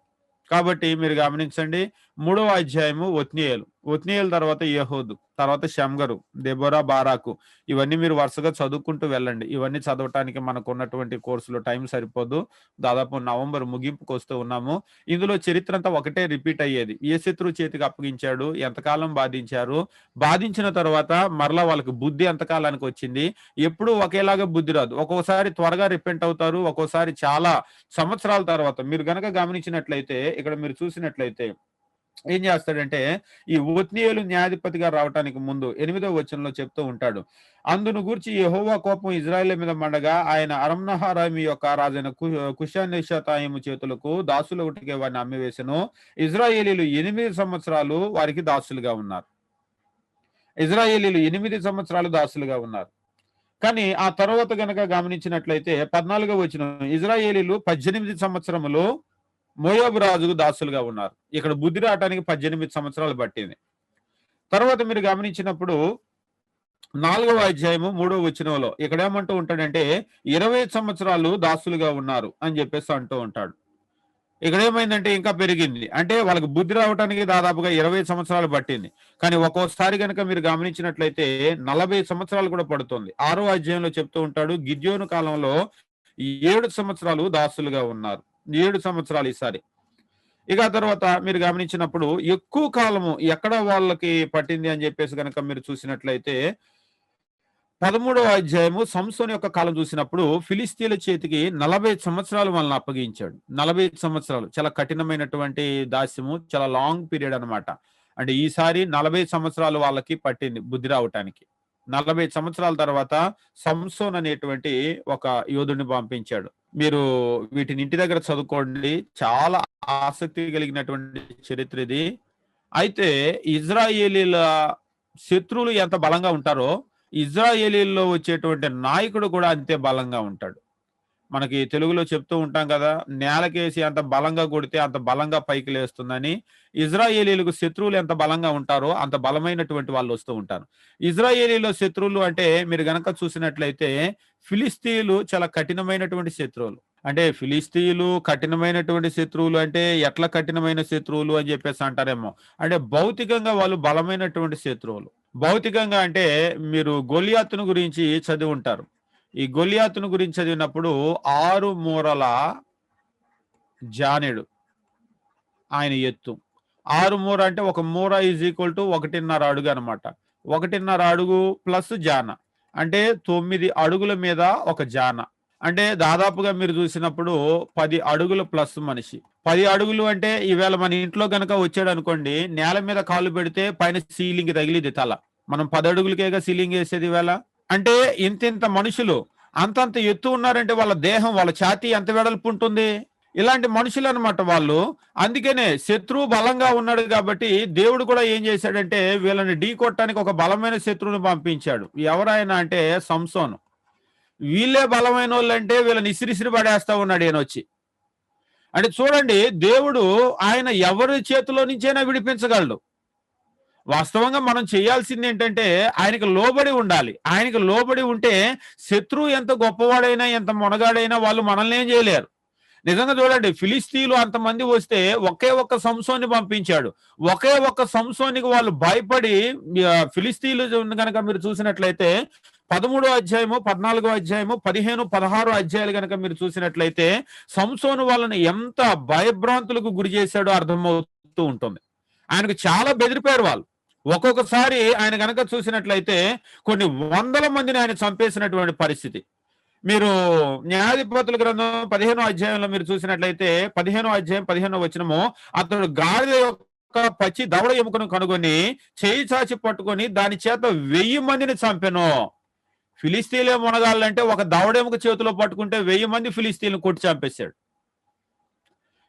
కాబట్టి మీరు గమనించండి 3వ అధ్యాయము ఒత్నీయేలు తర్వాత యెహూదు, తర్వాత షమ్గరు, దెబోరా, బారాకు. ఇవన్నీ మీరు వరుసగా చదువుకుంటూ వెళ్ళండి. ఇవన్నీ చదవటానికి మనకున్నటువంటి కోర్సులో టైం సరిపోదు. దాదాపు నవంబర్ ముగింపుకు వస్తూ ఉన్నాము. ఇందులో చరిత్ర అంతా ఒకటే రిపీట్ అయ్యేది. ఏ శత్రువు చేతికి అప్పగించాడు, ఎంతకాలం బాధించారు, బాధించిన తర్వాత మరలా వాళ్ళకి బుద్ధి ఎంతకాలానికి వచ్చింది, ఎప్పుడూ ఒకేలాగా బుద్ధి రాదు. ఒక్కోసారి త్వరగా రిపెంట్ అవుతారు, ఒక్కోసారి చాలా సంవత్సరాల తర్వాత. మీరు గనక గమనించినట్లయితే ఇక్కడ మీరు చూసినట్లయితే ఏం చేస్తాడంటే, ఈ ఒత్నీయేలు న్యాయాధిపతిగా రావటానికి ముందు 8వ వచనంలో చెప్తూ ఉంటాడు. అందును గూర్చి యెహోవా కోపం ఇజ్రాయేలు మీద మండగా ఆయన అరమ్నహారాయిము యొక్క రాజైన కుషానేషతాయిము చేతులకు దాసులు ఒకటికే వారిని అమ్మివేసెను. ఇజ్రాయేలీలు 8 సంవత్సరాలు వారికి దాసులుగా ఉన్నారు. ఇజ్రాయేలీలు 8 సంవత్సరాలు దాసులుగా ఉన్నారు. కానీ ఆ తర్వాత గనక గమనించినట్లయితే 14వ వచనం, ఇజ్రాయేలీలు 18 సంవత్సరములు మోయాబు రాజుకు దాసులుగా ఉన్నారు. ఇక్కడ బుద్ధి రావటానికి 18 సంవత్సరాలు పట్టింది. తర్వాత మీరు గమనించినప్పుడు 4వ అధ్యాయము 3వ వచనంలో ఇక్కడ ఏమంటూ ఉంటాడంటే 20 సంవత్సరాలు దాసులుగా ఉన్నారు అని చెప్పేసి అంటూ ఉంటాడు. ఇక్కడ ఏమైందంటే ఇంకా పెరిగింది. అంటే వాళ్ళకి బుద్ధి రావటానికి దాదాపుగా 20 సంవత్సరాలు పట్టింది. కానీ ఒక్కోసారి గనక మీరు గమనించినట్లయితే 40 సంవత్సరాలు కూడా పడుతుంది. 6వ అధ్యాయంలో చెప్తూ ఉంటాడు, గిద్యోను కాలంలో 7 సంవత్సరాలు దాసులుగా ఉన్నారు. 7 సంవత్సరాలు ఈసారి. ఇక తర్వాత మీరు గమనించినప్పుడు ఎక్కువ కాలము ఎక్కడ వాళ్ళకి పట్టింది అని చెప్పేసి కనుక మీరు చూసినట్లయితే 13వ అధ్యాయము సంసోను యొక్క కాలం చూసినప్పుడు ఫిలిస్తీన్ల చేతికి 40 సంవత్సరాలు వాళ్ళని అప్పగించాడు. 40 సంవత్సరాలు చాలా కఠినమైనటువంటి దాస్యము, చాలా లాంగ్ పీరియడ్ అన్నమాట. అంటే ఈసారి 40 సంవత్సరాలు వాళ్ళకి పట్టింది బుద్ధి రావటానికి. 40 సంవత్సరాల తర్వాత సంసోన్ అనేటువంటి ఒక యోధుడిని పంపించాడు. మీరు వీటిని ఇంటి దగ్గర చదువుకోండి. చాలా ఆసక్తి కలిగినటువంటి చరిత్ర ఇది. అయితే ఇజ్రాయేలీల శత్రువులు ఎంత బలంగా ఉంటారో ఇజ్రాయేలీల్లో వచ్చేటువంటి నాయకుడు కూడా అంతే బలంగా ఉంటాడు. మనకి తెలుగులో చెప్తూ ఉంటాం కదా, నేలకేసి అంత బలంగా కొడితే అంత బలంగా పైకి లేస్తుందని. ఇజ్రాయేలీలకు శత్రువులు ఎంత బలంగా ఉంటారో అంత బలమైనటువంటి వాళ్ళు వస్తూ ఉంటారు. ఇజ్రాయేలీలో శత్రువులు అంటే మీరు గనక చూసినట్లయితే ఫిలిస్తీన్లు చాలా కఠినమైనటువంటి శత్రువులు. అంటే ఫిలిస్తీన్లు కఠినమైనటువంటి శత్రువులు అంటే ఎట్లా కఠినమైన శత్రువులు అని చెప్పేసి అంటారేమో. అంటే భౌతికంగా వాళ్ళు బలమైనటువంటి శత్రువులు. భౌతికంగా అంటే మీరు గొలియాతును గురించి చదివి ఉంటారు. ఈ గొలియాతును గురించి చదివినప్పుడు 6 మూరల జానెడు ఆయన ఎత్తు. 6 మూర అంటే ఒక మూర ఈజ్ ఈక్వల్ టు 1.5 అడుగు అనమాట. 1.5 అడుగు ప్లస్ జాన అంటే 9 అడుగుల మీద ఒక జాన. అంటే దాదాపుగా మీరు చూసినప్పుడు 10 అడుగుల ప్లస్ మనిషి. 10 అడుగులు అంటే ఈవేళ మన ఇంట్లో గనక వచ్చాడు అనుకోండి, నేల మీద కాళ్ళు పెడితే పైన సీలింగ్ తగిలిది తల. మనం 10 అడుగులకేగా సీలింగ్ వేసేది ఈవేళ. అంటే ఇంత మనుషులు అంతంత ఎత్తు ఉన్నారంటే వాళ్ళ దేహం, వాళ్ళ ఛాతీ ఎంత వెడల్పు ఉంటుంది. ఇలాంటి మనుషులు అనమాట వాళ్ళు. అందుకనే శత్రువు బలంగా ఉన్నాడు కాబట్టి దేవుడు కూడా ఏం చేశాడంటే వీళ్ళని ఢీ కొట్టడానికి ఒక బలమైన శత్రువుని పంపించాడు. ఎవరైనా అంటే సంసోను. వీళ్ళే బలమైన వాళ్ళు అంటే వీళ్ళని ఇసిరిసిరి పడేస్తా ఉన్నాడు ఈయన వచ్చి. అంటే చూడండి, దేవుడు ఆయన ఎవరి చేతిలో నుంచైనా విడిపించగలడు. వాస్తవంగా మనం చేయాల్సింది ఏంటంటే ఆయనకు లోబడి ఉండాలి. ఆయనకు లోబడి ఉంటే శత్రువు ఎంత గొప్పవాడైనా ఎంత మొనగాడైనా వాళ్ళు మనల్ని ఏం చేయలేరు. నిజంగా చూడండి, ఫిలిస్తీన్లు అంతమంది వస్తే ఒకే ఒక్క సంసోన్ని పంపించాడు. ఒకే ఒక్క సంసోనికి వాళ్ళు భయపడి ఫిలిస్తీన్లు కనుక మీరు చూసినట్లయితే 13వ అధ్యాయము, 14వ అధ్యాయము, 15, 16 అధ్యాయాలు కనుక మీరు చూసినట్లయితే సంసోను వాళ్ళని ఎంత భయభ్రాంతులకు గురి చేశాడో అర్థమవుతూ ఉంటుంది. ఆయనకు చాలా బెదిరిపోయారు వాళ్ళు. ఒక్కొక్కసారి ఆయన కనుక చూసినట్లయితే కొన్ని 100 మందిని ఆయన చంపేసినటువంటి పరిస్థితి. మీరు న్యాయాధిపతుల గ్రంథం 15వ అధ్యాయంలో మీరు చూసినట్లయితే 15వ అధ్యాయం 15వ వచనము, అతడు గాడిద యొక్క పచ్చి దవడ ఎముకను కనుగొని చేయి చాచి పట్టుకొని దాని చేత 1000 మందిని చంపెను. ఫిలిస్తీన్లే మునగాలంటే ఒక దవడ ఎముక చేతిలో పట్టుకుంటే 1000 మంది ఫిలిస్తీన్లు కొట్టి చంపేశాడు.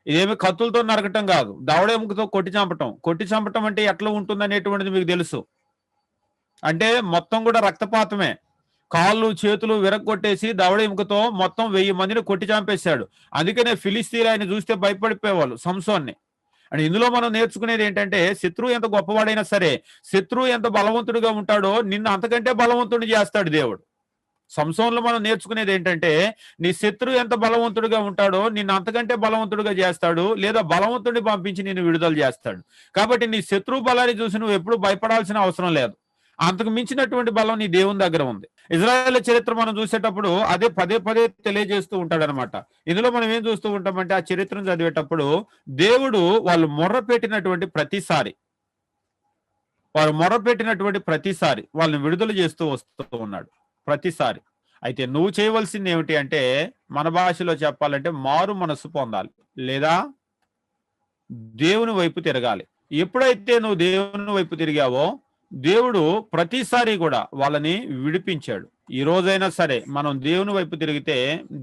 ఇదేమి కత్తులతో నరకటం కాదు, దవడ ఎముకతో కొట్టి చంపటం. కొట్టి చంపటం అంటే ఎట్లా ఉంటుంది అనేటువంటిది మీకు తెలుసు. అంటే మొత్తం కూడా రక్తపాతమే. కాళ్ళు చేతులు విరగొట్టేసి దవడ ఎముకతో మొత్తం 1000 మందిని కొట్టి చంపేశాడు. అందుకనే ఫిలిస్తీన్లు ఆయన చూస్తే భయపడిపోయేవాళ్ళు సంసోన్ని. అంటే ఇందులో మనం నేర్చుకునేది ఏంటంటే శత్రువు ఎంత గొప్పవాడైనా సరే, శత్రువు ఎంత బలవంతుడిగా ఉంటాడో నిన్ను అంతకంటే బలవంతుడిని చేస్తాడు దేవుడు. సంసోన్లో మనం నేర్చుకునేది ఏంటంటే, నీ శత్రువు ఎంత బలవంతుడిగా ఉంటాడో నిన్ను అంతకంటే బలవంతుడిగా చేస్తాడు, లేదా బలవంతుడిని పంపించి నిన్ను విడుదల చేస్తాడు. కాబట్టి నీ శత్రువు బలాన్ని చూసి నువ్వు ఎప్పుడు భయపడాల్సిన అవసరం లేదు. అంతకు మించినటువంటి బలం నీ దేవుని దగ్గర ఉంది. ఇజ్రాయేల్ చరిత్ర మనం చూసేటప్పుడు అదే పదే పదే తెలియజేస్తూ ఉంటాడనమాట. ఇందులో మనం ఏం చూస్తూ ఉంటామంటే, ఆ చరిత్రను చదివేటప్పుడు దేవుడు వాళ్ళు మొర్రపెట్టినటువంటి ప్రతిసారి వాళ్ళని విడుదల చేస్తూ వస్తూ ఉన్నాడు ప్రతిసారి. అయితే నువ్వు చేయవలసింది ఏమిటి అంటే, మన భాషలో చెప్పాలంటే మారు మనస్సు పొందాలి, లేదా దేవుని వైపు తిరగాలి. ఎప్పుడైతే నువ్వు దేవుని వైపు తిరిగావో దేవుడు ప్రతిసారి కూడా వాళ్ళని విడిపించాడు. ఈ రోజైనా సరే మనం దేవుని వైపు తిరిగితే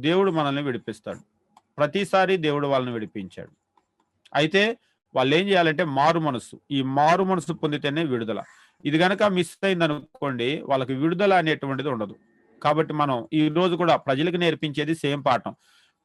దేవుడు మనల్ని విడిపిస్తాడు. ప్రతిసారి దేవుడు వాళ్ళని విడిపించాడు. అయితే వాళ్ళు ఏం చేయాలంటే మారు మనస్సు, ఈ మారు మనస్సు పొందితేనే విడుదల. ఇది గనక మిస్ అయింది అనుకోండి, వాళ్ళకి విడుదల అనేటువంటిది ఉండదు. కాబట్టి మనం ఈ రోజు కూడా ప్రజలకు నేర్పించేది సేమ్ పాఠం.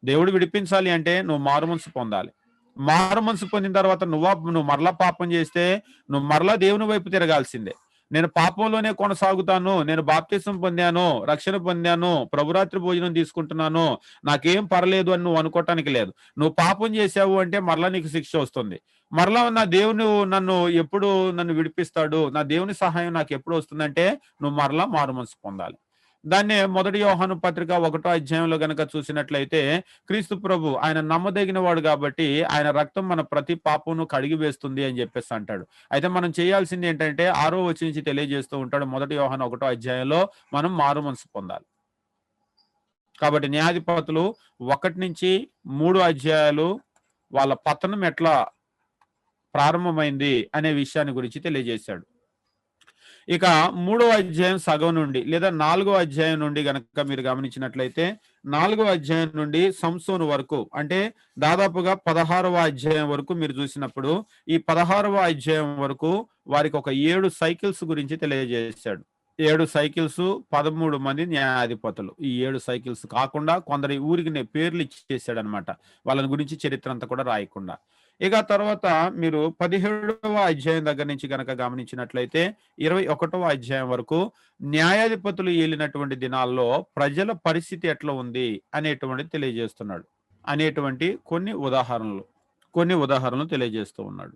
దేవుడు విడిపించాలి అంటే నువ్వు మారు మనసు పొందాలి. మారు మనసు పొందిన తర్వాత నువ్వు మరలా పాపం చేస్తే నువ్వు మరలా దేవుని వైపు తిరగాల్సిందే. నేను పాపంలోనే కొనసాగుతాను, నేను బాప్తిసం పొందాను, రక్షణ పొందాను, ప్రభురాత్రి భోజనం తీసుకుంటున్నాను, నాకేం పర్లేదు అని నువ్వు అనుకోవటానికి లేదు. నువ్వు పాపం చేసావు అంటే మరలా నీకు శిక్ష వస్తుంది. మరలా నా దేవుని నన్ను విడిపిస్తాడు, నా దేవుని సహాయం నాకు ఎప్పుడు వస్తుందంటే నువ్వు మరలా మారు మనసు పొందాలి. దాన్నే 1 యోహాను పత్రిక 1వ అధ్యాయంలో గనక చూసినట్లయితే, క్రీస్తు ప్రభు ఆయన నమ్మదగిన వాడు కాబట్టి ఆయన రక్తం మన ప్రతి పాపమును కడిగి వేస్తుంది అని చెప్పేసి అంటాడు. అయితే మనం చేయాల్సింది ఏంటంటే 6వ వచనం నుంచి తెలియజేస్తూ ఉంటాడు. 1 యోహాను 1వ అధ్యాయంలో మనం మారు మనసు పొందాలి. కాబట్టి న్యాయాధిపతులు 1 నుంచి 3 అధ్యాయాలు వాళ్ళ పతనం ఎట్లా ప్రారంభమైంది అనే విషయాన్ని గురించి తెలియజేశాడు. ఇక 3వ అధ్యాయం సగం నుండి లేదా 4వ అధ్యాయం నుండి గనక మీరు గమనించినట్లయితే, 4వ అధ్యాయం నుండి సంసోను వరకు, అంటే దాదాపుగా 16వ అధ్యాయం వరకు మీరు చూసినప్పుడు, ఈ 16వ అధ్యాయం వరకు వారికి ఒక 7 సైకిల్స్ గురించి తెలియజేశాడు. 7 సైకిల్స్, 13 మంది న్యాయాధిపతులు. ఈ 7 సైకిల్స్ కాకుండా కొందరి ఊరికి పేర్లు ఇచ్చేసాడు అనమాట, వాళ్ళని గురించి చరిత్ర అంతా కూడా రాయకుండా. ఇక తర్వాత మీరు 17వ అధ్యాయం దగ్గర నుంచి గనక గమనించినట్లయితే 21వ అధ్యాయం వరకు న్యాయాధిపతులు ఏలినటువంటి దినాల్లో ప్రజల పరిస్థితి ఎట్లా ఉంది అనేటువంటిది తెలియజేస్తున్నాడు. అనేటువంటి కొన్ని ఉదాహరణలు తెలియజేస్తూ ఉన్నాడు.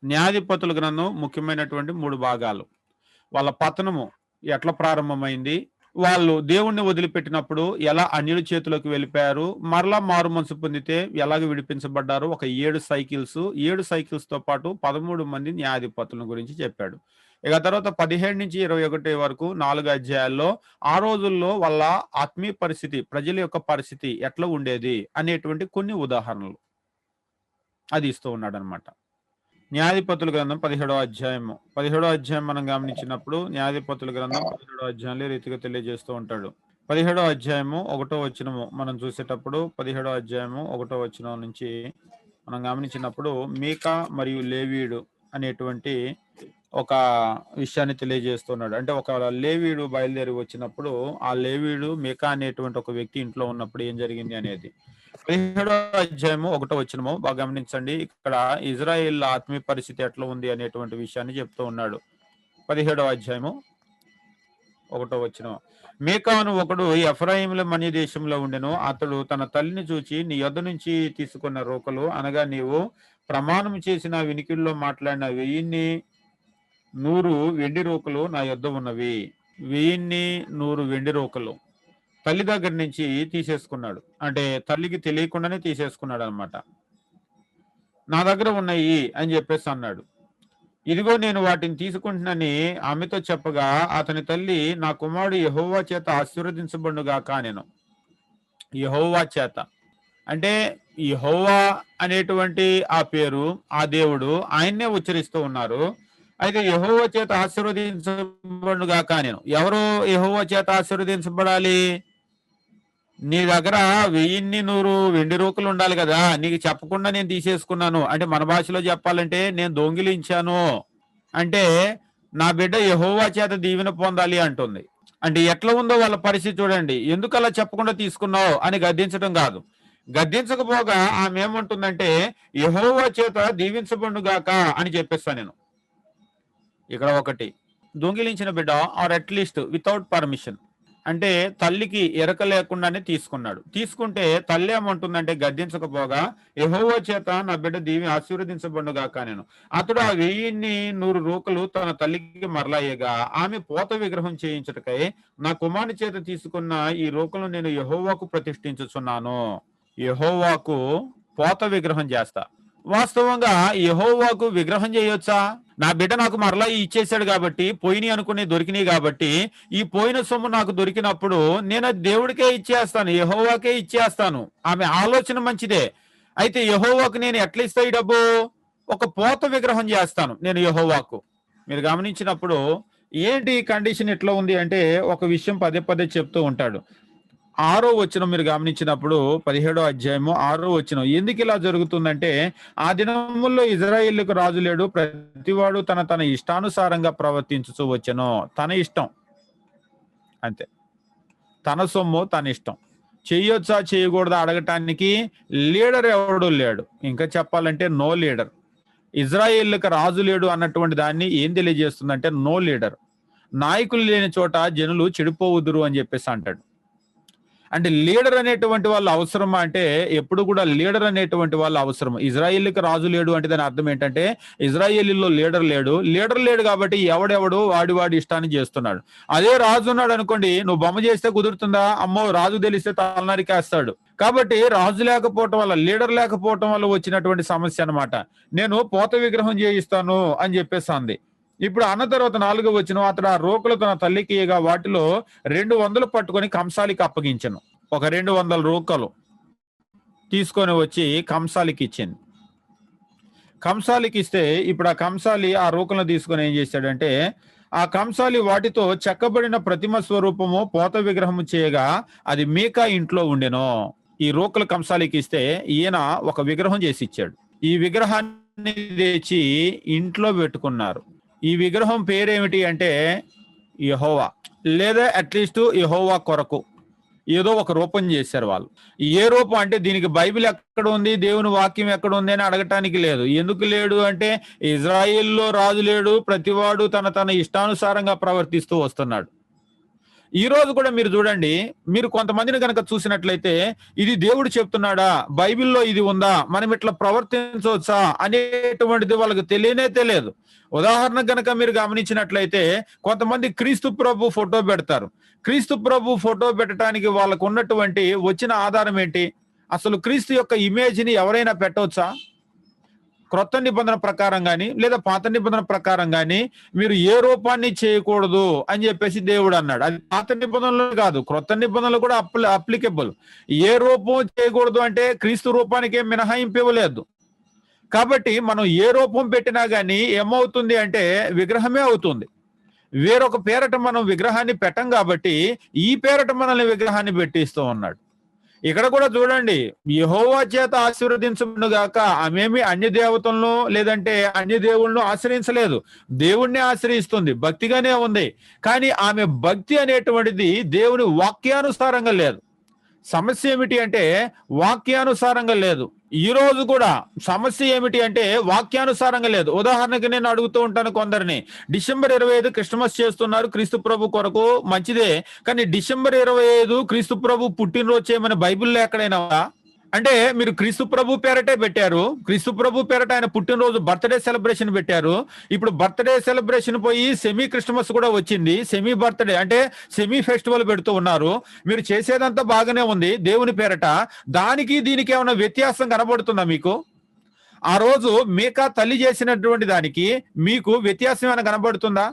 న్యాయాధిపతుల గ్రంథం ముఖ్యమైనటువంటి 3 భాగాలు. వాళ్ళ పతనము ఎట్లా ప్రారంభమైంది, వాళ్ళు దేవుణ్ణి వదిలిపెట్టినప్పుడు ఎలా అన్యుల చేతిలోకి వెళ్ళిపోయారు, మరలా మారు మనసు పొందితే ఎలాగ విడిపించబడ్డారు, ఒక 7 సైకిల్స్ తో పాటు 13 మంది న్యాయాధిపతుల గురించి చెప్పాడు. ఇక తర్వాత 17 నుంచి 21 వరకు 4 అధ్యాయాల్లో ఆ రోజుల్లో వాళ్ళ ఆత్మీయ పరిస్థితి, ప్రజల యొక్క పరిస్థితి ఎట్లా ఉండేది అనేటువంటి కొన్ని ఉదాహరణలు అది ఇస్తూ ఉన్నాడు అనమాట. న్యాయాధిపతుల గ్రంథం 17వ అధ్యాయం మనం గమనించినప్పుడు న్యాయాధిపతుల గ్రంథం 17వ అధ్యాయంలో రీతిగా తెలియజేస్తూ ఉంటాడు. 17వ అధ్యాయము 1వ వచనము మనం చూసేటప్పుడు 17వ అధ్యాయము 1వ వచనం నుంచి మనం గమనించినప్పుడు మీకా మరియు లేవీయుడు అనేటువంటి ఒక విషయాన్ని తెలియజేస్తున్నాడు. అంటే ఒక లేవీయుడు బయలుదేరి వచ్చినప్పుడు ఆ లేవీయుడు మీకా అనేటువంటి ఒక వ్యక్తి ఇంట్లో ఉన్నప్పుడు ఏం జరిగింది అనేది. 17వ అధ్యాయము 1వ వచనము బాగా గమనించండి. ఇక్కడ ఇజ్రాయేల్ ఆత్మీయ పరిస్థితి ఎట్లా ఉంది అనేటువంటి విషయాన్ని చెప్తూ ఉన్నాడు. 17వ అధ్యాయము 1వ వచనం. మీకాను ఒకడు ఎఫ్రాయిముల మన్య దేశంలో ఉండెను. అతడు తన తల్లిని చూచి, నీ యొద్ద నుంచి తీసుకున్న రోకలు అనగా నీవు ప్రమాణం చేసిన వినికిడిలో మాట్లాడిన 1100 వెండి రోకలు నా యొద్ద ఉన్నవి. 1100 వెండి రోకలు తల్లి దగ్గర నుంచి తీసేసుకున్నాడు. అంటే తల్లికి తెలియకుండానే తీసేసుకున్నాడు అనమాట. నా దగ్గర ఉన్నాయి అని చెప్పేసి అన్నాడు. ఇదిగో నేను వాటిని తీసుకుంటున్నానని ఆమెతో చెప్పగా అతని తల్లి, నా కుమారుడు యెహోవా చేత ఆశీర్వదించబడుగాక నేను. యెహోవా చేత అంటే యెహోవా అనేటువంటి ఆ పేరు, ఆ దేవుడు ఆయన్నే ఉచ్చరిస్తూ ఉన్నారు. అయితే యెహోవా చేత ఆశీర్వదించబడుగాక నేను. ఎవరు యెహోవా చేత ఆశీర్వదించబడాలి? నీ దగ్గర 1100 వెండి రోకలు ఉండాలి కదా, నీకు చెప్పకుండా నేను తీసేసుకున్నాను అంటే మన భాషలో చెప్పాలంటే నేను దొంగిలించాను అంటే నా బిడ్డ యెహోవా చేత దీవెన పొందాలి అంటుంది. అంటే ఎట్లా ఉందో వాళ్ళ పరిస్థితి చూడండి. ఎందుకు అలా చెప్పకుండా తీసుకున్నావు అని గద్దించడం కాదు. గద్దించకపోగా ఆమె ఏమంటుందంటే యెహోవా చేత దీవించబడుగాక అని చెప్పేస్తా నేను. ఇక్కడ ఒకటి, దొంగిలించిన బిడ్డ ఆర్ అట్లీస్ట్ వితౌట్ పర్మిషన్ అంటే తల్లికి ఎరక లేకుండానే తీసుకున్నాడు. తీసుకుంటే తల్లి ఏమంటుందంటే గద్దించకపోగా, యెహోవా చేత నా బిడ్డ దీవి ఆశీర్వదించబడునుగాక నేను. అతడు ఆ 1000 రూకలు తన తల్లికి మరలాయగా, ఆమె పోత విగ్రహం చేయించుటకై నా కుమారుని చేత తీసుకున్న ఈ రూకలు నేను యెహోవాకు ప్రతిష్ఠించుచున్నాను. యెహోవాకు పోత విగ్రహం చేస్తా. వాస్తవంగా యెహోవాకు విగ్రహం చేయొచ్చా? నా బిడ్డ నాకు మరలా ఇచ్చేసాడు కాబట్టి, పోయినాయి అనుకునే దొరికినాయి కాబట్టి, ఈ పోయిన సొమ్ము నాకు దొరికినప్పుడు నేను అది దేవుడికే ఇచ్చేస్తాను, యెహోవాకే ఇచ్చేస్తాను. ఆమె ఆలోచన మంచిదే. అయితే యెహోవాకు నేను ఎట్లా ఇస్తా ఈ డబ్బు? ఒక పోత విగ్రహం చేస్తాను నేను యెహోవాకు. మీరు గమనించినప్పుడు ఏంటి కండిషన్ ఎట్లా ఉంది అంటే, ఒక విషయం పదే పదే చెప్తూ ఉంటాడు. 6వ వచనం మీరు గమనించినప్పుడు 17వ అధ్యాయము 6వ వచనం ఎందుకు ఇలా జరుగుతుందంటే, ఆ దినముల్లో ఇజ్రాయేలుకు రాజు లేడు, ప్రతివాడు తన ఇష్టానుసారంగా ప్రవర్తించుచూ వచ్చెను. తన ఇష్టం అంతే, తన సొమ్ము తన ఇష్టం. చేయొచ్చా చేయకూడదా అడగటానికి లీడర్ ఎవడు లేడు. ఇంకా చెప్పాలంటే నో లీడర్. ఇజ్రాయేలుకు రాజు లేడు అన్నటువంటి దాన్ని ఏం తెలియజేస్తుందంటే నో లీడర్. నాయకులు లేని చోట జనులు చెడిపోవుదురు అని చెప్పేసి అంటాడు. అంటే లీడర్ అనేటువంటి వాళ్ళు అవసరమా అంటే, ఎప్పుడు కూడా లీడర్ అనేటువంటి వాళ్ళు అవసరం. ఇజ్రాయేలుకి రాజు లేడు అంటే దాని అర్థం ఏంటంటే, ఇజ్రాయేలీలో లీడర్ లేడు కాబట్టి ఎవడెవడు వాడి ఇష్టాన్ని చేస్తున్నాడు. అదే రాజు ఉన్నాడు అనుకోండి, నువ్వు బొమ్మ చేస్తే కుదురుతుందా? అమ్మో, రాజు తెలిస్తే తలనరికేస్తాడు. కాబట్టి రాజు లేకపోవటం వల్ల, లీడర్ లేకపోవటం వల్ల వచ్చినటువంటి సమస్య అన్నమాట. నేను పోత విగ్రహం చేయిస్తాను అని చెప్పేసి అంది. ఇప్పుడు అన్న తర్వాత 4వ వచనం, అతడు ఆ రోకలు తన తల్లికి ఇయ్యగా వాటిలో 200 పట్టుకొని కంసాలికి అప్పగించెను. ఒక 200 రోకలు తీసుకొని వచ్చి కంసాలికి ఇచ్చింది. కంసాలికి ఇస్తే ఇప్పుడు ఆ కంసాలి ఆ రోకలను తీసుకొని ఏం చేశాడంటే, ఆ కంసాలి వాటితో చెక్కబడిన ప్రతిమ స్వరూపము పోత విగ్రహము చేయగా అది మీకా ఇంట్లో ఉండెను. ఈ రోకలు కంసాలికి ఇస్తే ఈయన ఒక విగ్రహం చేసి ఇచ్చాడు. ఈ విగ్రహాన్ని తెచ్చి ఇంట్లో పెట్టుకున్నారు. ఈ విగ్రహం పేరేమిటి అంటే యెహోవా, లేదా అట్లీస్ట్ యెహోవా కొరకు ఏదో ఒక రూపం చేశారు వాళ్ళు. ఏ రూపం అంటే దీనికి బైబిల్ ఎక్కడ ఉంది, దేవుని వాక్యం ఎక్కడ ఉంది అని అడగటానికి లేదు. ఎందుకు లేడు అంటే, ఇజ్రాయిల్లో రాజు లేడు, ప్రతివాడు తన ఇష్టానుసారంగా ప్రవర్తిస్తూ వస్తున్నాడు. ఈ రోజు కూడా మీరు చూడండి, మీరు కొంతమందిని కనుక చూసినట్లయితే, ఇది దేవుడు చెప్తున్నాడా, బైబిల్లో ఇది ఉందా, మనం ఇట్లా ప్రవర్తించవచ్చా అనేటువంటిది వాళ్ళకి తెలియదు. ఉదాహరణ కనుక మీరు గమనించినట్లయితే, కొంతమంది క్రీస్తు ప్రభు ఫోటో పెడతారు. క్రీస్తు ప్రభు ఫోటో పెట్టడానికి వాళ్ళకు ఉన్నటువంటి వచ్చిన ఆధారం ఏంటి? అసలు క్రీస్తు యొక్క ఇమేజ్ ని ఎవరైనా పెట్టవచ్చా? క్రొత్త నిబంధన ప్రకారం కానీ లేదా పాత నిబంధన ప్రకారం కానీ మీరు ఏ రూపాన్ని చేయకూడదు అని చెప్పేసి దేవుడు అన్నాడు. అది పాత నిబంధనలు కాదు, క్రొత్త నిబంధనలు కూడా అప్లికేబుల్. ఏ రూపం చేయకూడదు అంటే క్రీస్తు రూపానికి మినహాయింపు ఇవ్వలేదు. కాబట్టి మనం ఏ రూపం పెట్టినా గానీ ఏమవుతుంది అంటే విగ్రహమే అవుతుంది. వేరొక పేరట మనం విగ్రహాన్ని పెట్టం కాబట్టి ఈ పేరట మనల్ని విగ్రహాన్ని పెట్టిస్తూ ఉన్నాడు. ఇక్కడ కూడా చూడండి, యెహోవా చేత ఆశీర్వదించుగాక. ఆమెమి అన్య దేవతలను లేదంటే అన్య దేవుళ్ళను ఆశ్రయించలేదు, దేవుణ్ణి ఆశ్రయిస్తుంది, భక్తిగానే ఉంది. కానీ ఆమె భక్తి అనేటువంటిది దేవుని వాక్యానుసారంగా లేదు. సమస్య ఏమిటి అంటే వాక్యానుసారంగా లేదు. ఈ రోజు కూడా సమస్య ఏమిటి అంటే వాక్యానుసారంగా లేదు. ఉదాహరణకి నేను అడుగుతూ ఉంటాను కొందరిని, డిసెంబర్ 25 క్రిస్మస్ చేస్తున్నారు క్రీస్తు ప్రభు కొరకు, మంచిదే. కానీ డిసెంబర్ 25 క్రీస్తు ప్రభు పుట్టినరోజు చేయమని బైబిల్లో ఎక్కడైనా అంటే మీరు క్రీస్తు ప్రభు పేరటే పెట్టారు. క్రీస్తు ప్రభు పేరట ఆయన పుట్టినరోజు బర్త్డే సెలబ్రేషన్ పెట్టారు. ఇప్పుడు బర్త్డే సెలబ్రేషన్ పోయి సెమీ క్రిస్మస్ కూడా వచ్చింది. సెమీ బర్త్డే అంటే సెమీ ఫెస్టివల్ పెడుతూ ఉన్నారు. మీరు చేసేదంతా బాగానే ఉంది దేవుని పేరట, దానికి దీనికి ఏమైనా వ్యత్యాసం కనబడుతుందా మీకు? ఆ రోజు మీకా తల్లి చేసినటువంటి దానికి మీకు వ్యత్యాసం ఏమైనా కనబడుతుందా?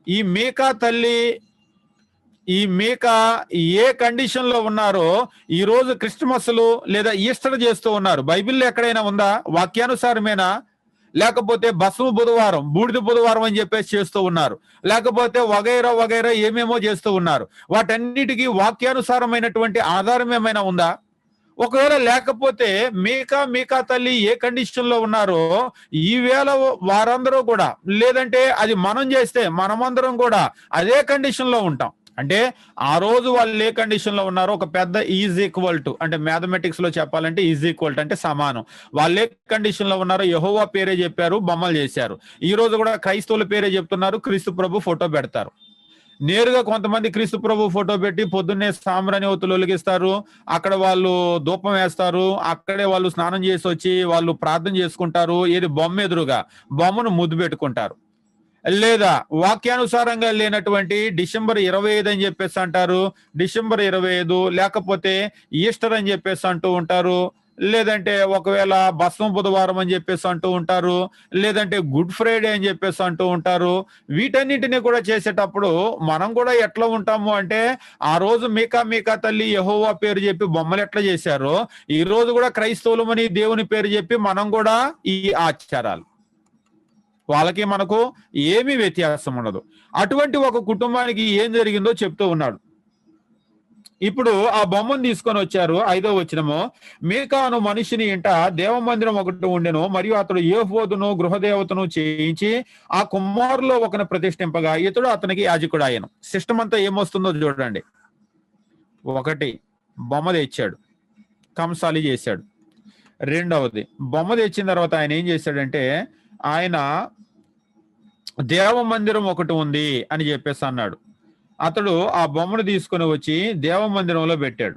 ఈ మీకా తల్లి, ఈ మీకా ఏ కండిషన్ లో ఉన్నారో ఈ రోజు క్రిస్మస్లు లేదా ఈస్టర్ చేస్తూ ఉన్నారు. బైబిల్లో ఎక్కడైనా ఉందా? వాక్యానుసారమేనా? లేకపోతే భస్మ బుధవారం, బూడిద బుధవారం అని చెప్పేసి చేస్తూ ఉన్నారు, లేకపోతే వగైరా ఏమేమో చేస్తూ ఉన్నారు. వాటన్నిటికీ వాక్యానుసారమైనటువంటి ఆధారం ఏమైనా ఉందా? ఒకవేళ లేకపోతే మీకా తల్లి ఏ కండిషన్ లో ఉన్నారో ఈవేళ వారందరూ కూడా, లేదంటే అది మనం చేస్తే మనమందరం కూడా అదే కండిషన్ లో ఉంటాం. అంటే ఆ రోజు వాళ్ళు ఏ కండిషన్ లో ఉన్నారో ఒక పెద్ద ఈజ్ ఈక్వల్ టు, అంటే మ్యాథమెటిక్స్ లో చెప్పాలంటే ఈజ్ ఈక్వల్ టు అంటే సమానం. వాళ్ళు ఏ కండిషన్ లో ఉన్నారో యెహోవా పేరే చెప్పారు, బొమ్మలు చేశారు. ఈ రోజు కూడా క్రైస్తవుల పేరే చెప్తున్నారు, క్రీస్తు ప్రభు ఫోటో పెడతారు. నేరుగా కొంతమంది క్రీస్తు ప్రభు ఫోటో పెట్టి పొద్దున్నే సాంబ్రాణి ఒత్తులు వెలిగిస్తారు. అక్కడ వాళ్ళు ధూపం వేస్తారు. అక్కడే వాళ్ళు స్నానం చేసి వచ్చి వాళ్ళు ప్రార్థన చేసుకుంటారు. ఏది బొమ్మ ఎదురుగా బొమ్మను ముద్దు పెట్టుకుంటారు. లేదా వాక్యానుసారంగా లేనటువంటి డిసెంబర్ 25 అని చెప్పేసి అంటారు. డిసెంబర్ 25 లేకపోతే ఈస్టర్ అని చెప్పేసి అంటూ ఉంటారు. లేదంటే ఒకవేళ బస్వం బుధవారం అని చెప్పేసి అంటూ ఉంటారు. లేదంటే గుడ్ ఫ్రైడే అని చెప్పేసి అంటూ ఉంటారు. వీటన్నిటిని కూడా చేసేటప్పుడు మనం కూడా ఎట్లా ఉంటాము అంటే, ఆ రోజు మీకా తల్లి యెహోవా పేరు చెప్పి బొమ్మలు ఎట్లా చేశారో, ఈ రోజు కూడా క్రైస్తవులమని దేవుని పేరు చెప్పి మనం కూడా ఈ ఆచారాలు, వాళ్ళకి మనకు ఏమీ వ్యత్యాసం ఉండదు. అటువంటి ఒక కుటుంబానికి ఏం జరిగిందో చెప్తూ ఉన్నాడు. ఇప్పుడు ఆ బొమ్మను తీసుకొని వచ్చారు. 5వ వచనము, మీకాను మనిషిని ఇంట దేవమందిరం ఒకటి ఉండెను, మరియు అతడు ఏఫోదును గృహదేవతను చేయించి ఆ కుమారులో ఒకని ప్రతిష్ఠింపగా ఇతడు అతనికి యాజకుడు ఆయను. సిస్టమ్ అంతా ఏమొస్తుందో చూడండి. 1 బొమ్మ తెచ్చాడు, కంసాలి చేశాడు. 2వది బొమ్మ తెచ్చిన తర్వాత ఆయన ఏం చేశాడంటే, ఆయన దేవ మందిరం ఒకటి ఉంది అని చెప్పేసి అన్నాడు. అతడు ఆ బొమ్మను తీసుకొని వచ్చి దేవ మందిరంలో పెట్టాడు.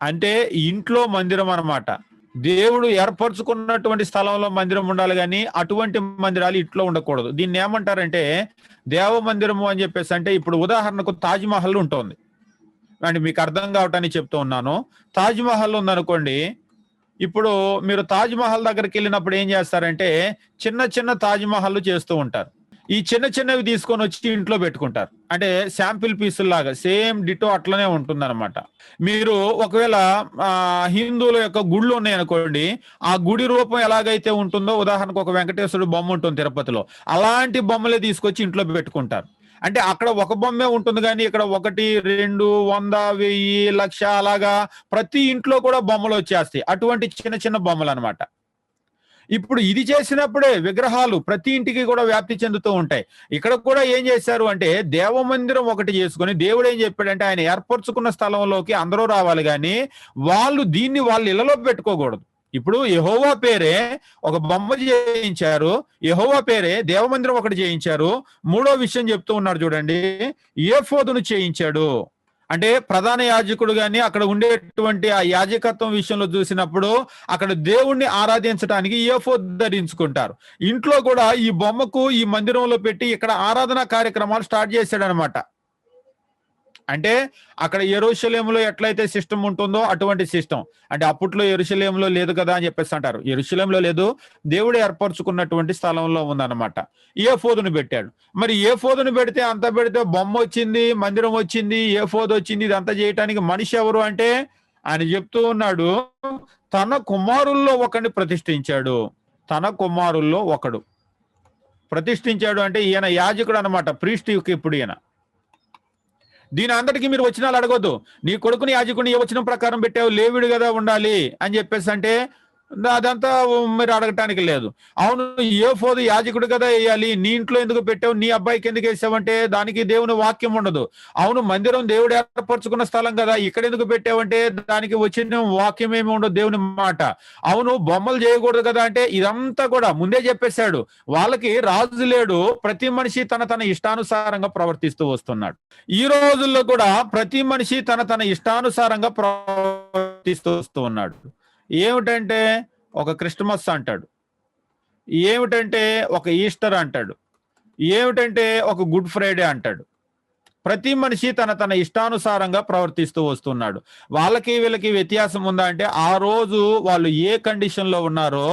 అంటే ఇంట్లో మందిరం అన్నమాట. దేవుడు ఏర్పరచుకున్నటువంటి స్థలంలో మందిరం ఉండాలి, కానీ అటువంటి మందిరాలు ఇంట్లో ఉండకూడదు. దీన్ని ఏమంటారంటే దేవ మందిరము అని చెప్పేసి. అంటే ఇప్పుడు ఉదాహరణకు తాజ్ మహల్ ఉంటుంది అండి, మీకు అర్థం కావటానికి చెప్తూ ఉన్నాను. తాజ్ మహల్ ఉందనుకోండి, ఇప్పుడు మీరు తాజ్ మహల్ దగ్గరికి వెళ్ళినప్పుడు ఏం చేస్తారంటే చిన్న చిన్న తాజ్ మహల్ చేస్తూ ఉంటారు. ఈ చిన్న చిన్నవి తీసుకొని వచ్చి ఇంట్లో పెట్టుకుంటారు. అంటే శాంపిల్ పీసులు లాగా సేమ్ డిటో అట్లనే ఉంటుంది అనమాట. మీరు ఒకవేళ హిందువుల యొక్క గుళ్ళు ఉన్నాయనుకోండి, ఆ గుడి రూపం ఎలాగైతే ఉంటుందో, ఉదాహరణకు ఒక వెంకటేశ్వరుడు బొమ్మ ఉంటుంది తిరుపతిలో, అలాంటి బొమ్మలే తీసుకొచ్చి ఇంట్లో పెట్టుకుంటారు. అంటే అక్కడ ఒక బొమ్మే ఉంటుంది, కానీ ఇక్కడ 1, 2, 100, 1000, 1,00,000 అలాగా ప్రతి ఇంట్లో కూడా బొమ్మలు వచ్చేస్తాయి. అటువంటి చిన్న చిన్న బొమ్మలు అనమాట. ఇప్పుడు ఇది చేసినప్పుడే విగ్రహాలు ప్రతి ఇంటికి కూడా వ్యాప్తి చెందుతూ ఉంటాయి. ఇక్కడ కూడా ఏం చేశారు అంటే దేవమందిరం ఒకటి చేసుకొని, దేవుడు ఏం చెప్పాడంటే ఆయన ఏర్పరచుకున్న స్థలంలోకి అందరూ రావాలి, కానీ వాళ్ళు దీన్ని వాళ్ళ ఇళ్లలో పెట్టుకోకూడదు. ఇప్పుడు యెహోవా పేరే ఒక బొమ్మ చేయించారు, యెహోవా పేరే దేవమందిరం ఒకటి చేయించారు. 3వ విషయం చెప్తూ ఉన్నాడు చూడండి, ఏఫోదును చేయించాడు. అంటే ప్రధాన యాజకుడు గాని అక్కడ ఉండేటువంటి ఆ యాజకత్వం విషయంలో చూసినప్పుడు అక్కడ దేవుణ్ణి ఆరాధించడానికి ఏఫోద్ ధరించుకుంటారు. ఇంట్లో కూడా ఈ బొమ్మకు ఈ మందిరంలో పెట్టి ఇక్కడ ఆరాధనా కార్యక్రమాలు స్టార్ట్ చేశాడు అనమాట. అంటే అక్కడ యెరూషలేములో ఎట్లయితే సిస్టమ్ ఉంటుందో అటువంటి సిస్టమ్. అంటే అప్పట్లో యెరూషలేములో లేదు కదా అని చెప్పేసి అంటారు. యెరూషలేములో లేదు, దేవుడు ఏర్పరచుకున్నటువంటి స్థలంలో ఉందన్నమాట. ఏఫోదును పెట్టాడు. మరి ఏఫోదును పెడితే అంత పెడితే బొమ్మ వచ్చింది, మందిరం వచ్చింది, ఏఫోదు వచ్చింది, ఇదంతా చేయటానికి మనిషి ఎవరు అంటే ఆయన చెప్తూ ఉన్నాడు, తన కుమారుల్లో ఒకడిని ప్రతిష్ఠించాడు. తన కుమారుల్లో ఒకడు ప్రతిష్ఠించాడు అంటే ఈయన యాజకుడు అనమాట, ప్రీస్ట్. ఇప్పుడు ఈయన దీని అందరికీ మీరు వచనాలు అడగొద్దు. నీ కొడుకుని యాజకుని ఏ వచనం ప్రకారం పెట్టావు, లేవీడు కదా ఉండాలి అని చెప్పేసి అంటే అదంతా మీరు అడగటానికి లేదు. అవును, ఏఫోదు యాజకుడు కదా వేయాలి, నీ ఇంట్లో ఎందుకు పెట్టావు, నీ అబ్బాయికి ఎందుకు వేసావంటే దానికి దేవుని వాక్యం ఉండదు. అవును, మందిరం దేవుడు ఏర్పరచుకున్న స్థలం కదా, ఇక్కడ ఎందుకు పెట్టావంటే దానికి వచ్చిన వాక్యం ఏమి ఉండదు, దేవుని మాట. అవును, బొమ్మలు చేయకూడదు కదా అంటే ఇదంతా కూడా ముందే చెప్పేశాడు. వాళ్ళకి రాజు లేడు, ప్రతి మనిషి తన ఇష్టానుసారంగా ప్రవర్తిస్తూ వస్తున్నాడు. ఈ రోజుల్లో కూడా ప్రతి మనిషి తన ఇష్టానుసారంగా ప్రవర్తిస్తూ వస్తూ ఉన్నాడు. ఏమిటంటే ఒక క్రిస్మస్ అంటాడు, ఏమిటంటే ఒక ఈస్టర్ అంటాడు, ఏమిటంటే ఒక గుడ్ ఫ్రైడే అంటాడు. ప్రతి మనిషి తన ఇష్టానుసారంగా ప్రవర్తిస్తూ వస్తున్నాడు. వాళ్ళకి వీళ్ళకి వ్యత్యాసం ఉందా అంటే ఆ రోజు వాళ్ళు ఏ కండిషన్ లో ఉన్నారో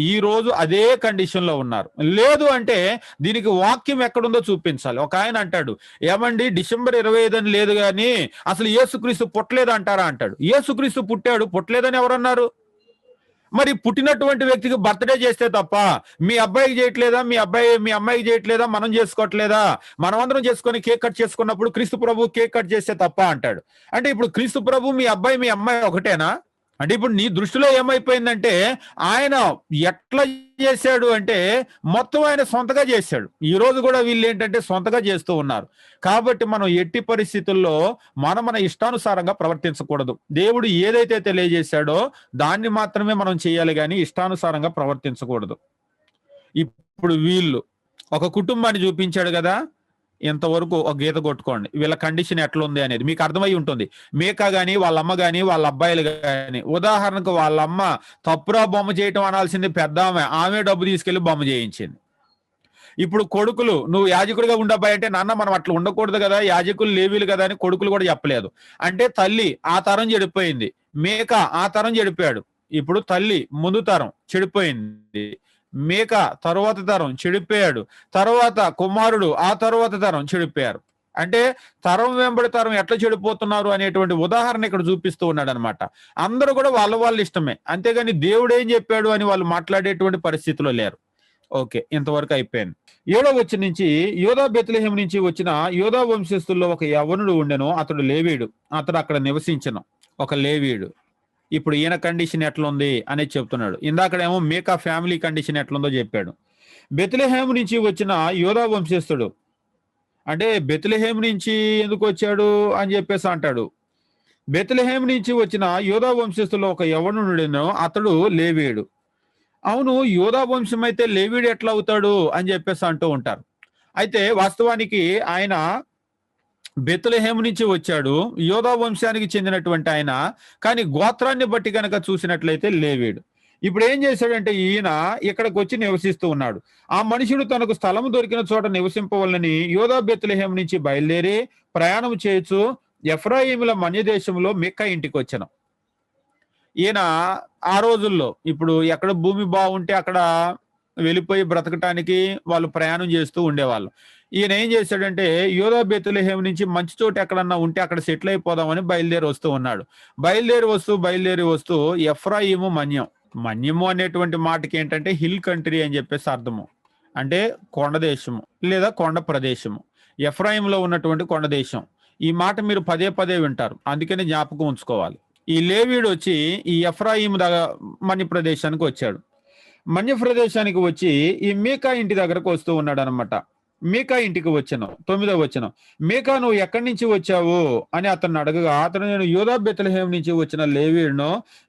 ఈ రోజు అదే కండిషన్ లో ఉన్నారు. లేదు అంటే దీనికి వాక్యం ఎక్కడుందో చూపించాలి. ఒక ఆయన అంటాడు, ఏమండి డిసెంబర్ 25 అని లేదు కానీ అసలు యేసుక్రీస్తు పుట్టలేదు అంటారా అంటాడు. యేసుక్రీస్తు పుట్టాడు, పుట్టలేదని ఎవరన్నారు? మరి పుట్టినటువంటి వ్యక్తికి బర్త్డే చేస్తే తప్ప మీ అబ్బాయికి చేయట్లేదా, మీ అమ్మాయికి చేయట్లేదా, మనం చేసుకోవట్లేదా? మనమందరం చేసుకొని కేక్ కట్ చేసుకున్నప్పుడు క్రీస్తు ప్రభు కేక్ కట్ చేస్తే తప్ప అంటాడు. అంటే ఇప్పుడు క్రీస్తు ప్రభు మీ అబ్బాయి మీ అమ్మాయి ఒకటేనా? అంటే ఇప్పుడు నీ దృష్టిలో ఏమైపోయిందంటే ఆయన ఎట్లా చేశాడు అంటే మొత్తం ఆయన సొంతగా చేశాడు. ఈ రోజు కూడా వీళ్ళు ఏంటంటే సొంతగా చేస్తూ ఉన్నారు. కాబట్టి మనం ఎట్టి పరిస్థితుల్లో మన ఇష్టానుసారంగా ప్రవర్తించకూడదు. దేవుడు ఏదైతే తెలియజేశాడో దాన్ని మాత్రమే మనం చేయాలి, కానీ ఇష్టానుసారంగా ప్రవర్తించకూడదు. ఇప్పుడు వీళ్ళు ఒక కుటుంబాన్ని చూపించాడు కదా, ఇంతవరకు ఒక గీత కొట్టుకోండి. వీళ్ళ కండిషన్ ఎట్లుంది అనేది మీకు అర్థమై ఉంటుంది. మీకా గాని, వాళ్ళ అమ్మ గాని, వాళ్ళ అబ్బాయిలు గాని, ఉదాహరణకు వాళ్ళ అమ్మ తప్పురా బొమ్మ చేయటం అనాల్సింది పెద్దామె. ఆమె డబ్బు తీసుకెళ్లి బొమ్మ చేయించింది. ఇప్పుడు కొడుకులు నువ్వు యాజకుడిగా ఉండబ్బాయి అంటే, నాన్న మనం అట్లా ఉండకూడదు కదా, యాజకులు లేవీలు కదా అని కొడుకులు కూడా చెప్పలేదు. అంటే తల్లి ఆ తరం చెడిపోయింది, మేక ఆ తరం చెడిపోయాడు. ఇప్పుడు తల్లి ముందు తరం చెడిపోయింది, మేక తరువాత తరం చెడిపోయాడు, తర్వాత కుమారుడు ఆ తరువాత తరం చెడిపోయారు. అంటే తరం వెంబడి తరం ఎట్లా చెడిపోతున్నారు అనేటువంటి ఉదాహరణ ఇక్కడ చూపిస్తూ ఉన్నాడు అనమాట. అందరూ కూడా వాళ్ళ ఇష్టమే, అంతేగాని దేవుడు ఏం చెప్పాడు అని వాళ్ళు మాట్లాడేటువంటి పరిస్థితిలో లేరు. ఓకే, ఇంతవరకు అయిపోయింది. 7వ వచనం నుంచి, యోధా బెత్లెహేం నుంచి వచ్చిన యోధా వంశస్థుల్లో ఒక యవ్వనుడు ఉండెను, అతడు లేవీయుడు, అతడు అక్కడ నివసించను, ఒక లేవీయుడు. ఇప్పుడు ఈయన కండిషన్ ఎట్లుంది అనేది చెప్తున్నాడు. ఇందాకడేమో మేకా ఫ్యామిలీ కండిషన్ ఎట్లుందో చెప్పాడు. బెత్లెహేం నుంచి వచ్చిన యోధా వంశస్థుడు అంటే బెత్లెహేం నుంచి ఎందుకు వచ్చాడు అని చెప్పేసి అంటాడు. బెత్లెహేం నుంచి వచ్చిన యోధా వంశస్థుల్లో ఒక యవ్వనుడెను, అతడు లేవీయుడు. అవును, యోధా వంశం అయితే లేవీయుడు ఎట్లా అవుతాడు అని చెప్పేసి అంటూ ఉంటారు. అయితే వాస్తవానికి ఆయన బెత్లెహేం నుంచి వచ్చాడు, యోధా వంశానికి చెందినటువంటి ఆయన, కానీ గోత్రాన్ని బట్టి కనుక చూసినట్లయితే లేవీయుడు. ఇప్పుడు ఏం చేశాడంటే ఈయన ఇక్కడికి వచ్చి నివసిస్తూ ఉన్నాడు. ఆ మనుషుడు తనకు స్థలం దొరికిన చోట నివసింపవలని యోధా బెత్లెహేం నుంచి బయలుదేరి ప్రయాణం చేయొచ్చు ఎఫ్రాయిముల మన్యదేశంలో మిక్కా ఇంటికి వచ్చాను. ఈయన ఆ రోజుల్లో ఇప్పుడు ఎక్కడ భూమి బాగుంటే అక్కడ వెళ్ళిపోయి బ్రతకటానికి వాళ్ళు ప్రయాణం చేస్తూ ఉండేవాళ్ళు. ఈయన ఏం చేశాడంటే యోధా బెత్లెహేం నుంచి మంచి చోటు ఎక్కడన్నా ఉంటే అక్కడ సెటిల్ అయిపోదామని బయలుదేరి వస్తూ ఉన్నాడు. బయలుదేరి వస్తూ ఎఫ్రాయిము మన్యము అనేటువంటి మాటకి ఏంటంటే హిల్ కంట్రీ అని చెప్పేసి అర్థము. అంటే కొండ దేశము లేదా కొండ ప్రదేశము. ఎఫ్రాయిములో ఉన్నటువంటి కొండ దేశం. ఈ మాట మీరు పదే వింటారు, అందుకని జ్ఞాపకం ఉంచుకోవాలి. ఈ లేవీయుడు వచ్చి ఈ ఎఫ్రాయిము మన్య ప్రదేశానికి వచ్చాడు. మన్య ప్రదేశానికి వచ్చి ఈ మీకా ఇంటి దగ్గరకు వస్తూ ఉన్నాడు అనమాట. మీకా ఇంటికి వచ్చాను. 9వ వచనం, మీకా నువ్వు ఎక్కడి నుంచి వచ్చావు అని అతన్ని అడగగా, అతను నేను యోధా బెత్లెహేం నుంచి వచ్చిన లేవీయుడును,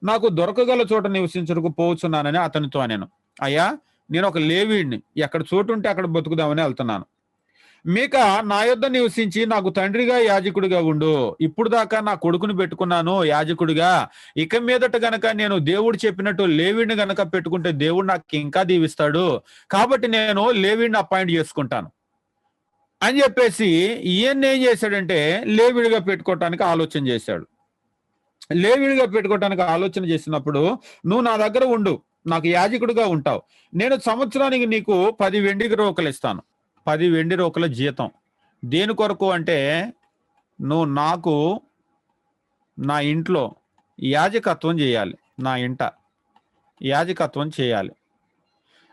నాకు దొరకగల చోట నివసించడానికి పోవచ్చున్నానని అతనితో నేను. అయ్యా, నేను ఒక లేవీయుడిని, ఎక్కడ చోటు ఉంటే అక్కడ బతుకుదామని వెళ్తున్నాను. మీకా నా యొద్ద నివసించి నాకు తండ్రిగా యాజకుడిగా ఉండు. ఇప్పుడు దాకా నా కొడుకుని పెట్టుకున్నాను యాజకుడిగా, ఇక మీదట గనక నేను దేవుడు చెప్పినట్టు లేవీడిని గనక పెట్టుకుంటే దేవుడు నాకు ఇంకా దీవిస్తాడు, కాబట్టి నేను లేవీడిని అపాయింట్ చేసుకుంటాను అని చెప్పేసి ఈయన ఏం చేశాడంటే లేవీడిగా పెట్టుకోవటానికి ఆలోచన చేశాడు. లేవీడిగా పెట్టుకోవటానికి ఆలోచన చేసినప్పుడు, నువ్వు నా దగ్గర ఉండు, నాకు యాజకుడిగా ఉంటావు, నేను సంవత్సరానికి నీకు 10 వెండి రోకలు ఇస్తాను. 10 వెండి రోకల జీతం. దేని కొరకు అంటే, నువ్వు నాకు నా ఇంట్లో యాజకత్వం చేయాలి, నా ఇంట యాజకత్వం చేయాలి.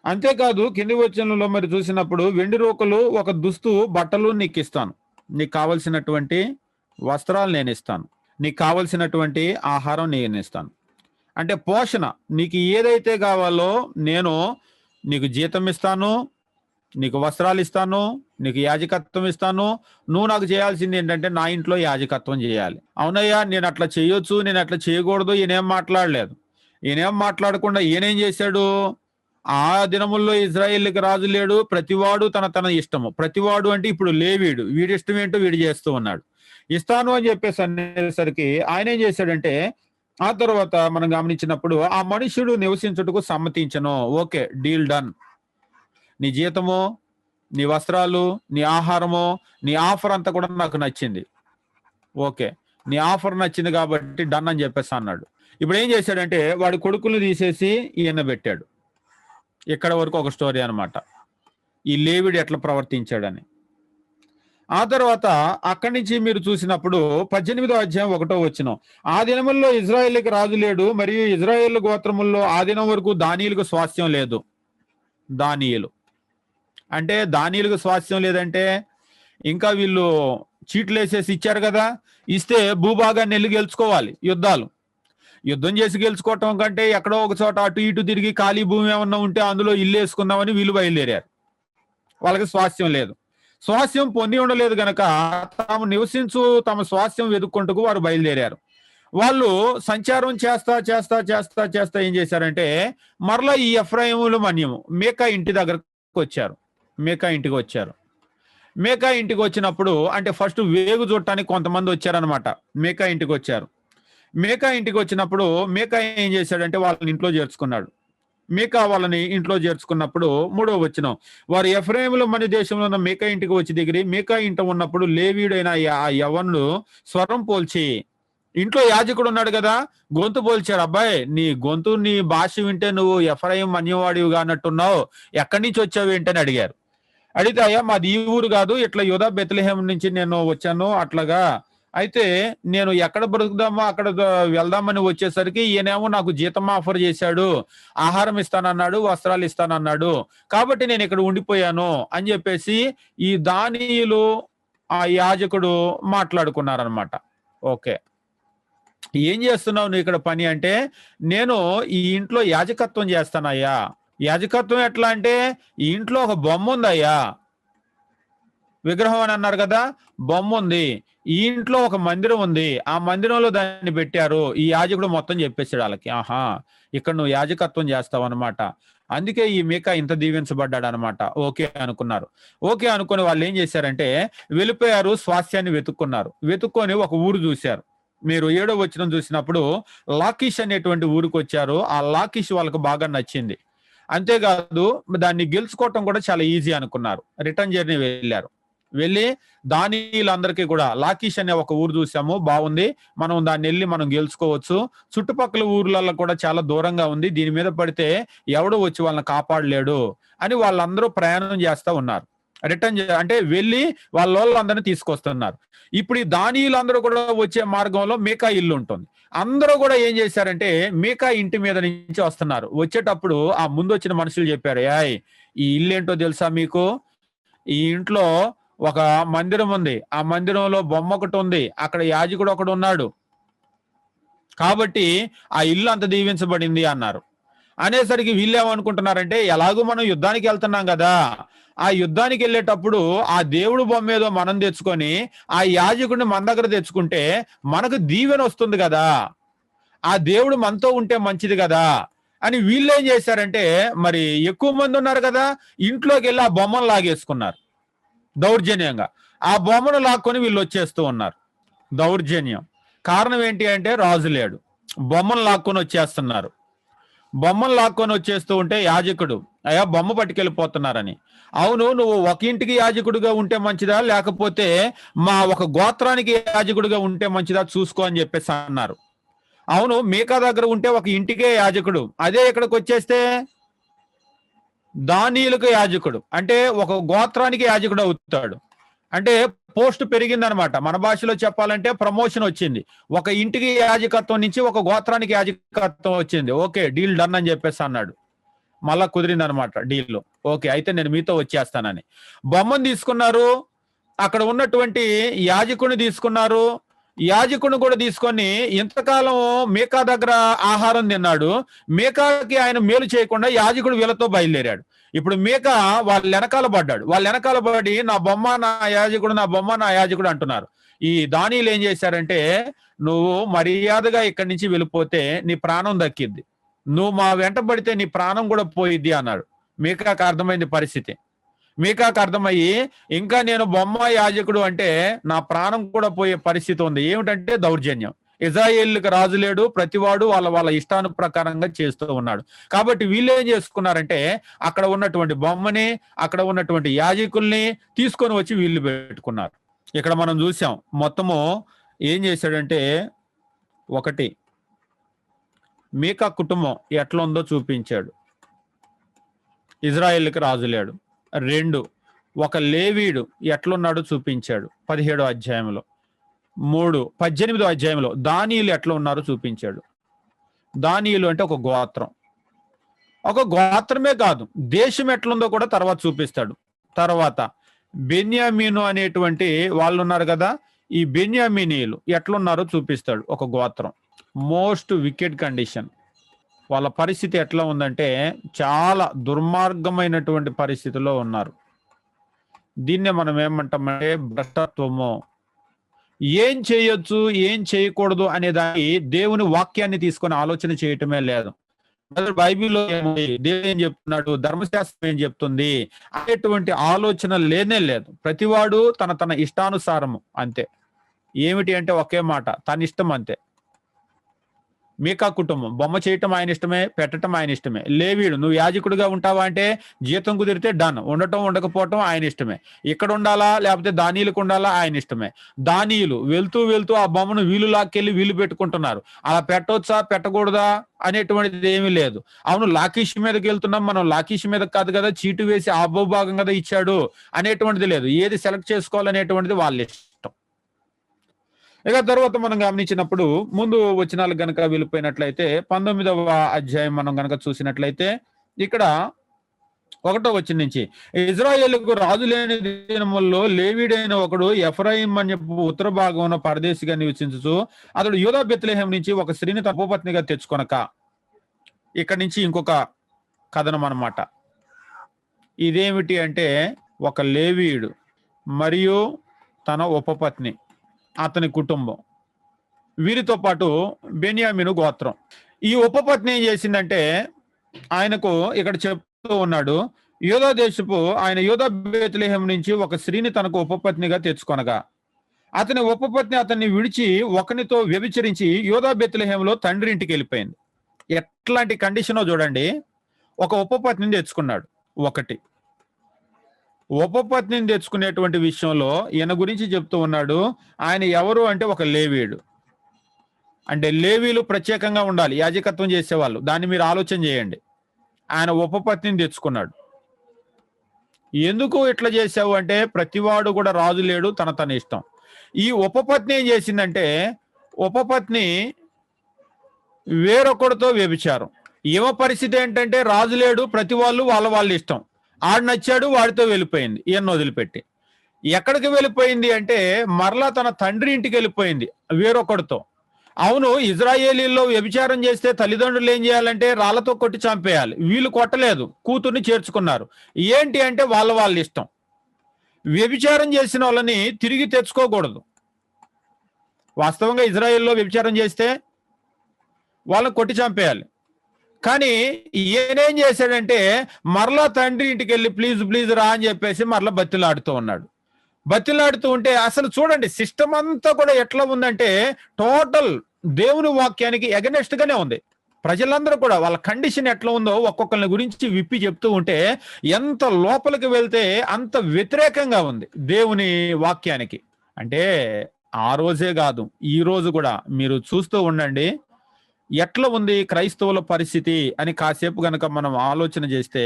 అంతేకాదు కింది వచనంలో మరి చూసినప్పుడు, వెండి రోకలు, ఒక దుస్తు, బట్టలు నీకు ఇస్తాను, నీకు కావలసినటువంటి వస్త్రాలు నేను ఇస్తాను, నీకు కావలసినటువంటి ఆహారం నేను ఇస్తాను. అంటే పోషణ, నీకు ఏదైతే కావాలో నేను నీకు జీతం ఇస్తాను, నీకు వస్త్రాలు ఇస్తాను, నీకు యాజకత్వం ఇస్తాను. నువ్వు నాకు చేయాల్సింది ఏంటంటే నా ఇంట్లో యాజకత్వం చేయాలి. అవునయ్యా, నేను అట్లా చేయొచ్చు, నేను అట్లా చేయకూడదు, ఈయనేం మాట్లాడలేదు. ఈయనేం మాట్లాడకుండా ఈయనేం చేశాడు, ఆ దినముల్లో ఇజ్రాయేల్కి రాజు లేడు, ప్రతివాడు తన ఇష్టము. ప్రతివాడు అంటే ఇప్పుడు లేవీడు, వీడి ఇష్టం ఏంటో వీడు చేస్తూ ఉన్నాడు. ఇస్తాను అని చెప్పేసి అనేసరికి ఆయన ఏం చేశాడంటే, ఆ తర్వాత మనం గమనించినప్పుడు ఆ మనుషుడు నివసించుటకు సమ్మతించను. Okay, deal done. నీ జీతము, నీ వస్త్రాలు, నీ ఆహారము, నీ ఆఫర్ అంతా కూడా నాకు నచ్చింది. ఓకే, నీ ఆఫర్ నచ్చింది కాబట్టి డన్ అని చెప్పేసి అన్నాడు. ఇప్పుడు ఏం చేశాడంటే వాడి కొడుకులు తీసేసి ఈయన పెట్టాడు. ఇక్కడ వరకు ఒక స్టోరీ అనమాట, ఈ లేవీడు ఎట్లా ప్రవర్తించాడని. ఆ తర్వాత అక్కడి నుంచి మీరు చూసినప్పుడు 18వ అధ్యాయం 1వ వచనం, ఆ దినముల్లో ఇజ్రాయేలుకి రాజు లేడు, మరియు ఇజ్రాయేల్ గోత్రముల్లో ఆ దినం వరకు దానియేలుకు స్వాస్థ్యం లేదు. దానియేలు అంటే దానియేలుకు స్వాస్థ్యం లేదంటే, ఇంకా వీళ్ళు చీట్లు వేసేసి ఇచ్చారు కదా, ఇస్తే భూభాగాన్ని వెళ్ళి గెలుచుకోవాలి. యుద్ధం చేసి గెలుచుకోవటం కంటే ఎక్కడో ఒక చోట అటు ఇటు తిరిగి ఖాళీ భూమి ఏమన్నా ఉంటే అందులో ఇల్లు వేసుకుందామని వీళ్ళు బయలుదేరారు. వాళ్ళకి స్వాస్థ్యం లేదు. స్వాస్థ్యం పొంది ఉండలేదు గనక తాము నివసించు తమ స్వాస్థ్యం వెతుక్కుంటూ వారు బయలుదేరారు. వాళ్ళు సంచారం చేస్తా ఏం చేశారంటే, మరలా ఈ ఎఫ్రాయిములు మన్యము మీకా ఇంటి దగ్గరకు వచ్చారు. మీకా ఇంటికి వచ్చారు. మేకా ఇంటికి వచ్చినప్పుడు అంటే ఫస్ట్ వేగు చూడటానికి కొంతమంది వచ్చారనమాట. మేకా ఇంటికి వచ్చారు. మేకా ఇంటికి వచ్చినప్పుడు మేకా ఏం చేశాడంటే వాళ్ళని ఇంట్లో చేర్చుకున్నాడు. మీకా వాళ్ళని ఇంట్లో చేర్చుకున్నప్పుడు 3వ వచనం, వారు ఎఫ్రాయిములో మన దేశంలో ఉన్న మీకా ఇంటికి వచ్చి దిగిరి మీకా ఇంట ఉన్నప్పుడు లేవీయుడైన ఆ యవ్వనుడు స్వరం పోల్చి, ఇంట్లో యాజకుడు ఉన్నాడు కదా, గొంతు పోల్చాడు. అబ్బాయి నీ గొంతు నీ భాష వింటే నువ్వు ఎఫ్రాయిం మన్యవాడివిగా అన్నట్టున్నావు, ఎక్కడి నుంచి వచ్చావు ఏంటని అడిగారు. అడిగితే అయ్యా మాది ఈ ఊరు కాదు, ఇట్లా యూదా బెత్లెహేం నుంచి నేను వచ్చాను అట్లాగా. అయితే నేను ఎక్కడ బ్రతుకుదామో అక్కడ వెళ్దామని వచ్చేసరికి ఈయనేమో నాకు జీతం ఆఫర్ చేశాడు, ఆహారం ఇస్తానన్నాడు, వస్త్రాలు ఇస్తానన్నాడు, కాబట్టి నేను ఇక్కడ ఉండిపోయాను అని చెప్పేసి ఈ దానియులు ఆ యాజకుడు మాట్లాడుకున్నారనమాట. ఓకే, ఏం చేస్తున్నావు నువ్వు ఇక్కడ పని అంటే, నేను ఈ ఇంట్లో యాజకత్వం చేస్తానయ్యా. యాజకత్వం ఎట్లా అంటే, ఈ ఇంట్లో ఒక బొమ్మ ఉందయ్యా, విగ్రహం అని అన్నారు కదా, బొమ్మ ఉంది. ఈ ఇంట్లో ఒక మందిరం ఉంది, ఆ మందిరంలో దాన్ని పెట్టారు. ఈ యాజకుడు మొత్తం చెప్పేసాడు వాళ్ళకి. ఆహా, ఇక్కడ నువ్వు యాజకత్వం చేస్తావు అనమాట. అందుకే ఈ మీకా ఇంత దీవించబడ్డాడు అనమాట. ఓకే అనుకున్నారు. ఓకే అనుకుని వాళ్ళు ఏం చేశారంటే వెళ్ళిపోయారు, స్వాస్థ్యాన్ని వెతుక్కున్నారు. వెతుక్కొని ఒక ఊరు చూశారు. మీరు 7వ వచనం చూసినప్పుడు లాకీష్ అనేటువంటి ఊరికి వచ్చారు. ఆ లాకీష్ వాళ్ళకు బాగా నచ్చింది. అంతేకాదు దాన్ని గెలుచుకోవటం కూడా చాలా ఈజీ అనుకున్నారు. రిటర్న్ జర్నీ వెళ్ళారు. వెళ్ళి దానిలందరికీ కూడా లాకీష్ అనే ఒక ఊరు చూసాము, బాగుంది, మనం దాన్ని వెళ్ళి మనం గెలుచుకోవచ్చు, చుట్టుపక్కల ఊర్లలో కూడా చాలా దూరంగా ఉంది, దీని మీద పడితే ఎవడు వచ్చి వాళ్ళని కాపాడలేడు అని వాళ్ళందరూ ప్రయాణం చేస్తా ఉన్నారు. రిటర్న్ అంటే వెళ్ళి వాళ్ళందరినీ తీసుకొస్తున్నారు. ఇప్పుడు ఈ దానిలందరూ కూడా వచ్చే మార్గంలో మీకా ఇల్లు ఉంటుంది. అందరూ కూడా ఏం చేశారంటే మీకా ఇంటి మీద నుంచి వస్తున్నారు. వచ్చేటప్పుడు ఆ ముందు వచ్చిన మనుషులు చెప్పారు, యాయ్ ఈ ఇల్లు ఏంటో తెలుసా మీకు, ఈ ఇంట్లో ఒక మందిరం ఉంది, ఆ మందిరంలో బొమ్మ ఒకటి ఉంది, అక్కడ యాజకుడు ఒకడు ఉన్నాడు, కాబట్టి ఆ ఇల్లు అంత దీవించబడింది అన్నారు. అనేసరికి వీళ్ళు ఏమనుకుంటున్నారంటే, ఎలాగూ మనం యుద్ధానికి వెళ్తున్నాం కదా, ఆ యుద్ధానికి వెళ్ళేటప్పుడు ఆ దేవుడు బొమ్మ ఏదో మనం తెచ్చుకొని ఆ యాజకుడిని మన దగ్గర తెచ్చుకుంటే మనకు దీవెన వస్తుంది కదా, ఆ దేవుడు మనతో ఉంటే మంచిది కదా అని వీళ్ళు ఏం చేశారంటే, మరి ఎక్కువ మంది ఉన్నారు కదా, ఇంట్లోకి వెళ్ళి ఆ బొమ్మను లాగేసుకున్నారు దౌర్జన్యంగా. ఆ బొమ్మను లాక్కొని వీళ్ళు వచ్చేస్తూ ఉన్నారు. దౌర్జన్యం కారణం ఏంటి అంటే, రాజు లేడు, బొమ్మను లాక్కొని వచ్చేస్తున్నారు. బొమ్మను లాక్కొని వచ్చేస్తూ ఉంటే యాజకుడు, అయ్యా బొమ్మ పట్టుకెళ్ళిపోతున్నారని. అవును, నువ్వు ఒక ఇంటికి యాజకుడిగా ఉంటే మంచిదా, లేకపోతే మా ఒక గోత్రానికి యాజకుడిగా ఉంటే మంచిదా చూసుకో అని చెప్పేసి అన్నారు. అవును, మీకా దగ్గర ఉంటే ఒక ఇంటికే యాజకుడు, అదే ఇక్కడికి వచ్చేస్తే దానియులకు యాజకుడు, అంటే ఒక గోత్రానికి యాజకుడు అవుతాడు. అంటే పోస్ట్ పెరిగిందనమాట. మన భాషలో చెప్పాలంటే ప్రమోషన్ వచ్చింది. ఒక ఇంటికి యాజకత్వం నుంచి ఒక గోత్రానికి యాజకత్వం వచ్చింది. ఓకే, డీల్ డన్ అని చెప్పేసి అన్నాడు. మళ్ళా కుదిరింది అనమాట డీల్. ఓకే, అయితే నేను మీతో వచ్చేస్తానని బొమ్మను తీసుకున్నారు. అక్కడ ఉన్నటువంటి యాజకుడిని తీసుకున్నారు. యాజకుడిని కూడా తీసుకొని ఇంతకాలం మీకా దగ్గర ఆహారం తిన్నాడు. మీకాకి ఆయన మేలు చేయకుండా యాజకుడు వీళ్ళతో బయలుదేరాడు. ఇప్పుడు మీకా వాళ్ళ వెనకాల పడ్డాడు. వాళ్ళ వెనకాల పడి నా బొమ్మ నా యాజకుడు, నా బొమ్మ నా యాజకుడు అంటున్నారు. ఈ దానియులు ఏం చేశారంటే, నువ్వు మర్యాదగా ఇక్కడి నుంచి వెళ్ళిపోతే నీ ప్రాణం దక్కిద్ది, నువ్వు మా వెంట పడితే నీ ప్రాణం కూడా పోయిద్ది అన్నాడు. మీకాకు అర్థమైంది పరిస్థితి. మీకాకు అర్థమయ్యి, ఇంకా నేను బొమ్మ యాజకుడు అంటే నా ప్రాణం కూడా పోయే పరిస్థితి ఉంది. ఏమిటంటే దౌర్జన్యం. ఇజ్రాయేలుకి రాజు లేడు, ప్రతివాడు వాళ్ళ ఇష్టాను ప్రకారంగా చేస్తూ ఉన్నాడు. కాబట్టి వీళ్ళు ఏం చేసుకున్నారంటే, అక్కడ ఉన్నటువంటి బొమ్మని, అక్కడ ఉన్నటువంటి యాజకుల్ని తీసుకొని వచ్చి వీళ్ళు పెట్టుకున్నారు. ఇక్కడ మనం చూసాం మొత్తము ఏం చేశాడంటే, ఒకటి మీకా కుటుంబం ఎట్లా ఉందో చూపించాడు, ఇజ్రాయేలుకి రాజు లేడు. 2, ఒక లేవీయుడు ఎట్లున్నాడో చూపించాడు 17వ అధ్యాయంలో. 3, 18వ అధ్యాయంలో దానియులు ఎట్లా ఉన్నారో చూపించాడు. దానియులు అంటే ఒక గోత్రం, ఒక గోత్రమే కాదు దేశం ఎట్లుందో కూడా తర్వాత చూపిస్తాడు. తర్వాత బెన్యామీను అనేటువంటి వాళ్ళు ఉన్నారు కదా, ఈ బెన్యామీనీయులు ఎట్లున్నారో చూపిస్తాడు. ఒక గోత్రం, మోస్ట్ వికెట్ కండిషన్, వాళ్ళ పరిస్థితి ఎట్లా ఉందంటే చాలా దుర్మార్గమైనటువంటి పరిస్థితిలో ఉన్నారు. దీన్నే మనం ఏమంటామంటే భ్రష్టత్వము. ఏం చేయొచ్చు ఏం చేయకూడదు అనే దాన్ని దేవుని వాక్యాన్ని తీసుకొని ఆలోచన చేయటమే లేదు. బైబిల్లో ఏముంది, దేవుడు ఏం చెప్తున్నాడు, ధర్మశాస్త్రం ఏం చెప్తుంది అనేటువంటి ఆలోచన లేనే లేదు. ప్రతివాడు తన తన ఇష్టానుసారము అంతే. ఏమిటి అంటే ఒకే మాట, తన ఇష్టం అంతే. మీకా కుటుంబం బొమ్మ చేయటం ఆయన ఇష్టమే, పెట్టడం ఆయన ఇష్టమే. లేవీడు నువ్వు యాజకుడిగా ఉంటావా అంటే జీతం కుదిరితే డన్, ఉండటం ఉండకపోవటం ఆయన ఇష్టమే. ఇక్కడ ఉండాలా లేకపోతే దానియులకు ఉండాలా ఆయన ఇష్టమే. దానియులు వెళ్తూ వెళ్తూ ఆ బొమ్మను వీలు లాక్కెళ్ళి వీలు పెట్టుకుంటున్నారు. అలా పెట్టవచ్చా పెట్టకూడదా అనేటువంటిది ఏమీ లేదు. అవును లాకీష్ మీదకి వెళ్తున్నాం, మనం లాకీష్ మీద కాదు కదా, చీటు వేసి ఆ భాగం కదా ఇచ్చాడు అనేటువంటిది లేదు. ఏది సెలెక్ట్ చేసుకోవాలనేటువంటిది వాళ్ళ ఇష్టం. ఇక తర్వాత మనం గమనించినప్పుడు ముందు వచనాలు గనక వెళ్ళిపోయినట్లయితే 19వ అధ్యాయం మనం గనక చూసినట్లయితే ఇక్కడ 1వ వచనం నుంచి, ఇజ్రాయేలుకు రాజు లేని దినముల్లో లేవీడైన ఒకడు ఎఫ్రాయిం అని ఉత్తర భాగంలో పరదేశిగా నివసించు, అతడు యూదా బెత్లెహేం నుంచి ఒక స్త్రీని తన ఉపపత్నిగా తెచ్చుకొనక. ఇక్కడ నుంచి ఇంకొక కథనం అన్నమాట. ఇదేమిటి అంటే ఒక లేవీయుడు మరియు తన ఉపపత్ని, అతని కుటుంబం, వీరితో పాటు బెన్యామీను గోత్రం. ఈ ఉపపత్ని ఏం చేసిందంటే ఆయనకు ఇక్కడ చెప్తూ ఉన్నాడు, యూదా దేశపు ఆయన యూదా బెత్లెహేం నుంచి ఒక స్త్రీని తనకు ఉపపత్నిగా తెచ్చుకొనగా అతని ఉపపత్ని అతన్ని విడిచి ఒకనితో వ్యభిచరించి యూదా బెత్లెహేంలో తండ్రి ఇంటికి వెళ్ళిపోయింది. ఎట్లాంటి కండిషనో చూడండి. ఒక ఉపపత్నిని తెచ్చుకున్నాడు. ఒకటి ఉపపత్నిని తెచ్చుకునేటువంటి విషయంలో ఈయన గురించి చెప్తూ ఉన్నాడు. ఆయన ఎవరు అంటే ఒక లేవీయుడు. అంటే లేవీలు ప్రత్యేకంగా ఉండాలి, యాజకత్వం చేసేవాళ్ళు. దాన్ని మీరు ఆలోచన చేయండి. ఆయన ఉపపత్నిని తెచ్చుకున్నాడు. ఎందుకు ఇట్లా చేసావు అంటే ప్రతివాడు కూడా రాజు లేడు, తన తన ఇష్టం. ఈ ఉపపత్ని ఏం చేసిందంటే ఉపపత్ని వేరొకడితో వ్యభిచారం. ఏమో పరిస్థితి ఏంటంటే రాజు లేడు, ప్రతి వాళ్ళు వాళ్ళ ఇష్టం. ఆడు నచ్చాడు, వాడితో వెళ్ళిపోయింది. ఈయన వదిలిపెట్టి ఎక్కడికి వెళ్ళిపోయింది అంటే మరలా తన తండ్రి ఇంటికి వెళ్ళిపోయింది వేరొకడితో. అవును, ఇజ్రాయేలీల్లో వ్యభిచారం చేస్తే తల్లిదండ్రులు ఏం చేయాలంటే రాళ్లతో కొట్టి చంపేయాలి. వీళ్ళు కొట్టలేదు, కూతుర్ని చేర్చుకున్నారు. ఏంటి అంటే వాళ్ళ ఇష్టం. వ్యభిచారం చేసిన వాళ్ళని తిరిగి తెచ్చుకోకూడదు. వాస్తవంగా ఇజ్రాయేల్లో వ్యభిచారం చేస్తే వాళ్ళని కొట్టి చంపేయాలి. కానీ ఈయనేం చేశాడంటే మరలా తండ్రి ఇంటికి వెళ్ళి ప్లీజ్ రా అని చెప్పేసి మరలా బతిలాడుతూ ఉన్నాడు. బతిలాడుతూ ఉంటే అసలు చూడండి సిస్టమ్ అంతా కూడా ఎట్లా ఉందంటే టోటల్ దేవుని వాక్యానికి ఎగనెస్ట్ గానే ఉంది. ప్రజలందరూ కూడా వాళ్ళ కండిషన్ ఎట్లా ఉందో ఒక్కొక్కరిని గురించి విప్పి చెప్తూ ఉంటే ఎంత లోపలికి వెళ్తే అంత వ్యతిరేకంగా ఉంది దేవుని వాక్యానికి. అంటే ఆ రోజే కాదు, ఈ రోజు కూడా మీరు చూస్తూ ఉండండి ఎట్లా ఉంది క్రైస్తవుల పరిస్థితి అని. కాసేపు గనక మనం ఆలోచన చేస్తే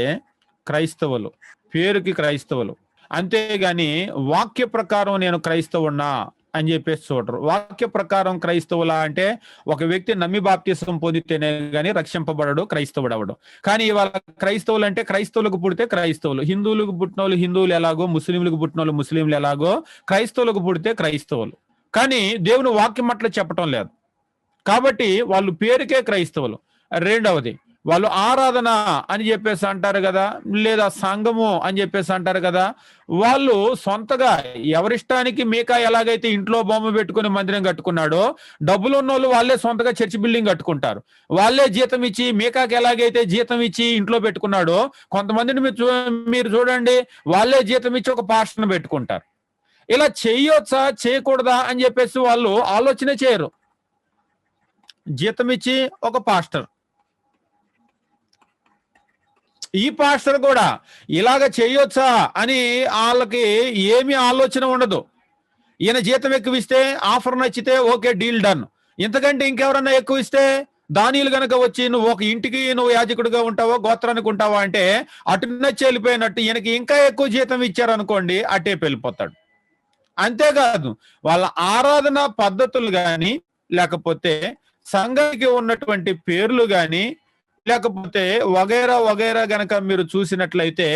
క్రైస్తవులు పేరుకి క్రైస్తవులు, అంతేగాని వాక్య ప్రకారం నేను క్రైస్తవున్నా అని చెప్పేసి చూడరు. వాక్య ప్రకారం క్రైస్తవులా అంటే ఒక వ్యక్తి నమ్మి బాప్తిసం పొందితేనే గానీ రక్షింపబడడు, క్రైస్తవుడు అవడు. కానీ ఇవాళ క్రైస్తవులు అంటే క్రైస్తవులకు పుడితే క్రైస్తవులు, హిందువులకు పుట్టిన వాళ్ళు హిందువులు ఎలాగో, ముస్లింలకు పుట్టిన వాళ్ళు ముస్లింలు ఎలాగో, క్రైస్తవులకు పుడితే క్రైస్తవులు. కానీ దేవుని వాక్యం అట్లా చెప్పటం లేదు. కాబట్టి వాళ్ళు పేరుకే క్రైస్తవులు. రెండవది వాళ్ళు ఆరాధన అని చెప్పేసి అంటారు కదా, లేదా సంఘము అని చెప్పేసి అంటారు కదా. వాళ్ళు సొంతగా ఎవరిష్టానికి మీకా ఎలాగైతే ఇంట్లో బొమ్మ పెట్టుకుని మందిరం కట్టుకున్నాడో, డబ్బులు ఉన్న వాళ్ళు వాళ్ళే సొంతగా చర్చి బిల్డింగ్ కట్టుకుంటారు. వాళ్ళే జీతం ఇచ్చి మీకాకి ఎలాగైతే జీతం ఇచ్చి ఇంట్లో పెట్టుకున్నాడో, కొంతమందిని మీరు చూడండి వాళ్ళే జీతం ఇచ్చి ఒక పాస్టర్ని పెట్టుకుంటారు. ఇలా చేయొచ్చా చేయకూడదా అని చెప్పేసి వాళ్ళు ఆలోచన చేయరు. జీతం ఇచ్చి ఒక పాస్టర్, ఈ పాస్టర్ కూడా ఇలాగ చేయొచ్చా అని వాళ్ళకి ఏమీ ఆలోచన ఉండదు. ఈయన జీతం ఎక్కువ ఇస్తే, ఆఫర్ నచ్చితే ఓకే డీల్ డన్. ఇంతకంటే ఇంకెవరన్నా ఎక్కువ ఇస్తే, దానియులు గనక వచ్చి నువ్వు ఒక ఇంటికి నువ్వు యాజకుడిగా ఉంటావో గోత్రానికి ఉంటావా అంటే అటు నచ్చి వెళ్ళిపోయినట్టు ఈయనకి ఇంకా ఎక్కువ జీతం ఇచ్చారనుకోండి అటే వెళ్ళిపోతాడు. అంతేకాదు వాళ్ళ ఆరాధన పద్ధతులు కానీ, లేకపోతే సంఘానికి ఉన్నటువంటి పేర్లు కానీ, లేకపోతే వగైరా గనక మీరు చూసినట్లయితే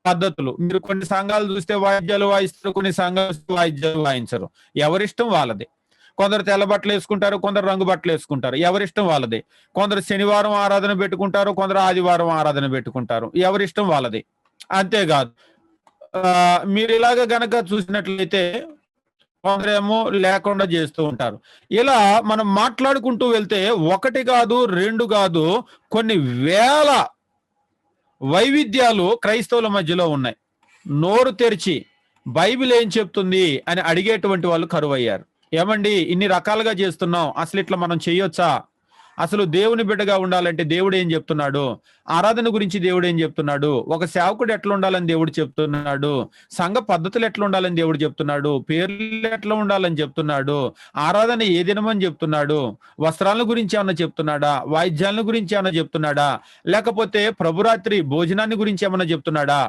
పద్ధతులు, మీరు కొన్ని సంఘాలు చూస్తే వాయిద్యాలు వాయిస్తారు, కొన్ని సంఘాలు వాయిద్యాలు వాయించరు. ఎవరిష్టం వాళ్ళది. కొందరు తెల్ల బట్టలు వేసుకుంటారు, కొందరు రంగు బట్టలు వేసుకుంటారు, ఎవరిష్టం వాళ్ళది. కొందరు శనివారం ఆరాధన పెట్టుకుంటారు, కొందరు ఆదివారం ఆరాధన పెట్టుకుంటారు, ఎవరిష్టం వాళ్ళది. అంతేకాదు మీరు ఇలాగ గనక చూసినట్లయితే కొందరేమో లేకుండా చేస్తూ ఉంటారు. ఇలా మనం మాట్లాడుకుంటూ వెళ్తే ఒకటి కాదు, రెండు కాదు, కొన్ని వేల వైవిధ్యాలు క్రైస్తవుల మధ్యలో ఉన్నాయి. నోరు తెరిచి బైబిల్ ఏం చెప్తుంది అని అడిగేటువంటి వాళ్ళు కరువయ్యారు. ఏమండి ఇన్ని రకాలుగా చేస్తున్నాం, అసలు ఇట్లా మనం చేయొచ్చా? అసలు దేవుని బిడ్డగా ఉండాలంటే దేవుడు ఏం చెప్తున్నాడు? ఆరాధన గురించి దేవుడు ఏం చెప్తున్నాడు? ఒక సేవకుడు ఎట్లా ఉండాలని దేవుడు చెప్తున్నాడు? సంఘ పద్ధతులు ఎట్లా ఉండాలని దేవుడు చెప్తున్నాడు? పేర్లు ఎట్లా ఉండాలని చెప్తున్నాడు? ఆరాధన ఏ దినమని చెప్తున్నాడు? వస్త్రాల గురించి ఏమన్నా చెప్తున్నాడా? వాయిద్యాల గురించి ఏమన్నా చెప్తున్నాడా? లేకపోతే ప్రభురాత్రి భోజనాన్ని గురించి ఏమన్నా చెప్తున్నాడా?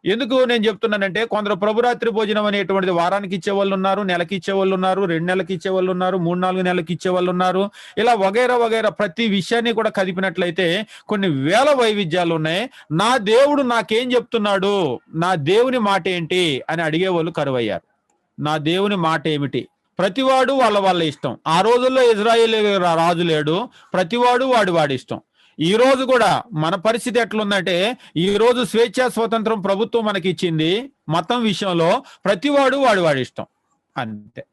ఎందుకు నేను చెప్తున్నానంటే కొందరు ప్రభురాత్రి భోజనం అనేటువంటిది వారానికి ఇచ్చే వాళ్ళు ఉన్నారు, నెలకి ఇచ్చే వాళ్ళు ఉన్నారు, 2 నెలలకి ఇచ్చే వాళ్ళు ఉన్నారు, 3-4 నెలలకి ఇచ్చే వాళ్ళు ఉన్నారు. ఇలా వగైరా వగైరా ప్రతి విషయాన్ని కూడా కదిపినట్లయితే కొన్ని వేల వైవిధ్యాలు ఉన్నాయి. నా దేవుడు నాకేం చెప్తున్నాడు, నా దేవుని మాట ఏంటి అని అడిగే వాళ్ళు కరువయ్యారు. నా దేవుని మాట ఏమిటి? ప్రతివాడు వాళ్ళ ఇష్టం. ఆ రోజుల్లో ఇజ్రాయేల్ రాజు లేడు, ప్రతివాడు వాడి ఇష్టం. ఈ రోజు కూడా మన పరిస్థితి ఎట్లుందంటే, ఈ రోజు స్వేచ్ఛ స్వతంత్రం ప్రభుత్వం మనకి ఇచ్చింది. మతం విషయంలో ప్రతివాడు వాడి ఇష్టం అంతే.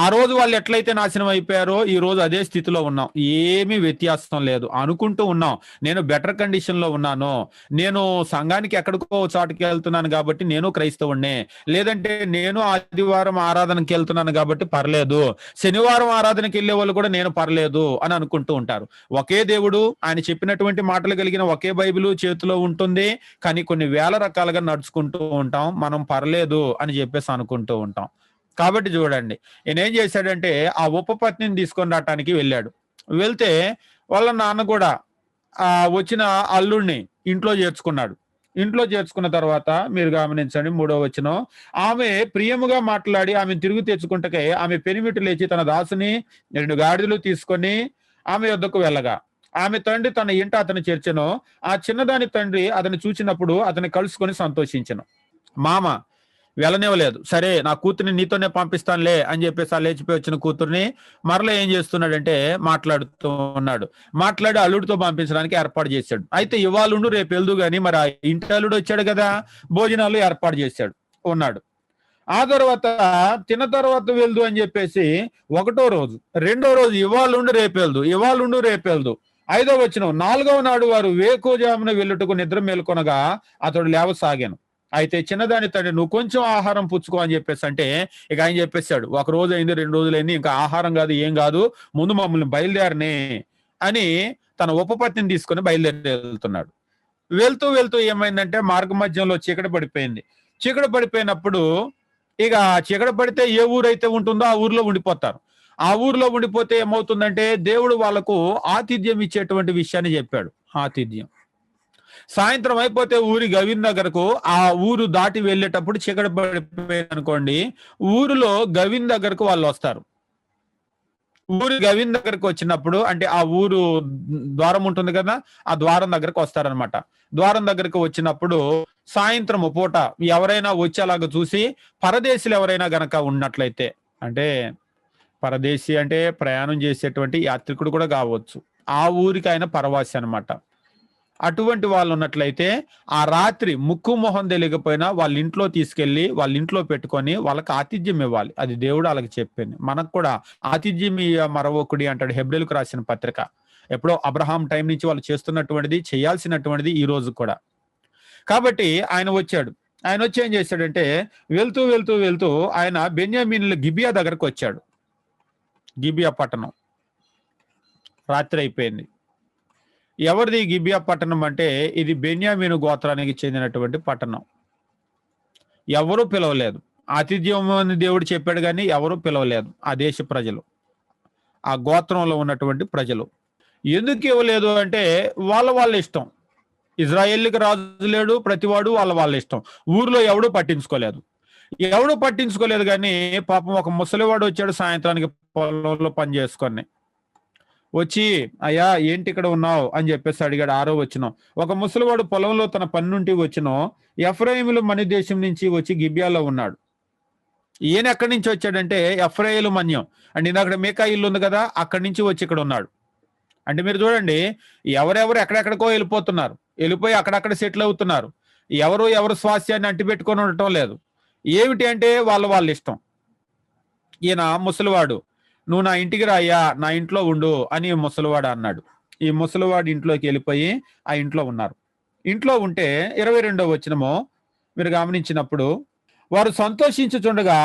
ఆ రోజు వాళ్ళు ఎట్లయితే నాశనం అయిపోయారో ఈ రోజు అదే స్థితిలో ఉన్నాం. ఏమీ వ్యత్యాసం లేదు. అనుకుంటూ ఉన్నాం నేను బెటర్ కండిషన్ లో ఉన్నాను, నేను సంఘానికి ఎక్కడికో చాటుకి వెళ్తున్నాను కాబట్టి నేను క్రైస్తవుణ్ణే, లేదంటే నేను ఆదివారం ఆరాధనకి వెళ్తున్నాను కాబట్టి పర్లేదు, శనివారం ఆరాధనకి వెళ్ళే వాళ్ళు కూడా నేను పర్లేదు అని అనుకుంటూ ఉంటారు. ఒకే దేవుడు, ఆయన చెప్పినటువంటి మాటలు కలిగిన ఒకే బైబిల్ చేతిలో ఉంటుంది, కానీ కొన్ని వేల రకాలుగా నడుచుకుంటూ ఉంటాం. మనం పర్లేదు అని చెప్పేసి అనుకుంటూ ఉంటాం. కాబట్టి చూడండి, ఈయన ఏం చేశాడంటే ఆ ఉపపత్నిని తీసుకొని రావటానికి వెళ్ళాడు. వెళ్తే వాళ్ళ నాన్న కూడా వచ్చిన అల్లుడిని ఇంట్లో చేర్చుకున్నాడు. ఇంట్లో చేర్చుకున్న తర్వాత మీరు గమనించండి 3వ వచనం, ఆమె ప్రియముగా మాట్లాడి ఆమె తిరిగి తెచ్చుకుంటకే ఆమె పెనిమిటి లేచి తన దాసుని 2 గాడిదలు తీసుకొని ఆమె యొద్దకు వెళ్ళగా ఆమె తండ్రి తన ఇంట అతను చేర్చెను. ఆ చిన్నదాని తండ్రి అతను చూచినప్పుడు అతన్ని కలుసుకొని సంతోషించెను. మామ వెళ్ళనివ్వలేదు. సరే నా కూతుర్ని నీతోనే పంపిస్తానులే అని చెప్పేసి ఆ లేచిపోయి వచ్చిన కూతుర్ని మరలా ఏం చేస్తున్నాడంటే మాట్లాడుతూ ఉన్నాడు. మాట్లాడి అల్లుడితో పంపించడానికి ఏర్పాటు చేశాడు. అయితే ఇవాళుండు రేపు వెళ్దు గాని మరి ఆ ఇంటి అల్లుడు వచ్చాడు కదా, భోజనాలు ఏర్పాటు చేశాడు ఉన్నాడు. ఆ తర్వాత తిన్న తర్వాత వెళ్దు అని చెప్పేసి 1వ రోజు, 2వ రోజు ఇవాళుండు రేపు వెళ్దు, ఇవాళుండు రేపు వెళ్దు. 5వ వచనం, 4వ నాడు వారు వేకువజామున వెళ్ళుటకు నిద్ర మేల్కొనగా అతడు లేవసాగాను. అయితే చిన్నదాని తండ్రి నువ్వు కొంచెం ఆహారం పుచ్చుకో అని చెప్పేసి అంటే ఇక ఆయన చెప్పేశాడు, 1 రోజు అయింది, 2 రోజులు అయింది, ఇంకా ఆహారం కాదు ఏం కాదు, ముందు మమ్మల్ని బయలుదేరనే అని తన ఉపపత్నిని తీసుకొని బయలుదేరి వెళ్తున్నాడు. వెళ్తూ వెళ్తూ ఏమైందంటే మార్గ మధ్యంలో చీకటి పడిపోయింది. చీకటి పడిపోయినప్పుడు ఇక చీకటి పడితే ఏ ఊరైతే ఉంటుందో ఆ ఊర్లో ఉండిపోతారు. ఆ ఊర్లో ఉండిపోతే ఏమవుతుందంటే దేవుడు వాళ్ళకు ఆతిథ్యం ఇచ్చేటువంటి విషయాన్ని చెప్పాడు. ఆతిథ్యం సాయంత్రం అయిపోతే ఊరి గవిన్ దగ్గరకు, ఆ ఊరు దాటి వెళ్ళేటప్పుడు చీకటి పడిపోయింది అనుకోండి, ఊరిలో గవిన్ దగ్గరకు వాళ్ళు వస్తారు. ఊరి గవిన్ దగ్గరకు వచ్చినప్పుడు అంటే ఆ ఊరు ద్వారం ఉంటుంది కదా, ఆ ద్వారం దగ్గరకు వస్తారనమాట. ద్వారం దగ్గరకు వచ్చినప్పుడు సాయంత్రం పూట ఎవరైనా వచ్చేలాగా చూసి, పరదేశీలు ఎవరైనా గనక ఉన్నట్లయితే, అంటే పరదేశీ అంటే ప్రయాణం చేసేటువంటి యాత్రికుడు కూడా కావచ్చు, ఆ ఊరికి ఆయన పరవాసి అనమాట. అటువంటి వాళ్ళు ఉన్నట్లయితే ఆ రాత్రి ముక్కు మొహం తెలియకపోయినా వాళ్ళ ఇంట్లో తీసుకెళ్లి వాళ్ళ ఇంట్లో పెట్టుకొని వాళ్ళకి ఆతిథ్యం ఇవ్వాలి. అది దేవుడు వాళ్ళకి చెప్పింది. మనకు కూడా ఆతిథ్యం మరొకటి అంటాడు హెబ్రీలకు రాసిన పత్రిక. ఎప్పుడో అబ్రహాం టైం నుంచి వాళ్ళు చేస్తున్నటువంటిది, చేయాల్సినటువంటిది ఈ రోజు కూడా. కాబట్టి ఆయన వచ్చాడు. ఆయన వచ్చి ఏం చేశాడంటే వెళ్తూ వెళ్తూ వెళ్తూ ఆయన బెన్యామీనుల గిబియా దగ్గరకు వచ్చాడు. గిబియా పట్టణం రాత్రి అయిపోయింది. ఎవరిది గిబియా పట్టణం అంటే ఇది బెన్యామీను గోత్రానికి చెందినటువంటి పట్టణం. ఎవరూ పిలవలేదు. ఆతిథ్యం అని దేవుడు చెప్పాడు కానీ ఎవరూ పిలవలేదు. ఆ దేశ ప్రజలు, ఆ గోత్రంలో ఉన్నటువంటి ప్రజలు. ఎందుకు ఇవ్వలేదు అంటే వాళ్ళ ఇష్టం. ఇజ్రాయేల్కి రాజు లేడు, ప్రతివాడు వాళ్ళ ఇష్టం. ఊర్లో ఎవడూ పట్టించుకోలేదు కానీ పాపం ఒక ముసలివాడు వచ్చాడు సాయంత్రానికి పొలంలో పని చేసుకొని. వచ్చి అయ్యా ఏంటి ఇక్కడ ఉన్నావు అని చెప్పేసి అడిగాడు. 6వ వచనం, ఒక ముసలివాడు పొలంలో తన పని నుండి వచ్చిన ఎఫ్రాయిములు మన దేశం నుంచి వచ్చి గిబియాలో ఉన్నాడు. ఈయన ఎక్కడి నుంచి వచ్చాడంటే ఎఫ్రాయిలు మన్యం అంటే అక్కడ మేకా ఇల్లు ఉంది కదా, అక్కడి నుంచి వచ్చి ఇక్కడ ఉన్నాడు. అంటే మీరు చూడండి, ఎవరెవరు ఎక్కడెక్కడికో వెళ్ళిపోయి అక్కడక్కడ సెటిల్ అవుతున్నారు. ఎవరు స్వాస్థ్యాన్ని అంటిపెట్టుకొని ఉండటం లేదు. ఏమిటి అంటే వాళ్ళ ఇష్టం. ఈయన ముసలివాడు, నువ్వు నా ఇంటికి రాయ్యా, నా ఇంట్లో ఉండు అని ముసలివాడు అన్నాడు. ఈ ముసలివాడు ఇంట్లోకి వెళ్ళిపోయి ఆ ఇంట్లో ఉన్నారు. ఇంట్లో ఉంటే 22వ వచనము మీరు గమనించినప్పుడు, వారు సంతోషించుచుండగా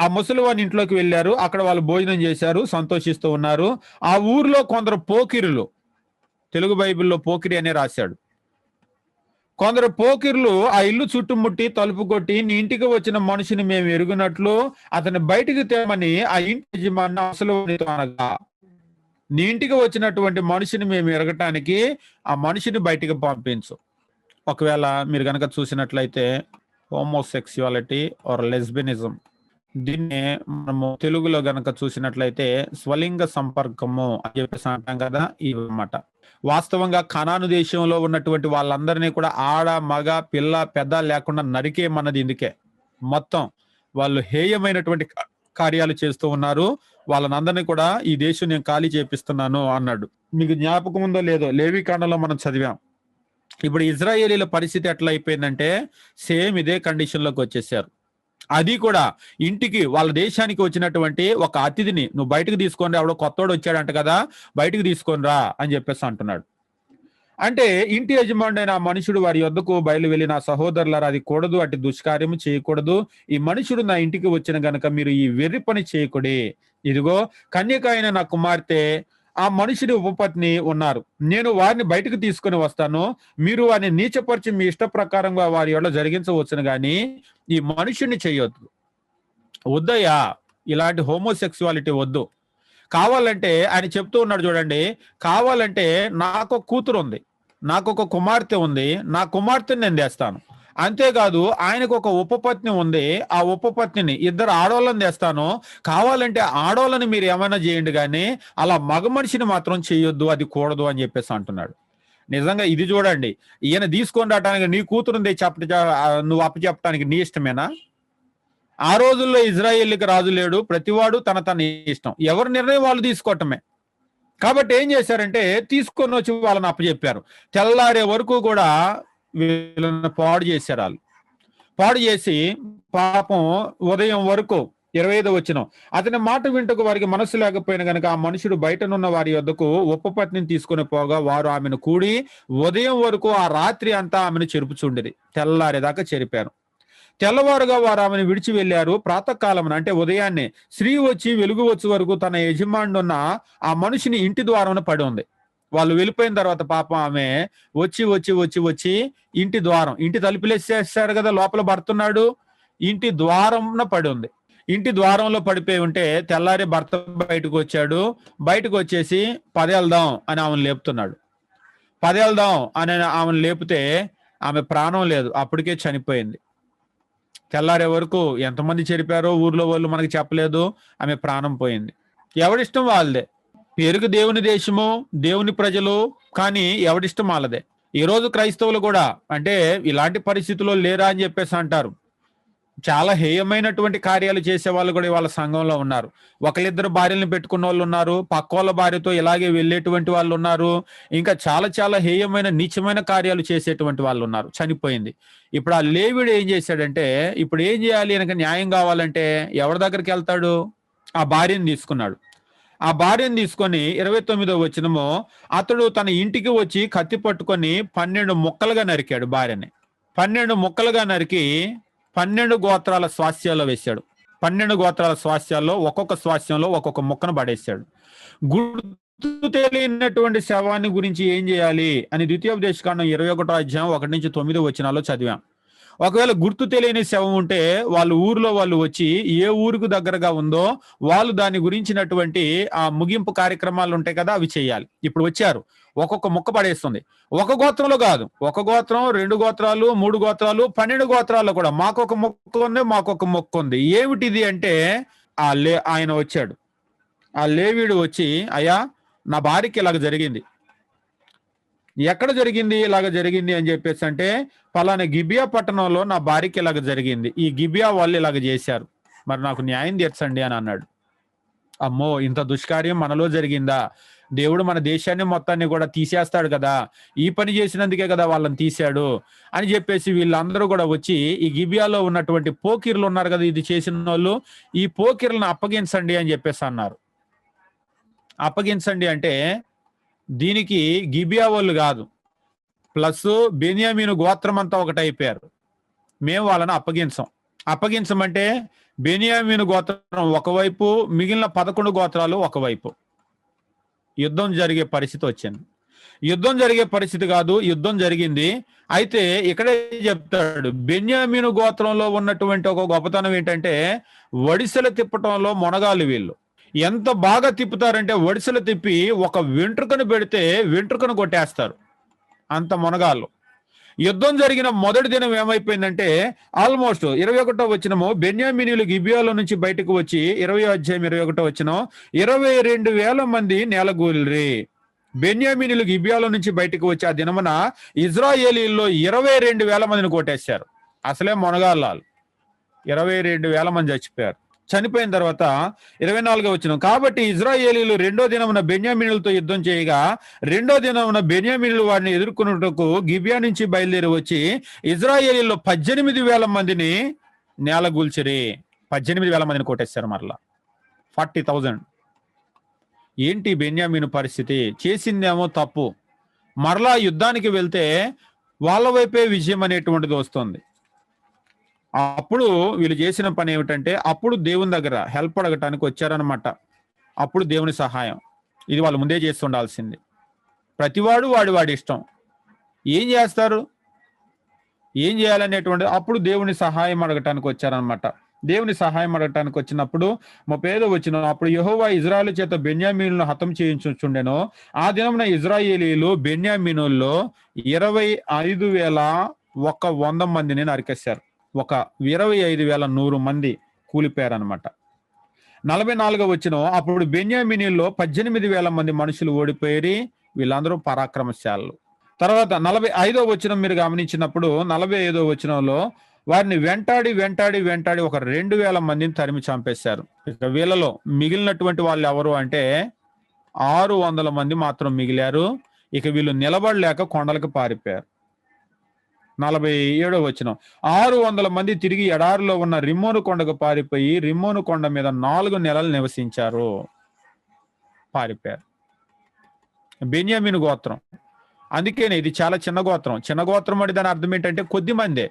ఆ ముసలివాని ఇంట్లోకి వెళ్ళారు. అక్కడ వాళ్ళు భోజనం చేశారు, సంతోషిస్తూ ఉన్నారు. ఆ ఊర్లో కొందరు పోకిరులు, తెలుగు బైబిల్లో పోకిరి అనే రాశాడు, కొందరు పోకిర్లు ఆ ఇల్లు చుట్టుముట్టి తలుపు కొట్టి, నీ ఇంటికి వచ్చిన మనిషిని మేము ఎరుగునట్లు అతన్ని బయటికి తేమని ఆ ఇంటి యజమాని ముసలివానితో అనగా, నీ ఇంటికి వచ్చినటువంటి మనిషిని మేము ఎరగటానికి ఆ మనిషిని బయటికి పంపించు. ఒకవేళ మీరు కనుక చూసినట్లయితే హోమోసెక్సువాలిటీ ఆర్ లెస్బినిజం, దీన్ని మనము తెలుగులో గనక చూసినట్లయితే స్వలింగ సంపర్కము అని చెప్పేసి అంటాం కదా, ఇవన్నమాట. వాస్తవంగా కనాను దేశంలో ఉన్నటువంటి వాళ్ళందరినీ కూడా ఆడ మగ పిల్ల పెద్ద లేకుండా నరికేయమన్నది ఇందుకే. మొత్తం వాళ్ళు హేయమైనటువంటి కార్యాలు చేస్తూ ఉన్నారు. వాళ్ళనందరినీ కూడా ఈ దేశం నేను ఖాళీ చేపిస్తున్నాను అన్నాడు. మీకు జ్ఞాపకం ఉందో లేదో, లేవీకాండంలో మనం చదివాం. ఇప్పుడు ఇజ్రాయేలీల పరిస్థితి ఎట్లా అయిపోయిందంటే సేమ్ ఇదే కండిషన్ లోకి వచ్చేసారు. అది కూడా ఇంటికి, వాళ్ళ దేశానికి వచ్చినటువంటి ఒక అతిథిని నువ్వు బయటకు తీసుకొని రా, ఎవడో కొత్తోడు వచ్చాడంట కదా, బయటకు తీసుకొని రా అని చెప్పేసి అంటున్నాడు. అంటే ఇంటి యజమానుడైన ఆ మనుషుడు వారి యొద్దకు బయలు వెళ్ళి, నా సహోదరులారా, అది కూడదు, అటు దుష్కార్యము చేయకూడదు. ఈ మనుషుడు నా ఇంటికి వచ్చిన గనక మీరు ఈ వెర్రి పని చేయకూడే. ఇదిగో కన్యక అయిన నా కుమార్తె ఆ మనుషుడి ఉపపత్ని ఉన్నారు. నేను వారిని బయటకు తీసుకొని వస్తాను. మీరు వారిని నీచపరిచి మీ ఇష్ట ప్రకారంగా వారి యొద్ద జరిగించవచ్చును గాని ఈ మనుషుడిని చేయొద్దు. వద్దయ్యా, ఇలాంటి హోమోసెక్సువాలిటీ వద్దు. కావాలంటే ఆయన చెప్తూ ఉన్నాడు చూడండి, కావాలంటే నాకు ఒక కూతురు ఉంది, నాకు ఒక కుమార్తె ఉంది, నా కుమార్తెని నేను తెస్తాను. అంతేకాదు ఆయనకు ఒక ఉపపత్ని ఉంది, ఆ ఉపపత్నిని, ఇద్దరు ఆడోళ్ళని తెస్తాను. కావాలంటే ఆడోళ్ళని మీరు ఏమైనా చేయండి కానీ అలా మగ మనిషిని మాత్రం చేయొద్దు, అది కూడదు అని చెప్పేసి అంటున్నాడు. నిజంగా ఇది చూడండి, ఈయన తీసుకొని రావడానికి నీ కూతురుంది నువ్వు అప్పచెప్పడానికి నీ ఇష్టమేనా? ఆ రోజుల్లో ఇజ్రాయేల్కి రాజు లేడు, ప్రతివాడు తన ఇష్టం, ఎవరి నిర్ణయం వాళ్ళు తీసుకోవటమే. కాబట్టి ఏం చేశారంటే తీసుకొని వచ్చి వాళ్ళని అప్పచెప్పారు. తెల్లారే వరకు కూడా వీళ్ళని పాడు చేశారు. వాళ్ళు పాడు చేసి పాపం ఉదయం వరకు 25వ వచనం, అతని మాట వింటకు వారికి మనసు లేకపోయిన గనుక ఆ మనుషుడు బయటనున్న వారి యొద్దకు ఉపపత్నిని తీసుకుని పోగా వారు ఆమెను కూడి ఉదయం వరకు ఆ రాత్రి అంతా ఆమెను చెరుపుచుండిరి, తెల్లారేదాకా చెరిపారు. తెల్లవారుగా వారు ఆమెను విడిచి వెళ్ళారు. ప్రాతకాలమున అంటే ఉదయాన్నే స్త్రీ వచ్చి వెలుగు వచ్చే వరకు తన యజమానున్న ఆ మనిషిని ఇంటి ద్వారం పడి ఉంది. వాళ్ళు వెళ్ళిపోయిన తర్వాత పాపం ఆమె వచ్చి వచ్చి వచ్చి వచ్చి ఇంటి ద్వారం, ఇంటి తలుపులేసేస్తారు కదా, లోపల భర్తున్నాడు, ఇంటి ద్వారంన పడి ఉంది. ఇంటి ద్వారంలో పడిపోయి ఉంటే తెల్లారి భర్త బయటకు వచ్చాడు. బయటకు వచ్చేసి పదేళ్దాం అని ఆమెను లేపుతున్నాడు. పదేళ్దాం అని ఆమెను లేపితే ఆమె ప్రాణం లేదు, అప్పటికే చనిపోయింది. తెల్లారే వరకు ఎంతమంది చెరిపారో ఊర్లో వాళ్ళు మనకి చెప్పలేదు, ఆమె ప్రాణం పోయింది. ఎవడిష్టం వాళ్ళదే. పేరుకు దేవుని దేశము, దేవుని ప్రజలు, కానీ ఎవడిష్టం వాళ్ళదే. ఈ రోజు క్రైస్తవులు కూడా అంటే ఇలాంటి పరిస్థితుల్లో లేరా అని చెప్పేసి అంటారు. చాలా హేయమైనటువంటి కార్యాలు చేసే వాళ్ళు కూడా వాళ్ళ సంఘంలో ఉన్నారు. ఒకళ్ళిద్దరు భార్యలను పెట్టుకున్న వాళ్ళు ఉన్నారు, పక్క వాళ్ళ భార్యతో ఇలాగే వెళ్ళేటువంటి వాళ్ళు ఉన్నారు, ఇంకా చాలా చాలా హేయమైన నీచమైన కార్యాలు చేసేటువంటి వాళ్ళు ఉన్నారు. చనిపోయింది. ఇప్పుడు ఆ లేవీడు ఏం చేశాడంటే, ఇప్పుడు ఏం చేయాలి, కనుక న్యాయం కావాలంటే ఎవరి దగ్గరికి వెళ్తాడు? ఆ భార్యను తీసుకున్నాడు. ఆ భార్యను తీసుకొని 29వ వచనము, అతడు తన ఇంటికి వచ్చి కత్తి పట్టుకొని 12 ముక్కలుగా నరికాడు భార్యని. 12 ముక్కలుగా నరికి 12 గోత్రాల స్వాస్థ్యాల్లో వేశాడు. 12 గోత్రాల స్వాస్థ్యాల్లో ఒక్కొక్క స్వాస్థ్యంలో ఒక్కొక్క ముక్కను పడేశాడు. గుర్తు తెలియనటువంటి శవాన్ని గురించి ఏం చేయాలి అని ద్వితీయోపదేశకాండం 21వ అధ్యాయం 1 నుంచి 9 వచనాల్లో చదివాం. ఒకవేళ గుర్తు తెలియని శవం ఉంటే వాళ్ళు ఊర్లో వాళ్ళు వచ్చి ఏ ఊరుకు దగ్గరగా ఉందో వాళ్ళు దాని గురించినటువంటి ఆ ముగింపు కార్యక్రమాలు ఉంటాయి కదా, అవి చేయాలి. ఇప్పుడు వచ్చారు, ఒక్కొక్క ముక్క పడేస్తుంది. ఒక గోత్రంలో కాదు, ఒక గోత్రం, 2 గోత్రాలు, 3 గోత్రాలు, 12 గోత్రాల్లో కూడా మాకొక మొక్క ఉంది, మాకొక మొక్క ఉంది. ఏమిటిది అంటే ఆయన వచ్చాడు. ఆ లేవీడు వచ్చి, అయ్యా నా భార్యకి ఇలాగ జరిగింది. ఎక్కడ జరిగింది ఇలాగ జరిగింది అని చెప్పేసి అంటే, పలానా గిబియా పట్టణంలో నా భార్యకి ఇలాగ జరిగింది, ఈ గిబియా వాళ్ళు ఇలాగ చేశారు, మరి నాకు న్యాయం తీర్చండి అని అన్నాడు. అమ్మో, ఇంత దుష్కార్యం మనలో జరిగిందా? దేవుడు మన దేశాన్ని మొత్తాన్ని కూడా తీసేస్తాడు కదా, ఈ పని చేసినందుకే కదా వాళ్ళని తీశాడు అని చెప్పేసి వీళ్ళందరూ కూడా వచ్చి ఈ గిబియాలో ఉన్నటువంటి పోకిర్లు ఉన్నారు కదా, ఇది చేసిన వాళ్ళు, ఈ పోకిర్లను అప్పగించండి అని చెప్పేసి అన్నారు. అప్పగించండి అంటే దీనికి గిబియా వాళ్ళు కాదు, ప్లస్ బెన్యామీను గోత్రం అంతా ఒకటైపోయారు. మేము వాళ్ళని అప్పగించమంటే బెన్యామీను గోత్రం ఒకవైపు, మిగిలిన 11 గోత్రాలు ఒకవైపు. యుద్ధం జరిగే పరిస్థితి వచ్చింది. యుద్ధం జరిగే పరిస్థితి కాదు, యుద్ధం జరిగింది. అయితే ఇక్కడే చెప్తాడు, బెన్యామీను గోత్రంలో ఉన్నటువంటి ఒక గొప్పతనం ఏంటంటే వడిసెలు తిప్పటంలో మొనగాలు వీళ్ళు. ఎంత బాగా తిప్పుతారంటే వడిసెలు తిప్పి ఒక వెంట్రుకను పెడితే వెంట్రుకను కొట్టేస్తారు, అంత మొనగాళ్ళు. యుద్ధం జరిగిన మొదటి దినం ఏమైపోయిందంటే ఆల్మోస్ట్ 21వ వచనము, బెన్యామీనీయులు గిబియాలో నుంచి బయటకు వచ్చి 20వ అధ్యాయం 21వ వచనం, 22,000 మంది నేలగూలిరి. బెన్యామీనీయులు గిబియాలో నుంచి బయటకు వచ్చి ఆ దినమున ఇజ్రాయేలీల్లో 22,000 మందిని కొట్టేశారు. అసలే మొనగాళ్ళు, 22,000 మంది చచ్చిపోయారు. చనిపోయిన తర్వాత 24వ వచనం, కాబట్టి ఇజ్రాయేలీలు 2వ దినమున బెన్యామీనులతో యుద్ధం చేయగా 2వ దినమున బెన్యామీనులు వారిని ఎదుర్కొనుటకు గిబియా నుంచి బయలుదేరి వచ్చి ఇజ్రాయేలీలో 18,000 మందిని నేలగూల్చిరి. 18,000 మందిని కొట్టేశారు. మరలా 40,000. ఏంటి బెన్యామీను పరిస్థితి? చేసిందేమో తప్పు, మరలా యుద్ధానికి వెళ్తే వాళ్ళ వైపే విజయం అనేటువంటిది వస్తుంది. అప్పుడు వీళ్ళు చేసిన పని ఏమిటంటే అప్పుడు దేవుని దగ్గర హెల్ప్ అడగటానికి వచ్చారనమాట. అప్పుడు దేవుని సహాయం, ఇది వాళ్ళు ముందే చేసి ఉండాల్సింది. ప్రతివాడు వాడి ఇష్టం ఏం చేస్తారు, ఏం చేయాలనేటువంటి అప్పుడు దేవుని సహాయం అడగటానికి వచ్చారనమాట. దేవుని సహాయం అడగటానికి వచ్చినప్పుడు 35వ వచనం, అప్పుడు యెహోవా ఇజ్రాయేలు చేత బెన్యామీనులను హతం చేయించుచుండెను. ఆ దినమున ఇజ్రాయేలీలు బెన్యామీనుల్లో 25,100 మందిని నరికేశారు. 25,100 మంది కూలిపోయారనమాట. 44వ వచనం, అప్పుడు బెన్యామీనీల్లో 18,000 మంది మనుషులు ఓడిపోయి వీళ్ళందరూ పరాక్రమశాలు. తర్వాత 45వ వచనం మీరు గమనించినప్పుడు 45వ వచనంలో వారిని వెంటాడి ఒక 2,000 మందిని తరిమి చంపేశారు. ఇక వీళ్ళలో మిగిలినటువంటి వాళ్ళు ఎవరు అంటే 600 మంది మాత్రం మిగిలారు. ఇక వీళ్ళు నిలబడలేక కొండలకు పారిపోయారు. 47వ వచనం, 600 మంది తిరిగి ఎడారిలో ఉన్న రిమ్మోను కొండకు పారిపోయి రిమ్మోను కొండ మీద 4 నెలలు నివసించారు, పారిపోయారు. బెన్యామీను గోత్రం, అందుకేనే ఇది చాలా చిన్న గోత్రం. చిన్న గోత్రం అంటే దాని అర్థం ఏంటంటే కొద్ది మందే.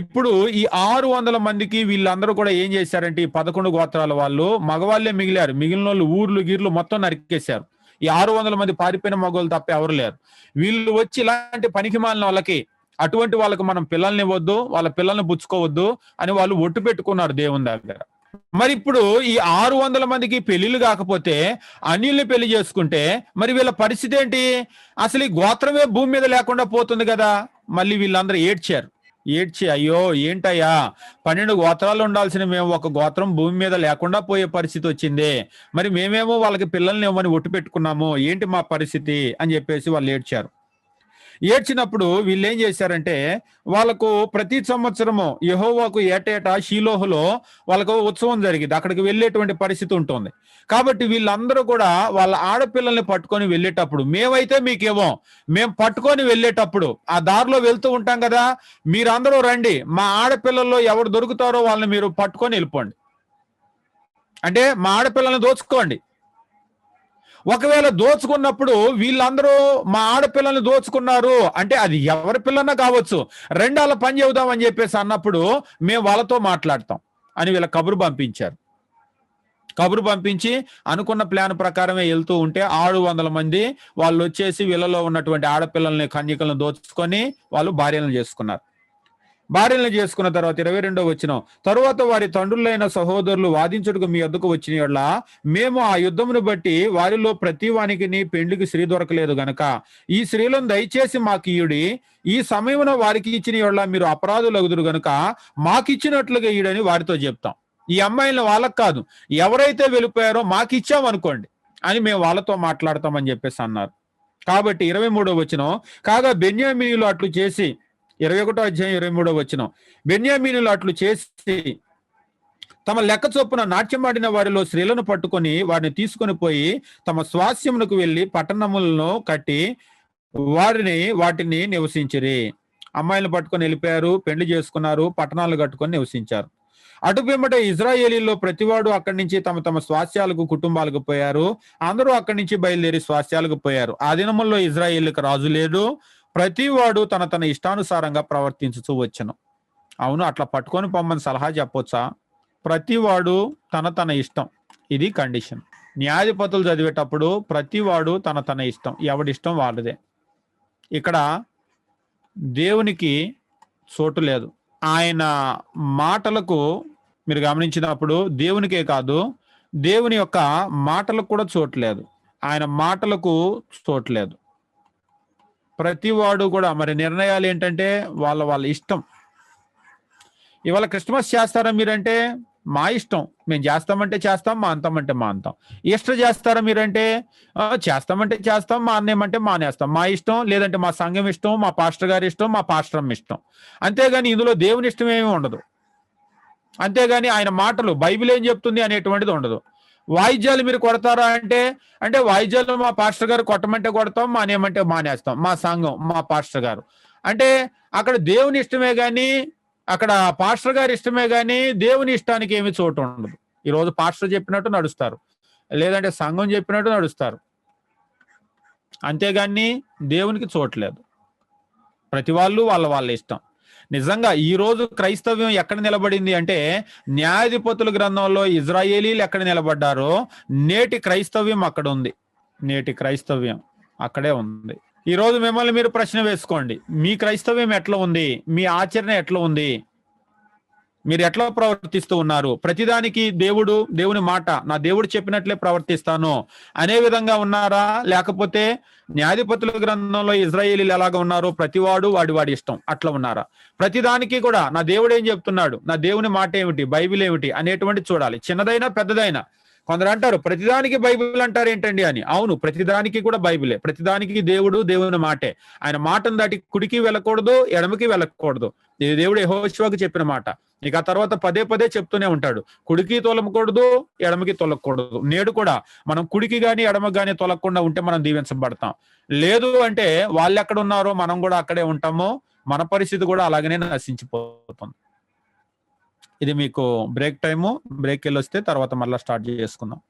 ఇప్పుడు ఈ 600 మందికి వీళ్ళందరూ కూడా ఏం చేశారంటే ఈ 11 గోత్రాల వాళ్ళు మగవాళ్ళే మిగిలారు. మిగిలిన వాళ్ళు ఊర్లు గీర్లు మొత్తం నరికేశారు. ఈ 600 మంది పారిపోయిన మగవాళ్ళు తప్ప ఎవరు లేరు. వీళ్ళు వచ్చి ఇలాంటి పనికి మాలిన వాళ్ళకి, అటువంటి వాళ్ళకు మనం పిల్లల్ని ఇవ్వద్దు, వాళ్ళ పిల్లల్ని పుచ్చుకోవద్దు అని వాళ్ళు ఒట్టు పెట్టుకున్నారు దేవుని దగ్గర. మరి ఇప్పుడు ఈ 600 మందికి పెళ్లిళ్ళు కాకపోతే అన్యుల్ని పెళ్లి చేసుకుంటే మరి వీళ్ళ పరిస్థితి ఏంటి? అసలు ఈ గోత్రమే భూమి మీద లేకుండా పోతుంది కదా. మళ్ళీ వీళ్ళందరూ ఏడ్చి అయ్యో ఏంటయ్యా, 12 గోత్రాలు ఉండాల్సిన మేము ఒక గోత్రం భూమి మీద లేకుండా పోయే పరిస్థితి వచ్చింది, మరి మేమేమో వాళ్ళకి పిల్లల్ని ఇవ్వమని ఒట్టు పెట్టుకున్నాము, ఏంటి మా పరిస్థితి అని చెప్పేసి వాళ్ళు ఏడ్చారు. ఏడ్చినప్పుడు వీళ్ళు ఏం చేశారంటే వాళ్ళకు ప్రతి సంవత్సరము యెహోవాకు ఏటేటా షీలోహులో వాళ్ళకు ఉత్సవం జరిగింది, అక్కడికి వెళ్ళేటువంటి పరిస్థితి ఉంటుంది. కాబట్టి వీళ్ళందరూ కూడా వాళ్ళ ఆడపిల్లల్ని పట్టుకొని వెళ్ళేటప్పుడు, మేమైతే మీకేమో మేము పట్టుకొని వెళ్ళేటప్పుడు ఆ దారిలో వెళ్తూ ఉంటాం కదా, మీరందరూ రండి, మా ఆడపిల్లల్లో ఎవరు దొరుకుతారో వాళ్ళని మీరు పట్టుకొని వెళ్ళిపోండి, అంటే మా ఆడపిల్లల్ని దోచుకోండి. ఒకవేళ దోచుకున్నప్పుడు వీళ్ళందరూ మా ఆడపిల్లల్ని దోచుకున్నారు అంటే అది ఎవరి పిల్లన్నా కావచ్చు, రెండాళ్ళ పని చెబుదాం అని చెప్పేసి అన్నప్పుడు మేము వాళ్ళతో మాట్లాడతాం అని వీళ్ళ కబురు పంపించారు. కబురు పంపించి అనుకున్న ప్లాన్ ప్రకారమే వెళ్తూ ఉంటే 600 మంది వాళ్ళు వచ్చేసి వీళ్ళలో ఉన్నటువంటి ఆడపిల్లల్ని కన్యకలను దోచుకొని వాళ్ళు భార్యలను చేసుకున్నారు. భార్యలను చేసుకున్న తర్వాత 22వ వచనం, తరువాత వారి తండ్రులైన సహోదరులు వాదించుటకు మీ వద్దకు వచ్చిన యెడల మేము ఆ యుద్ధమును బట్టి వారిలో ప్రతి వానికి పెండ్లికి స్త్రీ దొరకలేదు గనక ఈ స్త్రీలను దయచేసి మాకు ఇయుడి, ఈ సమయమున వారికి ఇచ్చిన యెడల మీరు అపరాధులగుదురు గనుక మాకిచ్చినట్లుగా ఇయుడని వారితో చెప్తాం. ఈ అమ్మాయిలను వాళ్ళకు కాదు, ఎవరైతే వెళ్ళిపోయారో మాకు ఇచ్చామనుకోండి అని మేము వాళ్ళతో మాట్లాడతామని చెప్పేసి అన్నారు. కాబట్టి 23వ వచనం, కాగా బెన్యామీనీయులు అట్లు చేసి 21వ అధ్యాయం 23వ వచనం, బెన్యామీనీయులు అట్లు చేసి తమ లెక్క చొప్పున నాట్యమాడిన వారిలో స్త్రీలను పట్టుకొని వారిని తీసుకొని పోయి తమ స్వాస్యమునకు వెళ్లి పట్టణములను కట్టి వాటిని నివసించిరి. అమ్మాయిలను పట్టుకొని వెళ్ళిపోయారు, పెళ్లి చేసుకున్నారు, పట్టణాలు కట్టుకొని నివసించారు. అటు పిమ్మట ఇజ్రాయేలీలో ప్రతివాడు అక్కడి నుంచి తమ తమ స్వాస్యాలకు కుటుంబాలకు పోయారు. అందరూ అక్కడి నుంచి బయలుదేరి స్వాస్యాలకు పోయారు. ఆ దినముల్లో ఇజ్రాయేలీకి రాజు లేడు, ప్రతివాడు తన తన ఇష్టానుసారంగా ప్రవర్తించుతూ వచ్చను. అవును, అట్లా పట్టుకొని పొమ్మని సలహా చెప్పొచ్చా? ప్రతివాడు తన తన ఇష్టం, ఇది కండిషన్. న్యాయాధిపతులు చదివేటప్పుడు ప్రతివాడు తన తన ఇష్టం, ఎవడిష్టం వాళ్ళదే. ఇక్కడ దేవునికి చోటు లేదు. ఆయన మాటలకు మీరు గమనించినప్పుడు దేవునికే కాదు, దేవుని యొక్క మాటలకు కూడా చోటు లేదు. ఆయన మాటలకు చోటు లేదు. ప్రతివాడు కూడా మరి నిర్ణయాలు ఏంటంటే వాళ్ళ ఇష్టం. ఇవాళ క్రిస్మస్ చేస్తారా మీరంటే మా ఇష్టం, మేము చేస్తామంటే చేస్తాం, మా అంతామంటే మా అంతాం. ఈస్టర్ చేస్తారా మీరంటే చేస్తామంటే చేస్తాం, మానేమంటే మానేస్తాం, మా ఇష్టం. లేదంటే మా సంఘం ఇష్టం, మా పాస్టర్ గారి ఇష్టం, మా పాస్టర్ ఇష్టం. అంతేగాని ఇందులో దేవుని ఇష్టం ఏమీ ఉండదు. అంతేగాని ఆయన మాటలు బైబిల్ ఏం చెప్తుంది అనేటువంటిది ఉండదు. వాయిద్యాలు మీరు కొడతారా అంటే వాయిద్యాలు మా పాస్టర్ గారు కొట్టమంటే కొడతాం, మానేమంటే మానేస్తాం, మా సంఘం, మా పాస్టర్ గారు. అంటే అక్కడ దేవుని ఇష్టమే గాని, అక్కడ పాస్టర్ గారి ఇష్టమే గాని దేవుని ఇష్టానికి ఏమి చోటు ఉండదు. ఈరోజు పాస్టర్ చెప్పినట్టు నడుస్తారు, లేదంటే సంఘం చెప్పినట్టు నడుస్తారు. అంతేగాని దేవునికి చోట్లేదు. ప్రతి వాళ్ళు వాళ్ళ ఇష్టం. నిజంగా ఈ రోజు క్రైస్తవ్యం ఎక్కడ నిలబడింది అంటే, న్యాయాధిపతుల గ్రంథంలో ఇజ్రాయేలీలు ఎక్కడ నిలబడ్డారో నేటి క్రైస్తవ్యం అక్కడ ఉంది. నేటి క్రైస్తవ్యం అక్కడే ఉంది. ఈ రోజు మిమ్మల్ని మీరు ప్రశ్న వేసుకోండి, మీ క్రైస్తవ్యం ఎట్లా ఉంది? మీ ఆచరణ ఎట్లా ఉంది? మీరు ఎట్లా ప్రవర్తిస్తూ ఉన్నారు? ప్రతిదానికి దేవుని మాట, నా దేవుడు చెప్పినట్లే ప్రవర్తిస్తాను అనే విధంగా ఉన్నారా? లేకపోతే న్యాయాధిపతుల గ్రంథంలో ఇజ్రాయేలీలు ఎలాగ ఉన్నారో ప్రతివాడు వాడి ఇష్టం అట్లా ఉన్నారా? ప్రతిదానికి కూడా నా దేవుడు ఏం చెప్తున్నాడు, నా దేవుని మాట ఏమిటి, బైబిల్ ఏమిటి అనేటువంటి చూడాలి. చిన్నదైనా పెద్దదైనా. కొందరు అంటారు ప్రతిదానికి బైబిల్ అంటారు ఏంటండి అని. అవును, ప్రతిదానికి కూడా బైబిలే. ప్రతిదానికి దేవుని మాటే. ఆయన మాటను దాటి కుడికి వెళ్ళకూడదు, ఎడమకి వెళ్ళకూడదు. ఇది దేవుడు యెహోషువకు చెప్పిన మాట. ఇక ఆ తర్వాత పదే పదే చెప్తూనే ఉంటాడు, కుడికి తొలగకూడదు, ఎడమకి తొలగకూడదు. నేడు కూడా మనం కుడికి గాని ఎడమకి గాని తొలగకుండా ఉంటే మనం దీవించబడతాం. లేదు అంటే వాళ్ళు ఎక్కడ ఉన్నారో మనం కూడా అక్కడే ఉంటాము. మన పరిస్థితి కూడా అలాగనే నశించిపోతుంది. ఇది మీకు బ్రేక్ టైము. బ్రేక్ వెళ్ళొస్తే తర్వాత మళ్ళీ స్టార్ట్ చేసుకుందాం.